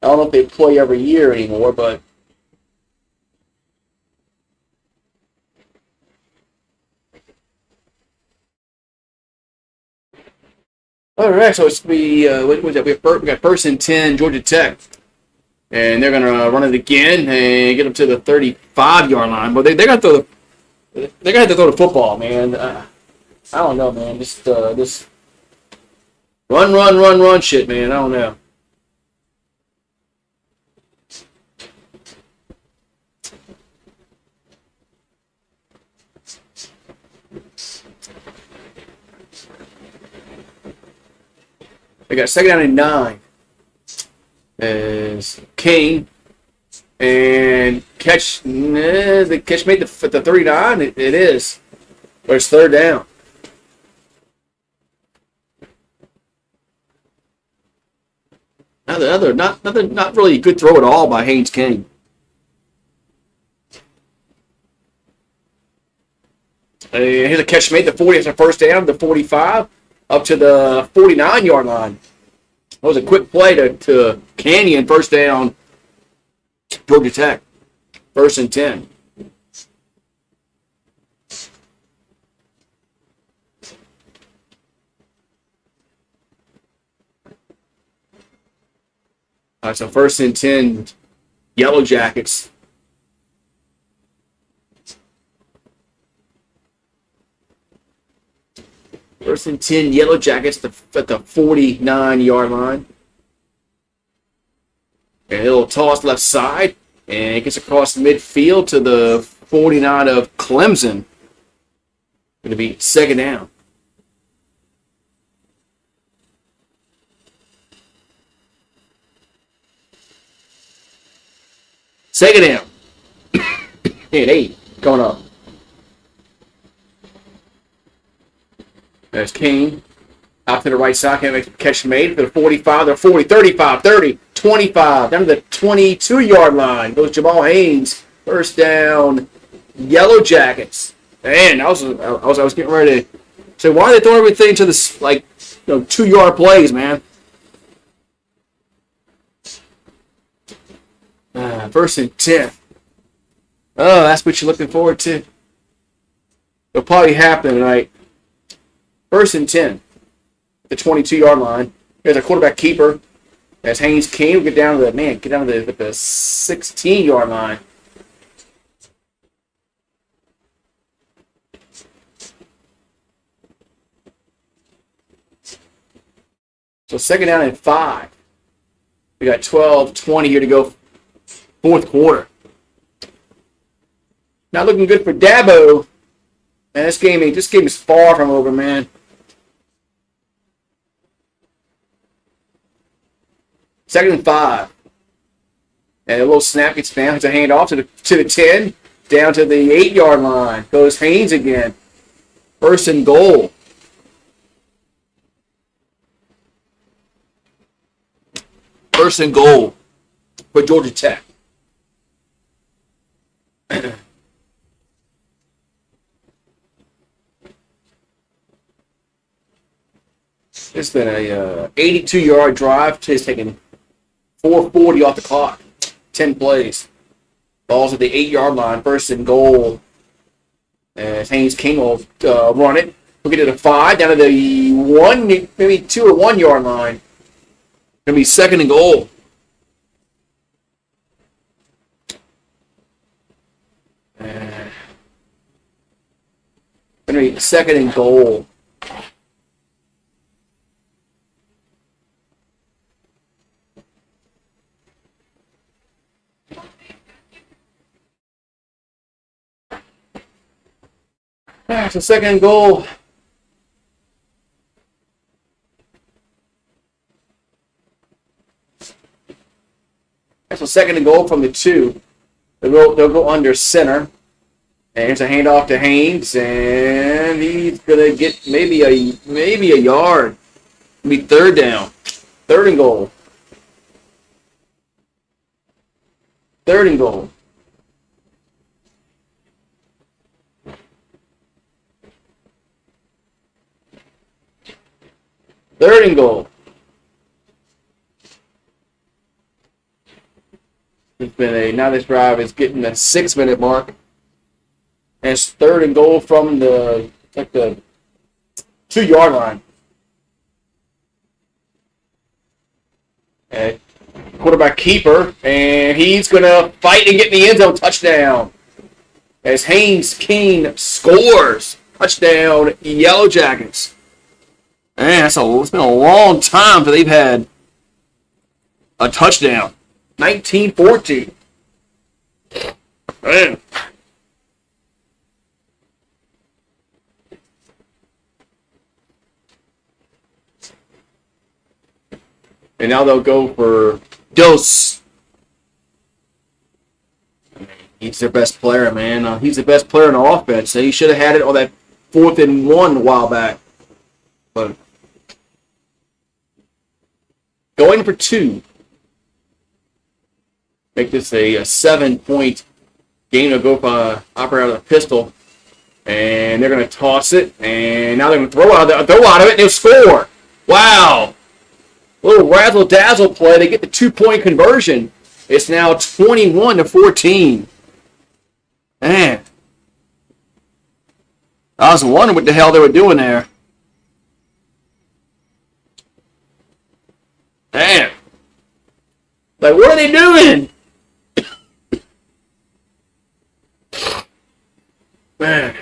A: I don't know if they play every year anymore, but all right. So it's what was that? We got first and 10 Georgia Tech, and they're gonna run it again and get them to the 35-yard line. But they got to have to throw the football, man. I don't know, man. Just run shit, man. I don't know. They got second down and 9. As Kane and catch. The catch made the 39. It is, but it's third down. Not really a good throw at all by Haynes King. Here's a catch made. The 40 has a first down. The 45 up to the 49-yard line. That was a quick play to Canyon. First down, Georgia Tech. 1st and 10. All right, so 1st and 10, Yellow Jackets. First and 10, Yellow Jackets at the 49-yard line. And a little toss left side. And it gets across midfield to the 49 of Clemson. Going to be 2nd down. Second down. 8 going up. There's Kane. Out to the right side. Can't make a catch made. To the 45, the 40, 35, 30, 25. Down to the 22-yard line. Goes Jamal Haynes. First down. Yellow Jackets. Man, I was getting ready to say, why are they throwing everything to this, 2-yard plays, man? 1st and 10. Oh, that's what you're looking forward to. It'll probably happen tonight. 1st and 10. The 22-yard line. There's a quarterback keeper. As Haynes King get down to the 16-yard line. So 2nd down and 5. We got 12-20 here to go. 4th quarter. Not looking good for Dabo. Man, this game is far from over, man. 2nd and 5. And a little snap gets down. It's a handoff to the 10. Down to the 8-yard line. Goes Haynes again. 1st and goal. First and goal for Georgia Tech. It's been a 82-yard drive. It's taken 4:40 off the clock. 10 plays. Ball's at the 8-yard line. 1st and goal. As Haynes King will run it. We'll get to the 5, down to the 1, maybe 2 or 1 yard line. Going to be 2nd and goal. Going to be 2nd and goal. So 2nd and goal. So 2nd and goal from the 2. They'll go under center. And here's a handoff to Haynes, and he's gonna get maybe a yard. It'll be 3rd down. 3rd and goal. 3rd and goal. Third and goal. It's been now this drive is getting the 6-minute mark. And it's 3rd and goal from the 2-yard line. And quarterback keeper, and he's gonna fight and get in the end zone. Touchdown. As Haynes King scores. Touchdown, Yellow Jackets. Man, it's been a long time that they've had a touchdown. 19-14. Man. And now they'll go for Dos. He's their best player, man. He's the best player in the offense. So he should have had it on that 4th and 1 a while back. But going for 2. Make this a 7-point game to go operate out of the pistol. And they're going to toss it. And now they're going to throw out of it, and they'll score. Wow. Little razzle-dazzle play. They get the 2-point conversion. It's now 21-14. Man. I was wondering what the hell they were doing there. Damn. Like, what are they doing? Man.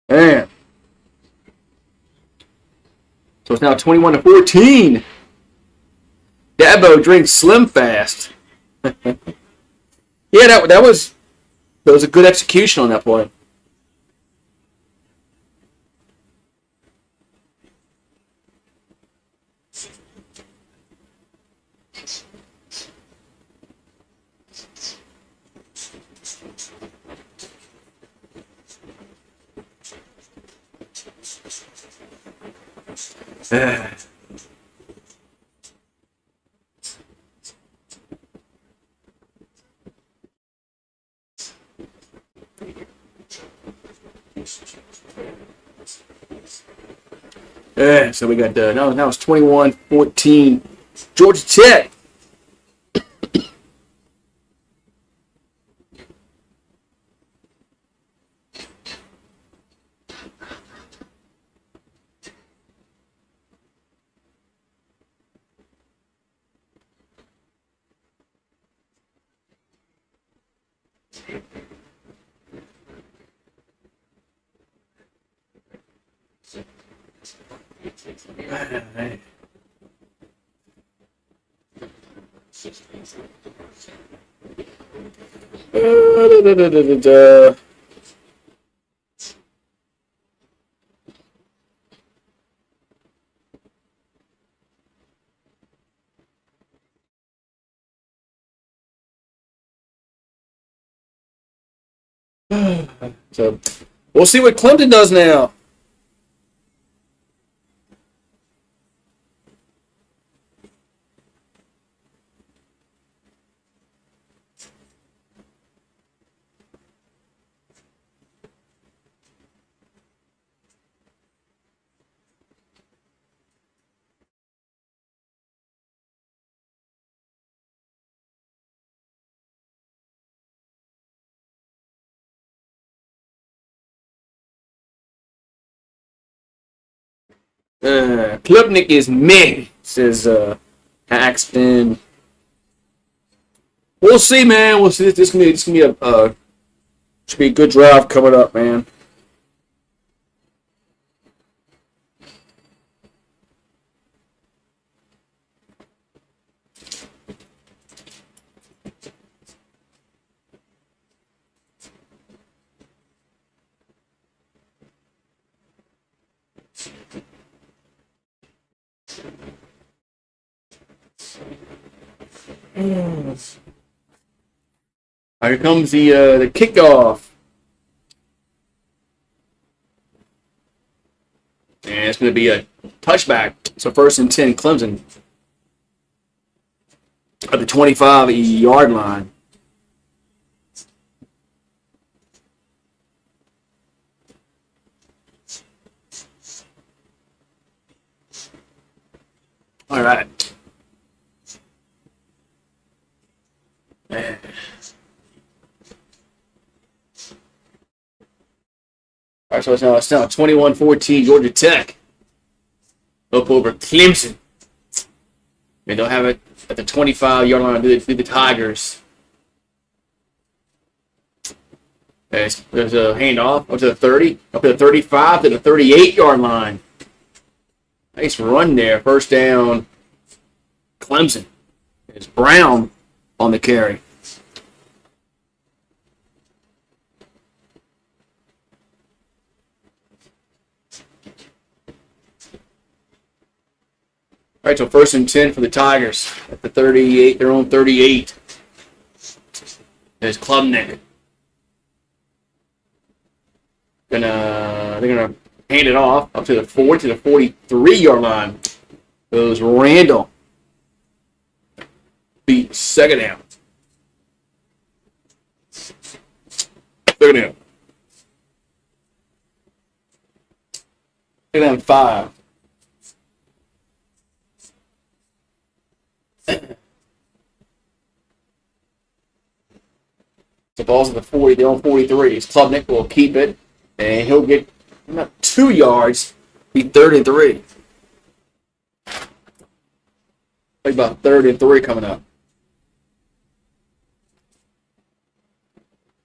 A: Man. So it's now 21-14. Dabo drinks Slim Fast. Yeah, that was a good execution on that play. So we got now it's 21-14 Georgia Tech. So we'll see what Clemson does now. Klubnik is meh, says Paxton. We'll see, man. We'll see. This gonna be should be a good drive coming up, man. Here comes the kickoff. And it's going to be a touchback. So 1st and 10, Clemson. At the 25-yard line. All right. Man. All right, so it's now 21-14 Georgia Tech up over Clemson. And they'll have it at the 25-yard line to the Tigers. There's a handoff up to the 30, up to the 35, to the 38-yard line. Nice run there. First down, Clemson. It's Brown on the carry. All right, so 1st and 10 for the Tigers at the 38, their own 38. There's Klubnik. They're gonna hand it off up to the 40 to the 43-yard line. Goes Randall. Beat 2nd down. 2nd down. 2nd down 5. The ball's at the 40, they're on 43. Klubnik will keep it, and he'll get about 2 yards, be 3rd and 3. Like about 3rd and 3 coming up.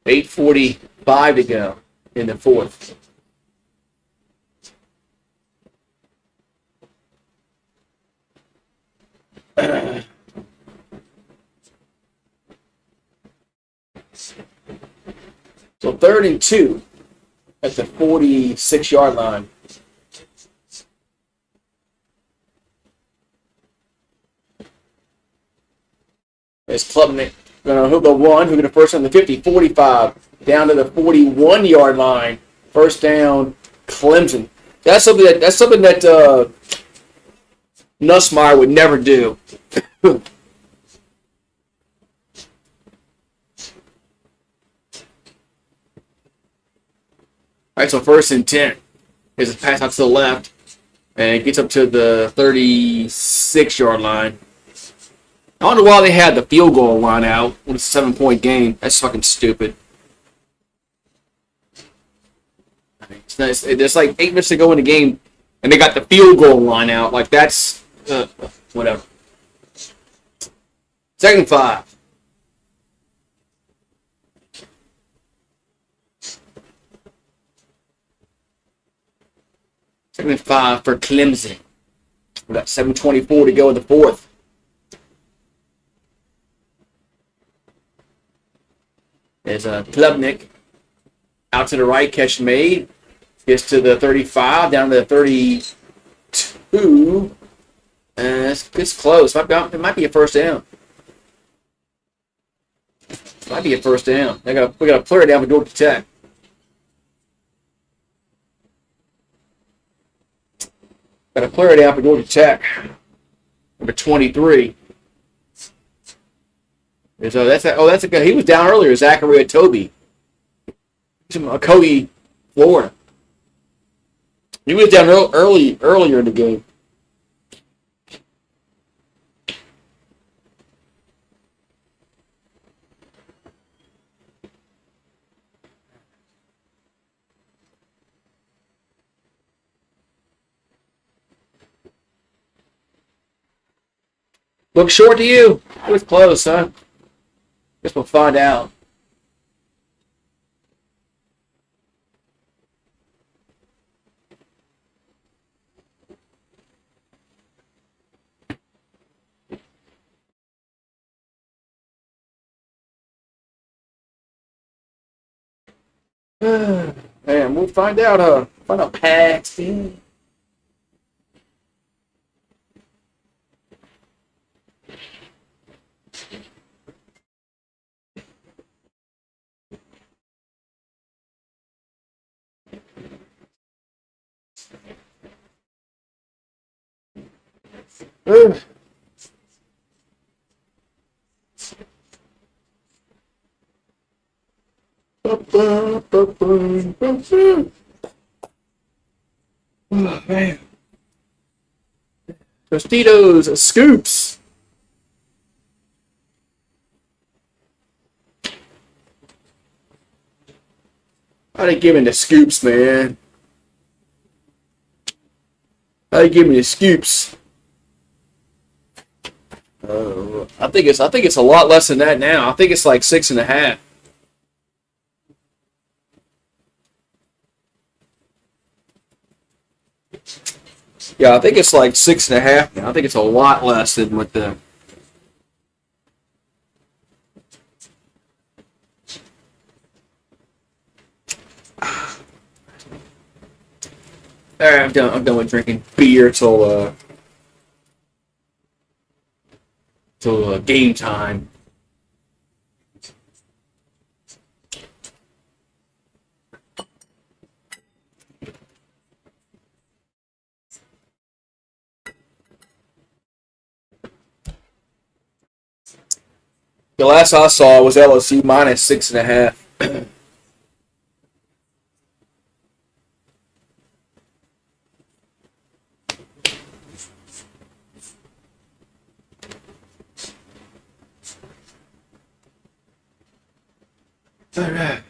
A: 8:45 to go in the 4th. So 3rd and 2 at the 46-yard line. There's Klubnik. He'll go 1. He'll get a first on the 50, 45, down to the 41-yard line. 1st down, Clemson. That's something that Nussmeier would never do. All right, so 1st and 10. Here's a pass out to the left, and it gets up to the 36-yard line. I don't know why they had the field goal line out when it's a 7-point game. That's fucking stupid. It's nice. There's like 8 minutes to go in the game, and they got the field goal line out. Like, that's whatever. 2nd and 5. Second and 5 for Clemson. We got 7:24 to go in the 4th. There's Klubnik out to the right, catch made. Gets to the 35, down to the 32. It's close. It might be a 1st down. Might be a 1st down. We got to clear it down for Georgia Tech. Got to clear it out for Georgia Tech. Number 23. So that's a guy. He was down earlier. Zachary Toby. He's from Cody, Florida. He was down earlier in the game. Look short to you. It was close, huh? Guess we'll find out. Man, we'll find out. Find out Paxton. Oh, man. Tostitos, scoops. How they give me the scoops, man? How they give me the scoops? I think it's a lot less than that now. I think it's like 6.5. Yeah, I think it's like 6.5 now. I think it's a lot less than what the. All right, I'm done with drinking beer till till game time. The last I saw was LSU minus 6.5. All right.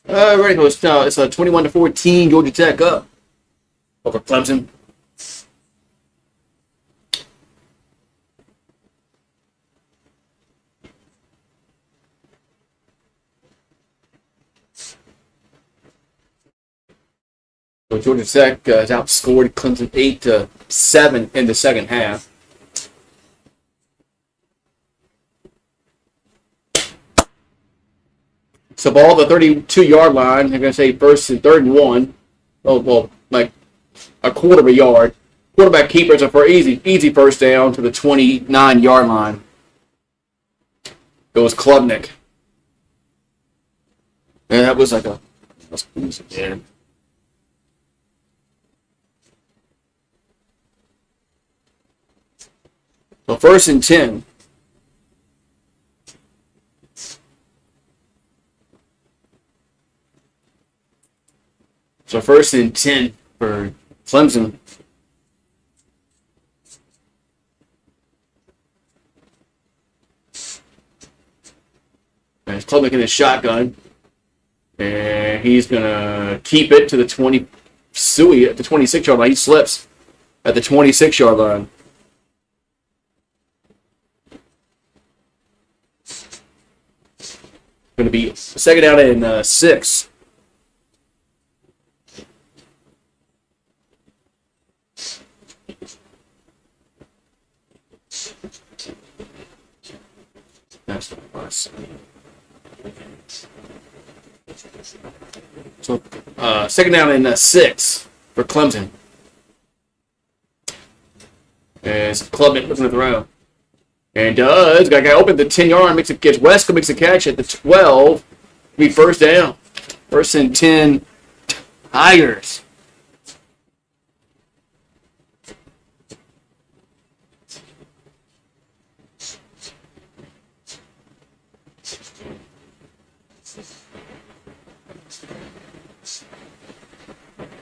A: All right, it's a 21-14 Georgia Tech up over Clemson. So Georgia Tech has outscored Clemson 8-7 in the second half. So ball the 32-yard line. They're going to say first and 3rd and 1. Oh, well, like a quarter of a yard. Quarterback keepers are for easy first down to the 29-yard line. Goes Klubnik. And that was like a... Yeah. So 1st and 10. So 1st and 10 for Clemson. And it's Klubnik in his shotgun. And he's going to keep it to the 20... Suey at the 26-yard line. He slips at the 26-yard line. Going to be 2nd down and 6. That's the plus. So 2nd down and 6 for Clemson. As Klubnik looking to throw. And does. Got a guy open the 10-yard, gets Wesco, makes a catch at the 12. Be 1st down. 1st and 10. Tigers.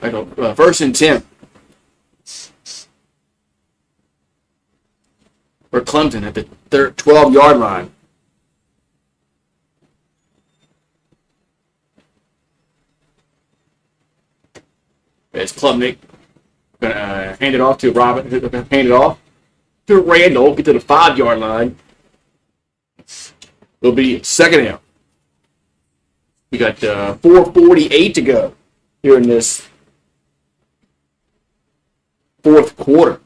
A: I go 1st and 10. For Clemson at the 12-yard line. As Klubnik gonna hand it off to Robin. Hand it off to Randall. Get to the 5-yard line. It'll be 2nd down. We got 4:48 to go here in this 4th quarter.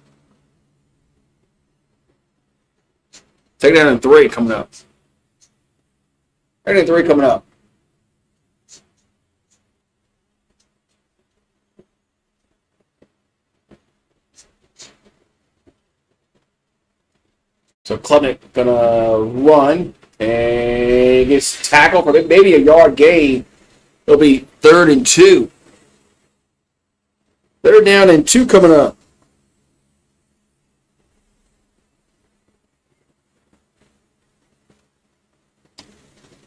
A: 2nd down and 3 coming up. 2nd down and 3 coming up. So Klubnik gonna run and gets tackled for maybe a yard gain. It'll be 3rd and 2. 3rd down and 2 coming up.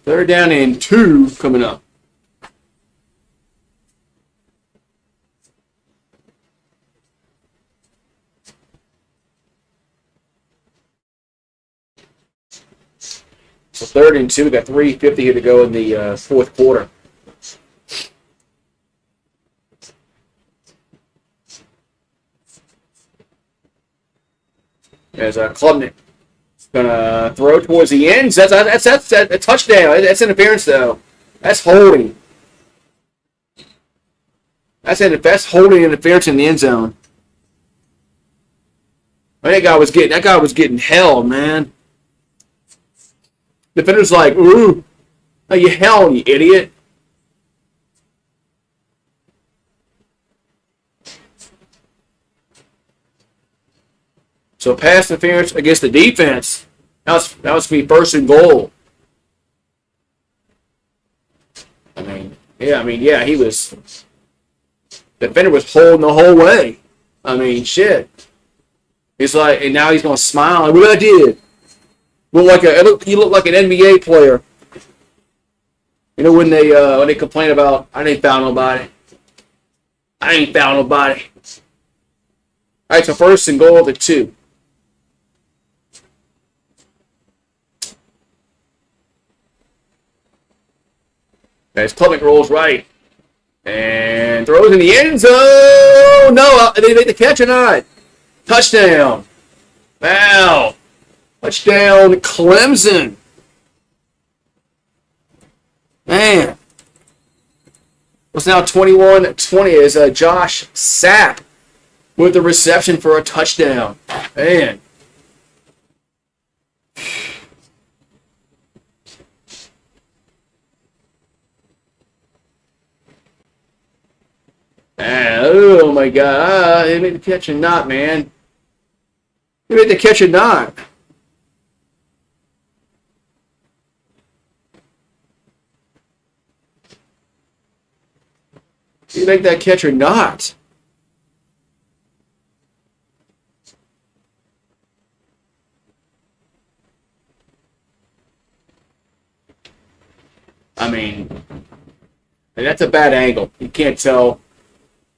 A: Third down and 2 coming up. So 3rd and 2. We got 3:50 here to go in the 4th quarter. As Klubnik gonna throw towards the end. That's a touchdown. That's interference though. That's holding. That's holding interference in the end zone. That guy was getting held, man. Defender's like, ooh, are you held, you idiot? So pass interference against the defense. That was to be first and goal. Yeah, he was. The defender was holding the whole way. Shit. He's like, and now he's gonna smile. Like, what I did? You look like an NBA player. You know when they complain about I ain't found nobody. I ain't found nobody. All right, so first and goal to 2. As Clemson rolls right and throws in the end zone. No, did they make the catch or not? Touchdown. Wow. Touchdown, Clemson. Man. It's now 21-20 as Josh Sapp with the reception for a touchdown. Man. Oh my God! They made the catch or not, man. They made the catch or not. Did you make that catch or not? That's a bad angle. You can't tell.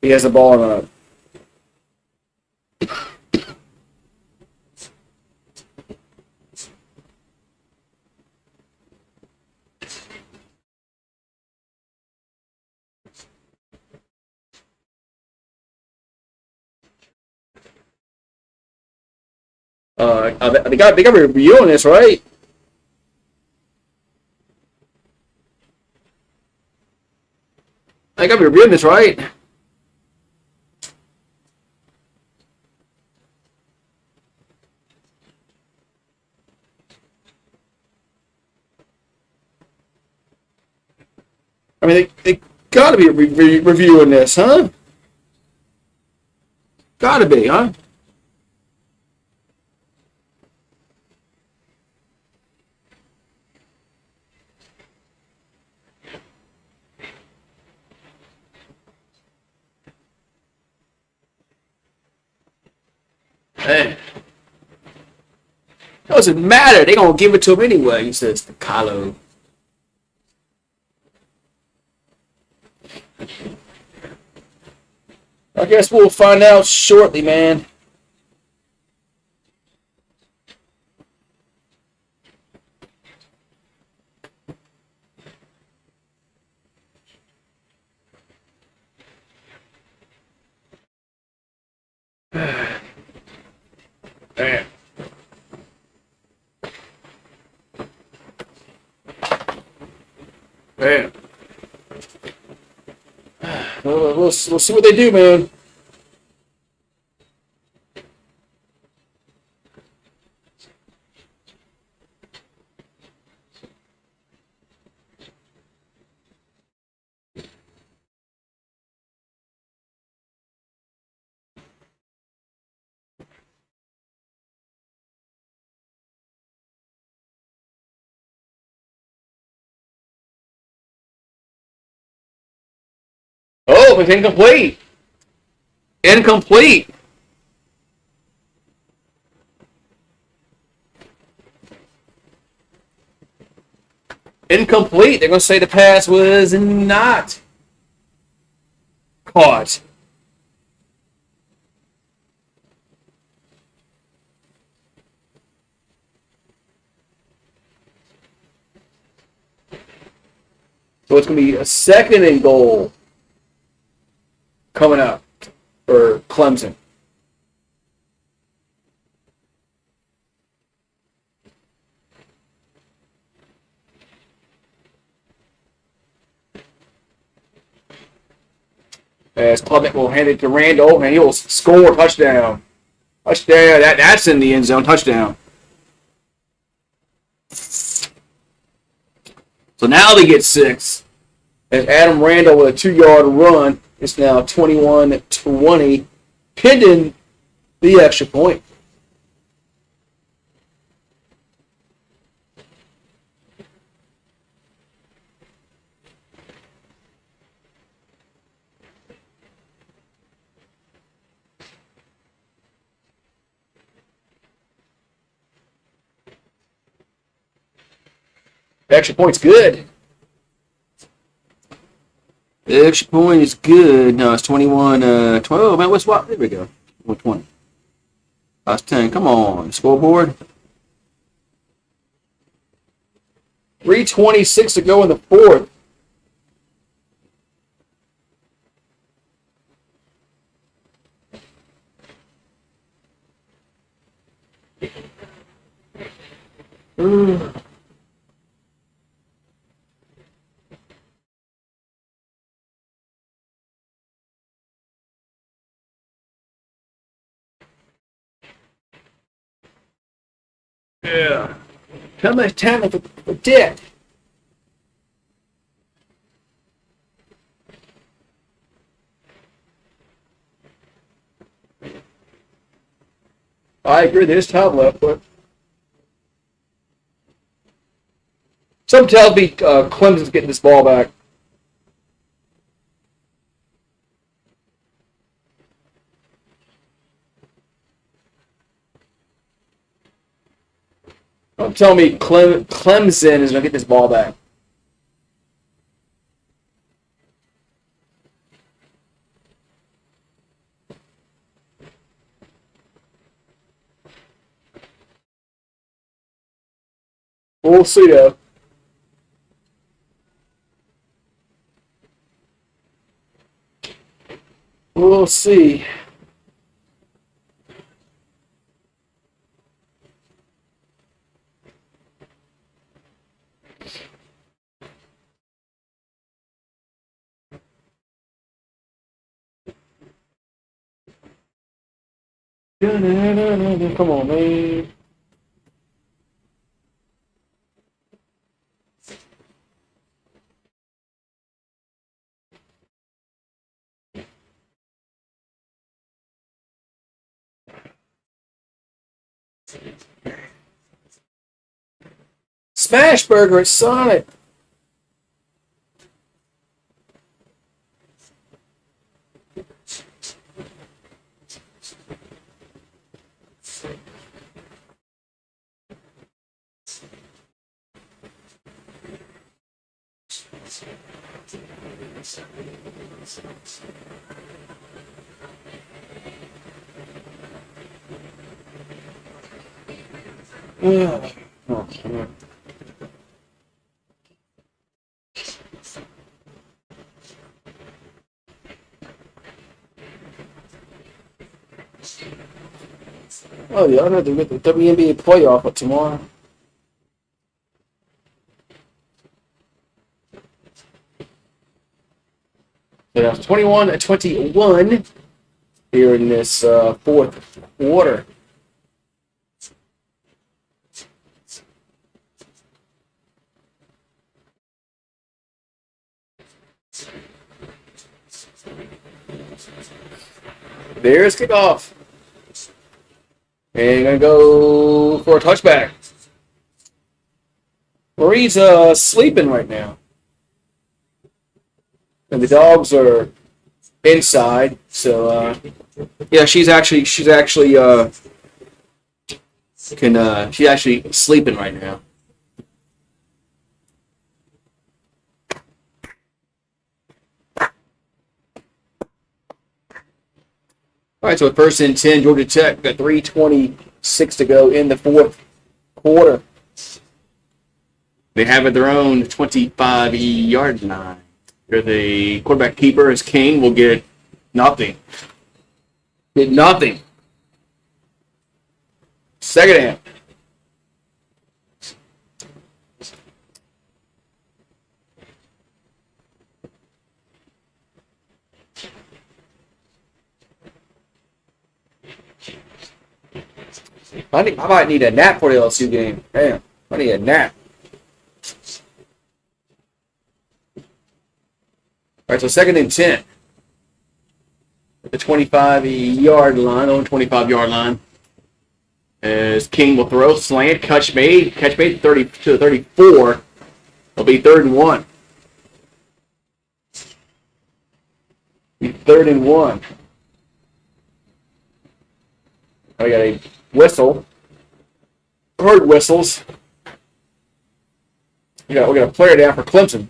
A: He has the ball on they got a review on this, right? I got a review on this, right? They gotta be reviewing this, huh? Gotta be, huh? Hey. Doesn't matter. They're gonna give it to him anyway, he says to Kylo. I guess we'll find out shortly, man. Man. Man. We'll see what they do, man. Oh, it's incomplete. Incomplete. Incomplete. They're going to say the pass was not caught. So it's going to be a second and goal coming up for Clemson. As Clement will hand it to Randall, and he'll score a touchdown. Touchdown. That's in the end zone. Touchdown. So now they get 6. And Adam Randall with a 2-yard run. It's now 21-20, pending the extra point. Extra point's good. The extra point is good. No, it's 21, 12. Man, what's what? There we go. 120. That's 10. Come on. Scoreboard. 3:26 to go in the fourth. Yeah. How much time for Dick? I agree. There's time left, but some tells me Clemson's getting this ball back. Don't tell me Clemson is going to get this ball back. We'll see, though. We'll see. Come on, man. Smash Burger at Sonic. Oh yeah, I know they get the WNBA playoff up tomorrow. Yeah, 21-21 here in this fourth quarter. There's kickoff. And gonna go for a touchback. Marie's sleeping right now. And the dogs are inside, so yeah, she's actually sleeping right now. All right, so first and 10, Georgia Tech got 3:26 to go in the fourth quarter. They have at their own 25-yard line. Here the quarterback keeper is King. Will get nothing. Get nothing. Second and. I might need a nap for the LSU game. Damn, I need a nap. All right, so second and 10. At the 25-yard line, on 25-yard line. As King will throw, slant, catch made 30 to 34. It'll be 3rd and 1. Be 3rd and 1. I got a whistle. Heard whistles. We got a player down for Clemson.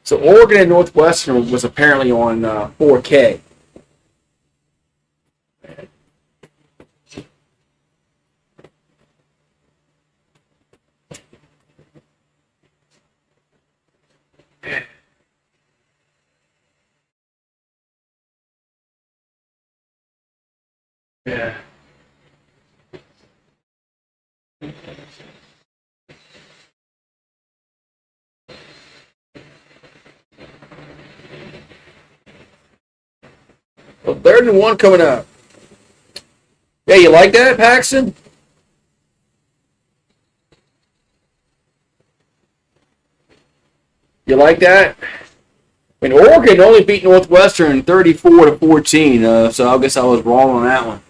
A: So Oregon and Northwestern was apparently on 4K. Yeah. Well, 3rd and 1 coming up. Yeah, you like that, Paxton? You like that? I mean, Oregon only beat Northwestern 34-14, so I guess I was wrong on that one.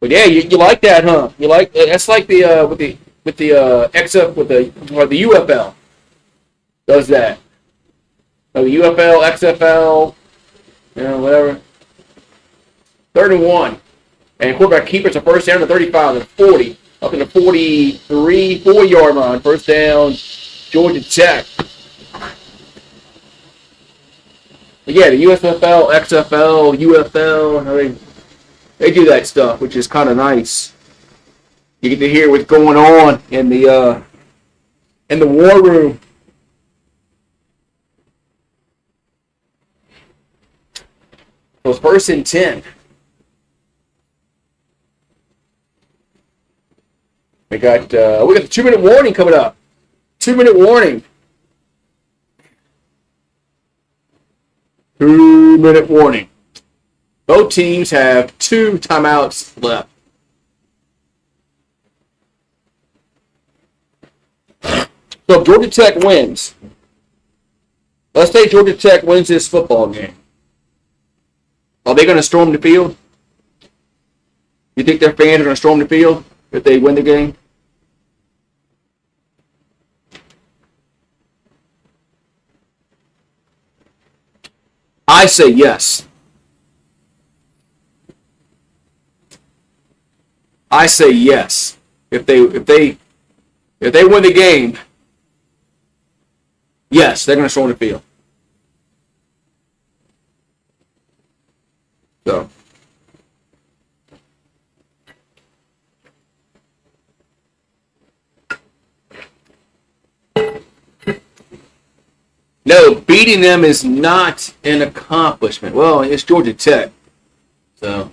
A: But yeah, you like that, huh? You like that's like the with the XF with the UFL does that. Oh, the UFL, XFL, whatever. 3rd and 1, and quarterback keepers a first down to 35 and 40 up in the 43 4-yard line. First down, Georgia Tech. But yeah, the USFL, XFL, UFL, they do that stuff, which is kind of nice. You get to hear what's going on in the war room. So it's 1st and 10. We got the 2-minute warning coming up. 2-minute warning. 2-minute warning. Both teams have 2 timeouts left. So if Georgia Tech wins, let's say Georgia Tech wins this football game. Are they going to storm the field? You think their fans are going to storm the field if they win the game? I say yes. I say yes. If they win the game, yes, they're going to storm the field. So. No, beating them is not an accomplishment. Well, it's Georgia Tech. So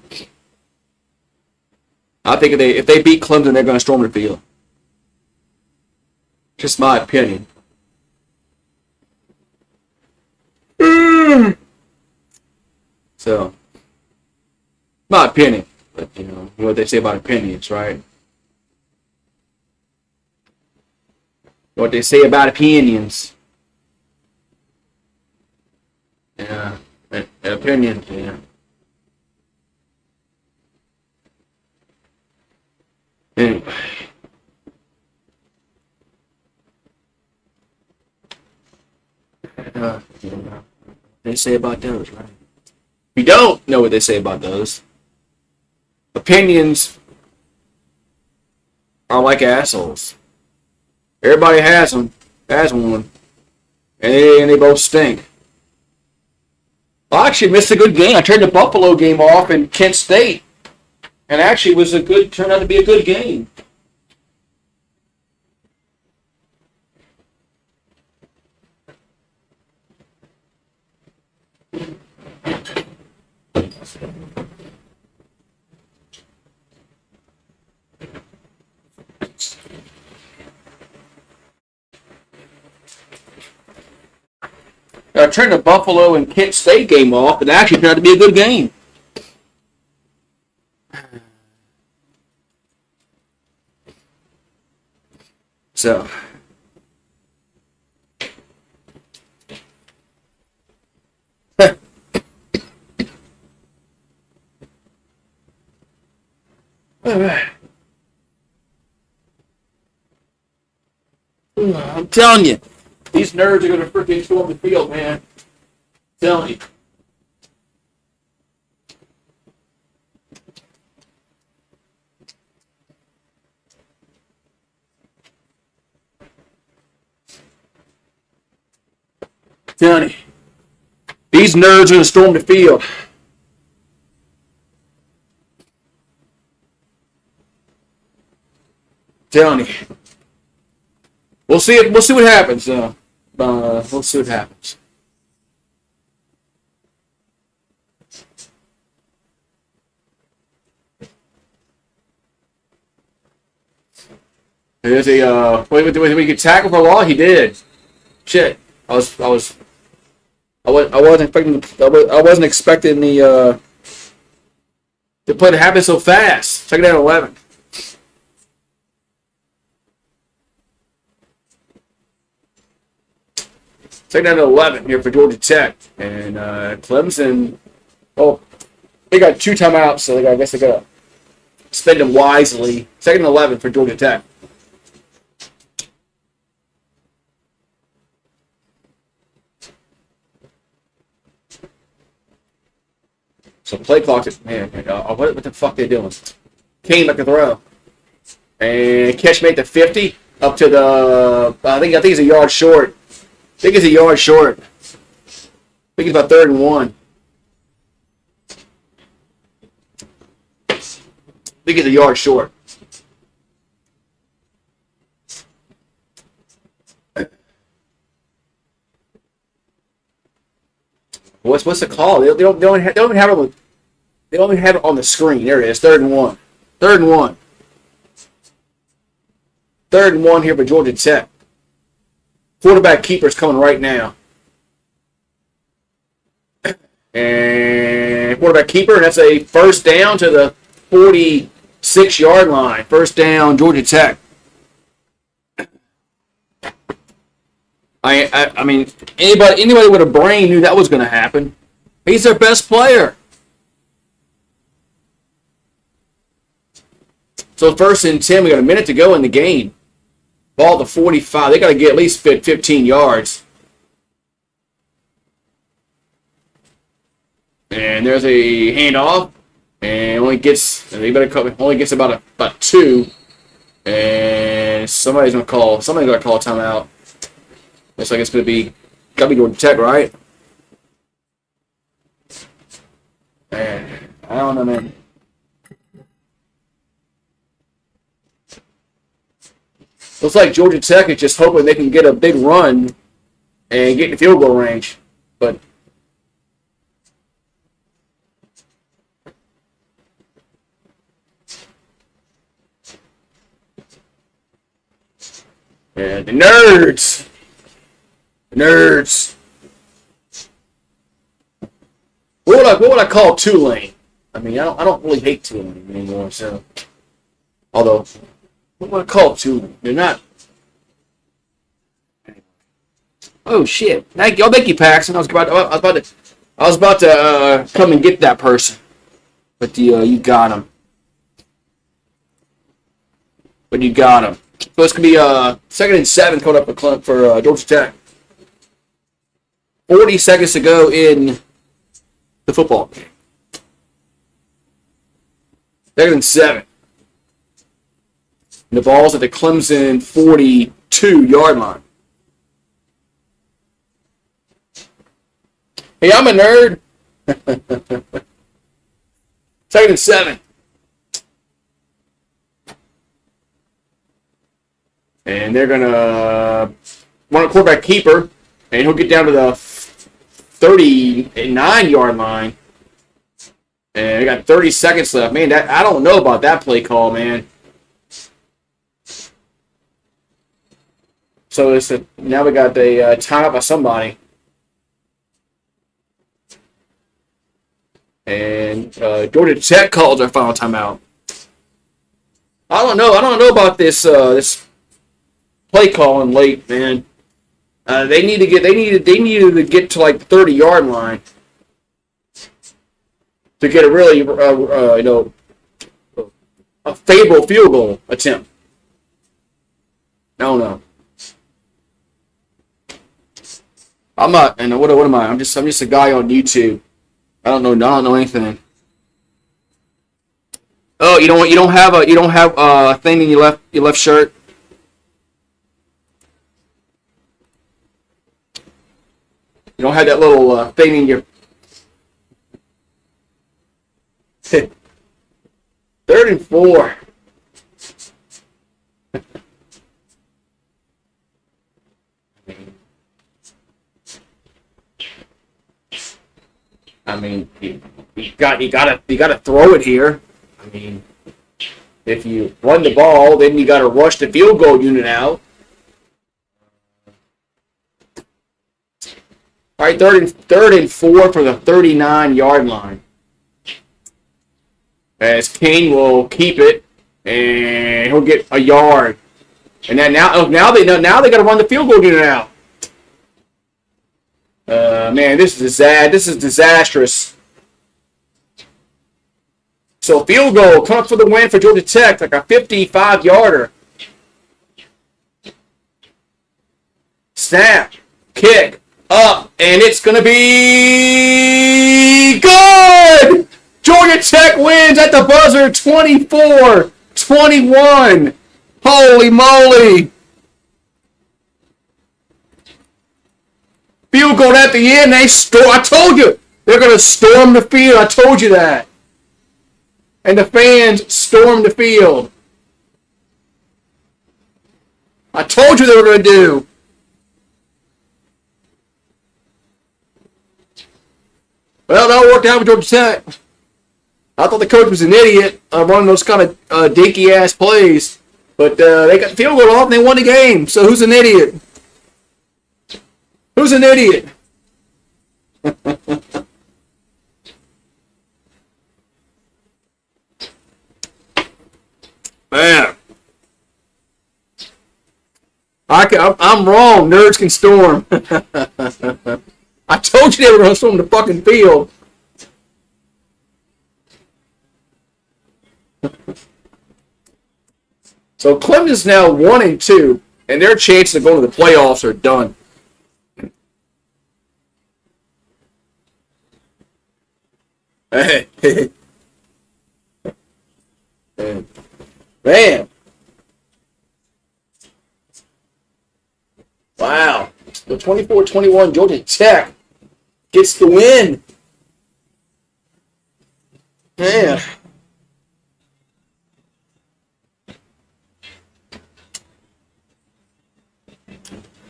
A: I think if they beat Clemson, they're going to storm the field. Just my opinion. So, my opinion. But, what they say about opinions, right? What they say about opinions. Yeah, an opinion, yeah. Anyway. They say about those, right? If you don't know what they say about those, opinions are like assholes. Everybody has them, has one, and they both stink. I actually missed a good game. I turned the Buffalo game off in Kent State, and actually turned out to be a good game. I turned the Buffalo and Kent State game off, and it actually turned out to be a good game. So, all right. I'm telling you, these nerds are gonna freaking storm the field, man. I'm telling you. Telling you. These nerds are gonna storm the field. Telling you. We'll see it. We'll see what happens. We'll see what happens. There's a wait, we get tackled for a law. He did. Shit. I wasn't expecting the play to happen so fast. Check it out, 11. Second down to 11 here for Georgia Tech. And Clemson, they got 2 timeouts, so I guess they got to spend them wisely. Second and 11 for Georgia Tech. So play clock, man, what the fuck they doing? Kane like a throw. And catch made the 50 up to the, I think it's a yard short. I think it's a yard short. I think it's about 3rd and 1. I think it's a yard short. What's the call? They don't even have it on the screen. There it is. 3rd and 1. 3rd and 1. 3rd and 1 here for Georgia Tech. Quarterback keeper's coming right now. And quarterback keeper, and that's a first down to the 46-yard line. First down, Georgia Tech. I mean, anybody with a brain knew that was going to happen. He's their best player. So 1st and 10, we got a minute to go in the game. Ball to 45. They got to get at least 15 yards. And there's a handoff, and only gets about 2. And somebody's gonna call a timeout. Looks like it's gotta be Georgia Tech, right? And I don't know, man. Looks like Georgia Tech is just hoping they can get a big run and get in field goal range. But yeah, the nerds. What would I call Tulane? I mean, I don't really hate Tulane anymore. So, although, what would I call Tulane? They're not. Oh shit! Thank you, Paxton. I was about to come and get that person, but you got him. So it's gonna be 2nd and 7 coming up for Georgia Tech. 40 seconds to go in the football game. 2nd and 7. And the ball's at the Clemson 42-yard line. Hey, I'm a nerd. 2nd and 7. And they're going to want a quarterback keeper, and he'll get down to the 39-yard line. And we got 30 seconds left. Man, I don't know about that play call, man. So now we got a timeout by somebody. And Georgia Tech calls our final timeout. I don't know about this play calling late, man. They needed to get to like the 30-yard line to get a really a favorable field goal attempt. I don't know. I'm not. And what am I? I'm just a guy on YouTube. I don't know anything. Oh, you don't have a thing in your left shirt. You don't have that little thing in your. Third and 4. I mean, you gotta throw it here. I mean, if you run the ball, then you gotta rush the field goal unit out. All right, third and 4 for the 39-yard line. As King will keep it, and he'll get a yard. And then now they got to run the field goal unit out. Man, this is disastrous. So field goal, come up for the win for Georgia Tech, like a 55-yarder. Snap, kick, up, and it's going to be good! Georgia Tech wins at the buzzer, 24-21. Holy moly! Field goal at the end. I told you they're going to storm the field. I told you that. And the fans stormed the field. I told you they were going to do. Well, that worked out with Georgia Tech. I thought the coach was an idiot running those kind of dinky-ass plays. But they got the field goal off and they won the game. So who's an idiot? Who's an idiot? Man. I'm wrong. Nerds can storm. I told you they were going to storm the fucking field. So Clemson's now 1-2, and their chances of going to the playoffs are done. Man. Wow. The 24-21 Georgia Tech gets the win. Man.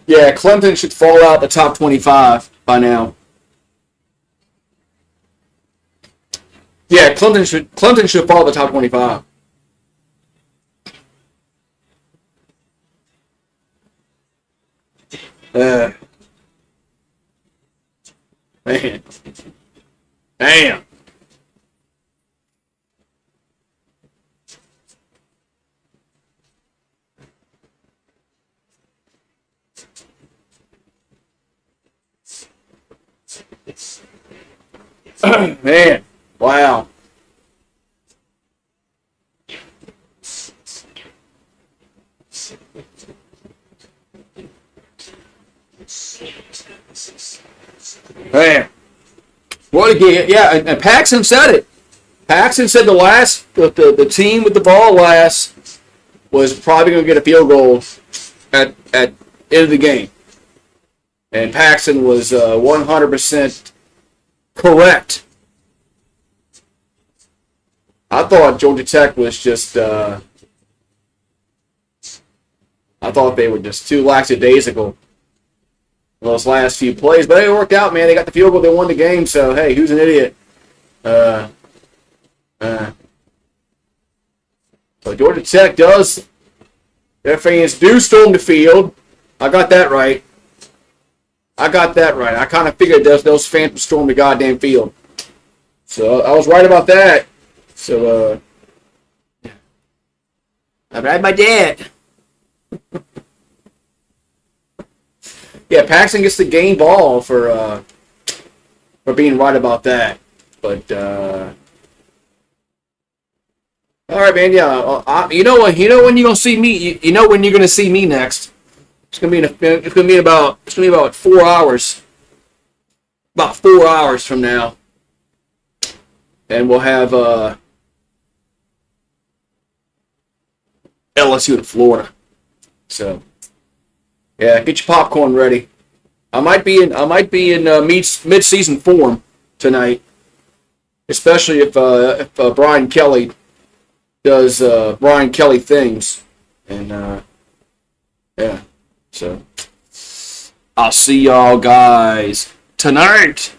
A: Yeah, Clemson should fall out the top 25 by now. Yeah, Clemson should fall the top 25. Man. Damn. Man. Wow. Man. What a game. Yeah, and Paxson said it. Paxson said the team with the ball last was probably going to get a field goal at end of the game. And Paxson was 100% correct. I thought Georgia Tech was just I thought they were just too lackadaisical those last few plays, but it worked out, man. They got the field goal, they won the game, so hey, who's an idiot? So Georgia Tech does, their fans do storm the field. I got that right. I kind of figured those fans would storm the goddamn field. So I was right about that. So I'm right by dad. Yeah, Paxson gets the game ball for being right about that. But all right, man. Yeah, you know what? You know when you're gonna see me. You know when you're gonna see me next. It's gonna be about 4 hours. about 4 hours from now, and we'll have LSU in Florida. So, yeah, get your popcorn ready. I might be in mid-season form tonight, especially if Brian Kelly does Brian Kelly things, and yeah. So, I'll see y'all guys tonight.